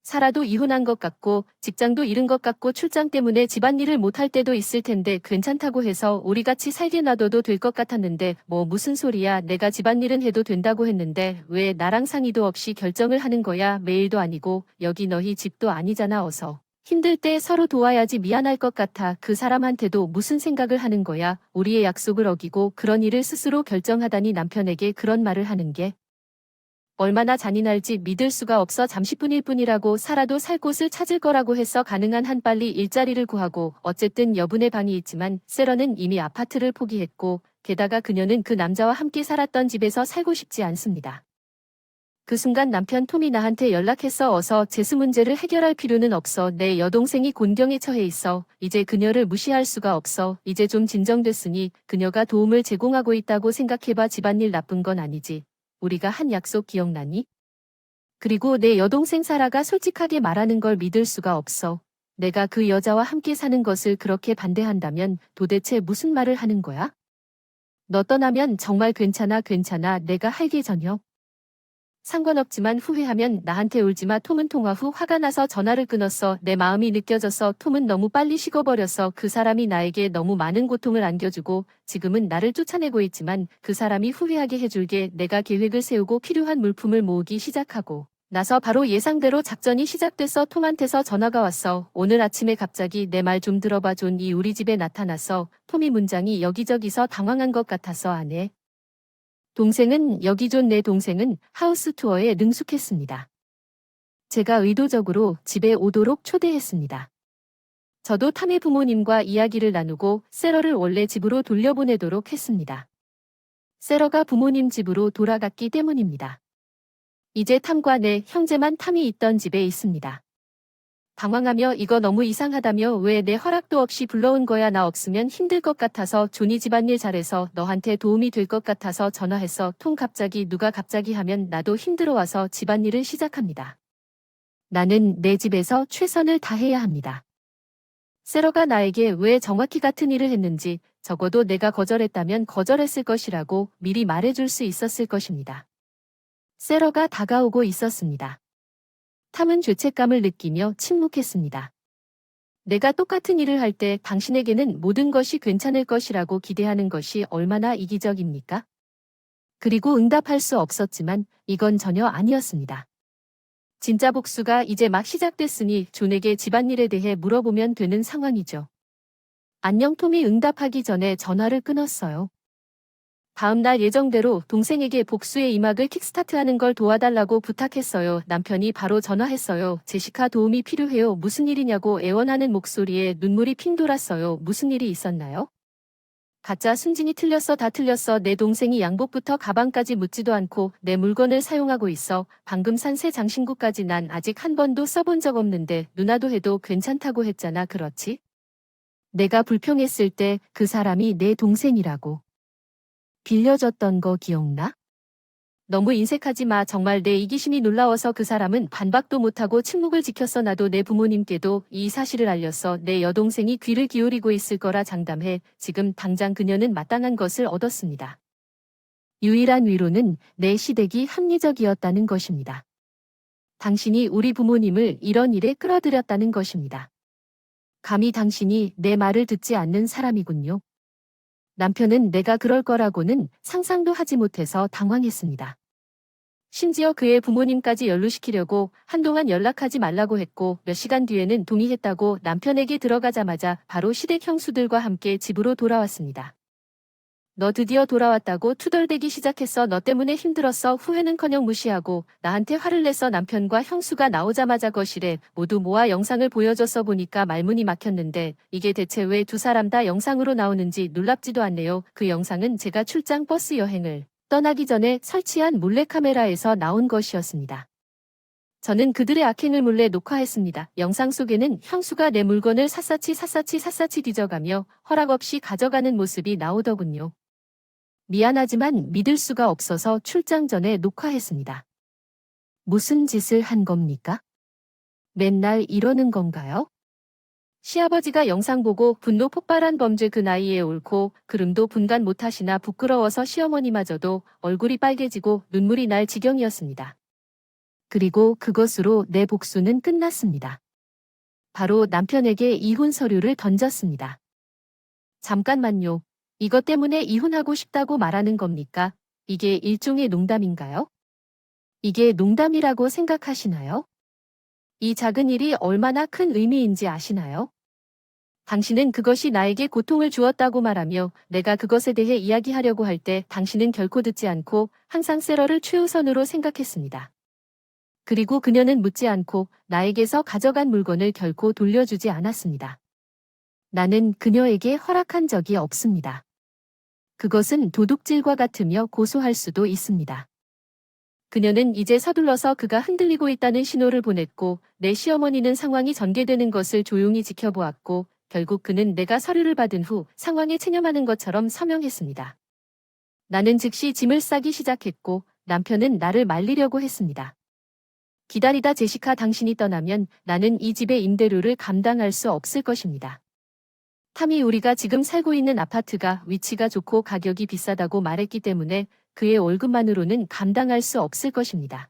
사라도 이혼한 것 같고 직장도 잃은 것 같고 출장 때문에 집안일을 못할 때도 있을 텐데 괜찮다고 해서 우리 같이 살게 놔둬도 될 것 같았는데 뭐 무슨 소리야. 내가 집안일은 해도 된다고 했는데 왜 나랑 상의도 없이 결정을 하는 거야. 매일도 아니고 여기 너희 집도 아니잖아. 어서. 힘들 때 서로 도와야지. 미안할 것 같아. 그 사람한테도 무슨 생각을 하는 거야. 우리의 약속을 어기고 그런 일을 스스로 결정하다니. 남편에게 그런 말을 하는 게 얼마나 잔인할지 믿을 수가 없어. 잠시뿐일 뿐이라고. 사라도 살 곳을 찾을 거라고 해서 가능한 한 빨리 일자리를 구하고 어쨌든 여분의 방이 있지만 세러는 이미 아파트를 포기했고 게다가 그녀는 그 남자와 함께 살았던 집에서 살고 싶지 않습니다. 그 순간 남편 톰이 나한테 연락해서 어서 재수 문제를 해결할 필요는 없어. 내 여동생이 곤경에 처해 있어. 이제 그녀를 무시할 수가 없어. 이제 좀 진정됐으니 그녀가 도움을 제공하고 있다고 생각해봐. 집안일 나쁜 건 아니지. 우리가 한 약속 기억나니? 그리고 내 여동생 사라가 솔직하게 말하는 걸 믿을 수가 없어. 내가 그 여자와 함께 사는 것을 그렇게 반대한다면 도대체 무슨 말을 하는 거야? 너 떠나면 정말 괜찮아. 내가 할게 전혀. 상관없지만 후회하면 나한테 울지마. 톰은 통화 후 화가 나서 전화를 끊었어. 내 마음이 느껴져서. 톰은 너무 빨리 식어버렸어. 그 사람이 나에게 너무 많은 고통을 안겨주고 지금은 나를 쫓아내고 있지만 그 사람이 후회하게 해줄게. 내가 계획을 세우고 필요한 물품을 모으기 시작하고 나서 바로 예상대로 작전이 시작돼서 톰한테서 전화가 왔어. 오늘 아침에 갑자기 내 말 좀 들어봐. 존이 우리 집에 나타났어. 톰이 문장이 여기저기서 당황한 것 같아서 아내 동생은 여기. 존 내 동생은 하우스 투어에 능숙했습니다. 제가 의도적으로 집에 오도록 초대했습니다. 저도 탐의 부모님과 이야기를 나누고 세러를 원래 집으로 돌려보내도록 했습니다. 세러가 부모님 집으로 돌아갔기 때문입니다. 이제 탐과 내 형제만 탐이 있던 집에 있습니다. 당황하며 이거 너무 이상하다며 왜 내 허락도 없이 불러온 거야. 나 없으면 힘들 것 같아서. 존이 집안일 잘해서 너한테 도움이 될 것 같아서 전화했어. 톰 갑자기. 누가 갑자기 하면 나도 힘들어와서 집안일을 시작합니다. 나는 내 집에서 최선을 다해야 합니다. 세러가 나에게 왜 정확히 같은 일을 했는지 적어도 내가 거절했다면 거절했을 것이라고 미리 말해줄 수 있었을 것입니다. 세러가 다가오고 있었습니다. 탐은 죄책감을 느끼며 침묵했습니다. 내가 똑같은 일을 할 때 당신에게는 모든 것이 괜찮을 것이라고 기대하는 것이 얼마나 이기적입니까? 그리고 응답할 수 없었지만 이건 전혀 아니었습니다. 진짜 복수가 이제 막 시작됐으니 존에게 집안일에 대해 물어보면 되는 상황이죠. 안녕. 톰이 응답하기 전에 전화를 끊었어요. 다음 날 예정대로 동생에게 복수의 이막을 킥스타트하는 걸 도와달라고 부탁했어요. 남편이 바로 전화했어요. 제시카 도움이 필요해요. 무슨 일이냐고 애원하는 목소리에 눈물이 핑 돌았어요. 무슨 일이 있었나요? 가짜 순진이 틀렸어. 다 틀렸어. 내 동생이 양복부터 가방까지 묻지도 않고 내 물건을 사용하고 있어. 방금 산 새 장신구까지 난 아직 한 번도 써본 적 없는데 누나도 해도 괜찮다고 했잖아. 그렇지? 내가 불평했을 때 그 사람이 내 동생이라고. 빌려줬던 거 기억나? 너무 인색하지 마. 정말 내 이기심이 놀라워서 그 사람은 반박도 못하고 침묵을 지켰어. 나도 내 부모님께도 이 사실을 알렸어. 내 여동생이 귀를 기울이고 있을 거라 장담해. 지금 당장 그녀는 마땅한 것을 얻었습니다. 유일한 위로는 내 시댁이 합리적이었다는 것입니다. 당신이 우리 부모님을 이런 일에 끌어들였다는 것입니다. 감히 당신이 내 말을 듣지 않는 사람이군요. 남편은 내가 그럴 거라고는 상상도 하지 못해서 당황했습니다. 심지어 그의 부모님까지 연루시키려고 한동안 연락하지 말라고 했고 몇 시간 뒤에는 동의했다고 남편에게 들어가자마자 바로 시댁 형수들과 함께 집으로 돌아왔습니다. 너 드디어 돌아왔다고 투덜대기 시작했어. 너 때문에 힘들었어. 후회는커녕 무시하고 나한테 화를 내서 남편과 형수가 나오자마자 거실에 모두 모아 영상을 보여줘서 보니까 말문이 막혔는데 이게 대체 왜 두 사람 다 영상으로 나오는지 놀랍지도 않네요. 그 영상은 제가 출장 버스 여행을 떠나기 전에 설치한 몰래카메라에서 나온 것이었습니다. 저는 그들의 악행을 몰래 녹화했습니다. 영상 속에는 형수가 내 물건을 샅샅이 뒤져가며 허락 없이 가져가는 모습이 나오더군요. 미안하지만 믿을 수가 없어서 출장 전에 녹화했습니다. 무슨 짓을 한 겁니까? 맨날 이러는 건가요? 시아버지가 영상 보고 분노 폭발한 범죄. 그 나이에 옳고 그름도 분간 못하시나 부끄러워서 시어머니마저도 얼굴이 빨개지고 눈물이 날 지경이었습니다. 그리고 그것으로 내 복수는 끝났습니다. 바로 남편에게 이혼 서류를 던졌습니다. 잠깐만요. 이것 때문에 이혼하고 싶다고 말하는 겁니까? 이게 일종의 농담인가요? 이게 농담이라고 생각하시나요? 이 작은 일이 얼마나 큰 의미인지 아시나요? 당신은 그것이 나에게 고통을 주었다고 말하며 내가 그것에 대해 이야기하려고 할 때 당신은 결코 듣지 않고 항상 세러를 최우선으로 생각했습니다. 그리고 그녀는 묻지 않고 나에게서 가져간 물건을 결코 돌려주지 않았습니다. 나는 그녀에게 허락한 적이 없습니다. 그것은 도둑질과 같으며 고소할 수도 있습니다. 그녀는 이제 서둘러서 그가 흔들리고 있다는 신호를 보냈고 내 시어머니는 상황이 전개되는 것을 조용히 지켜보았고 결국 그는 내가 서류를 받은 후 상황에 체념하는 것처럼 서명했습니다. 나는 즉시 짐을 싸기 시작했고 남편은 나를 말리려고 했습니다. 기다리다 제시카, 당신이 떠나면 나는 이 집의 임대료를 감당할 수 없을 것입니다. 탐이 우리가 지금 살고 있는 아파트가 위치가 좋고 가격이 비싸다고 말했기 때문에 그의 월급만으로는 감당할 수 없을 것입니다.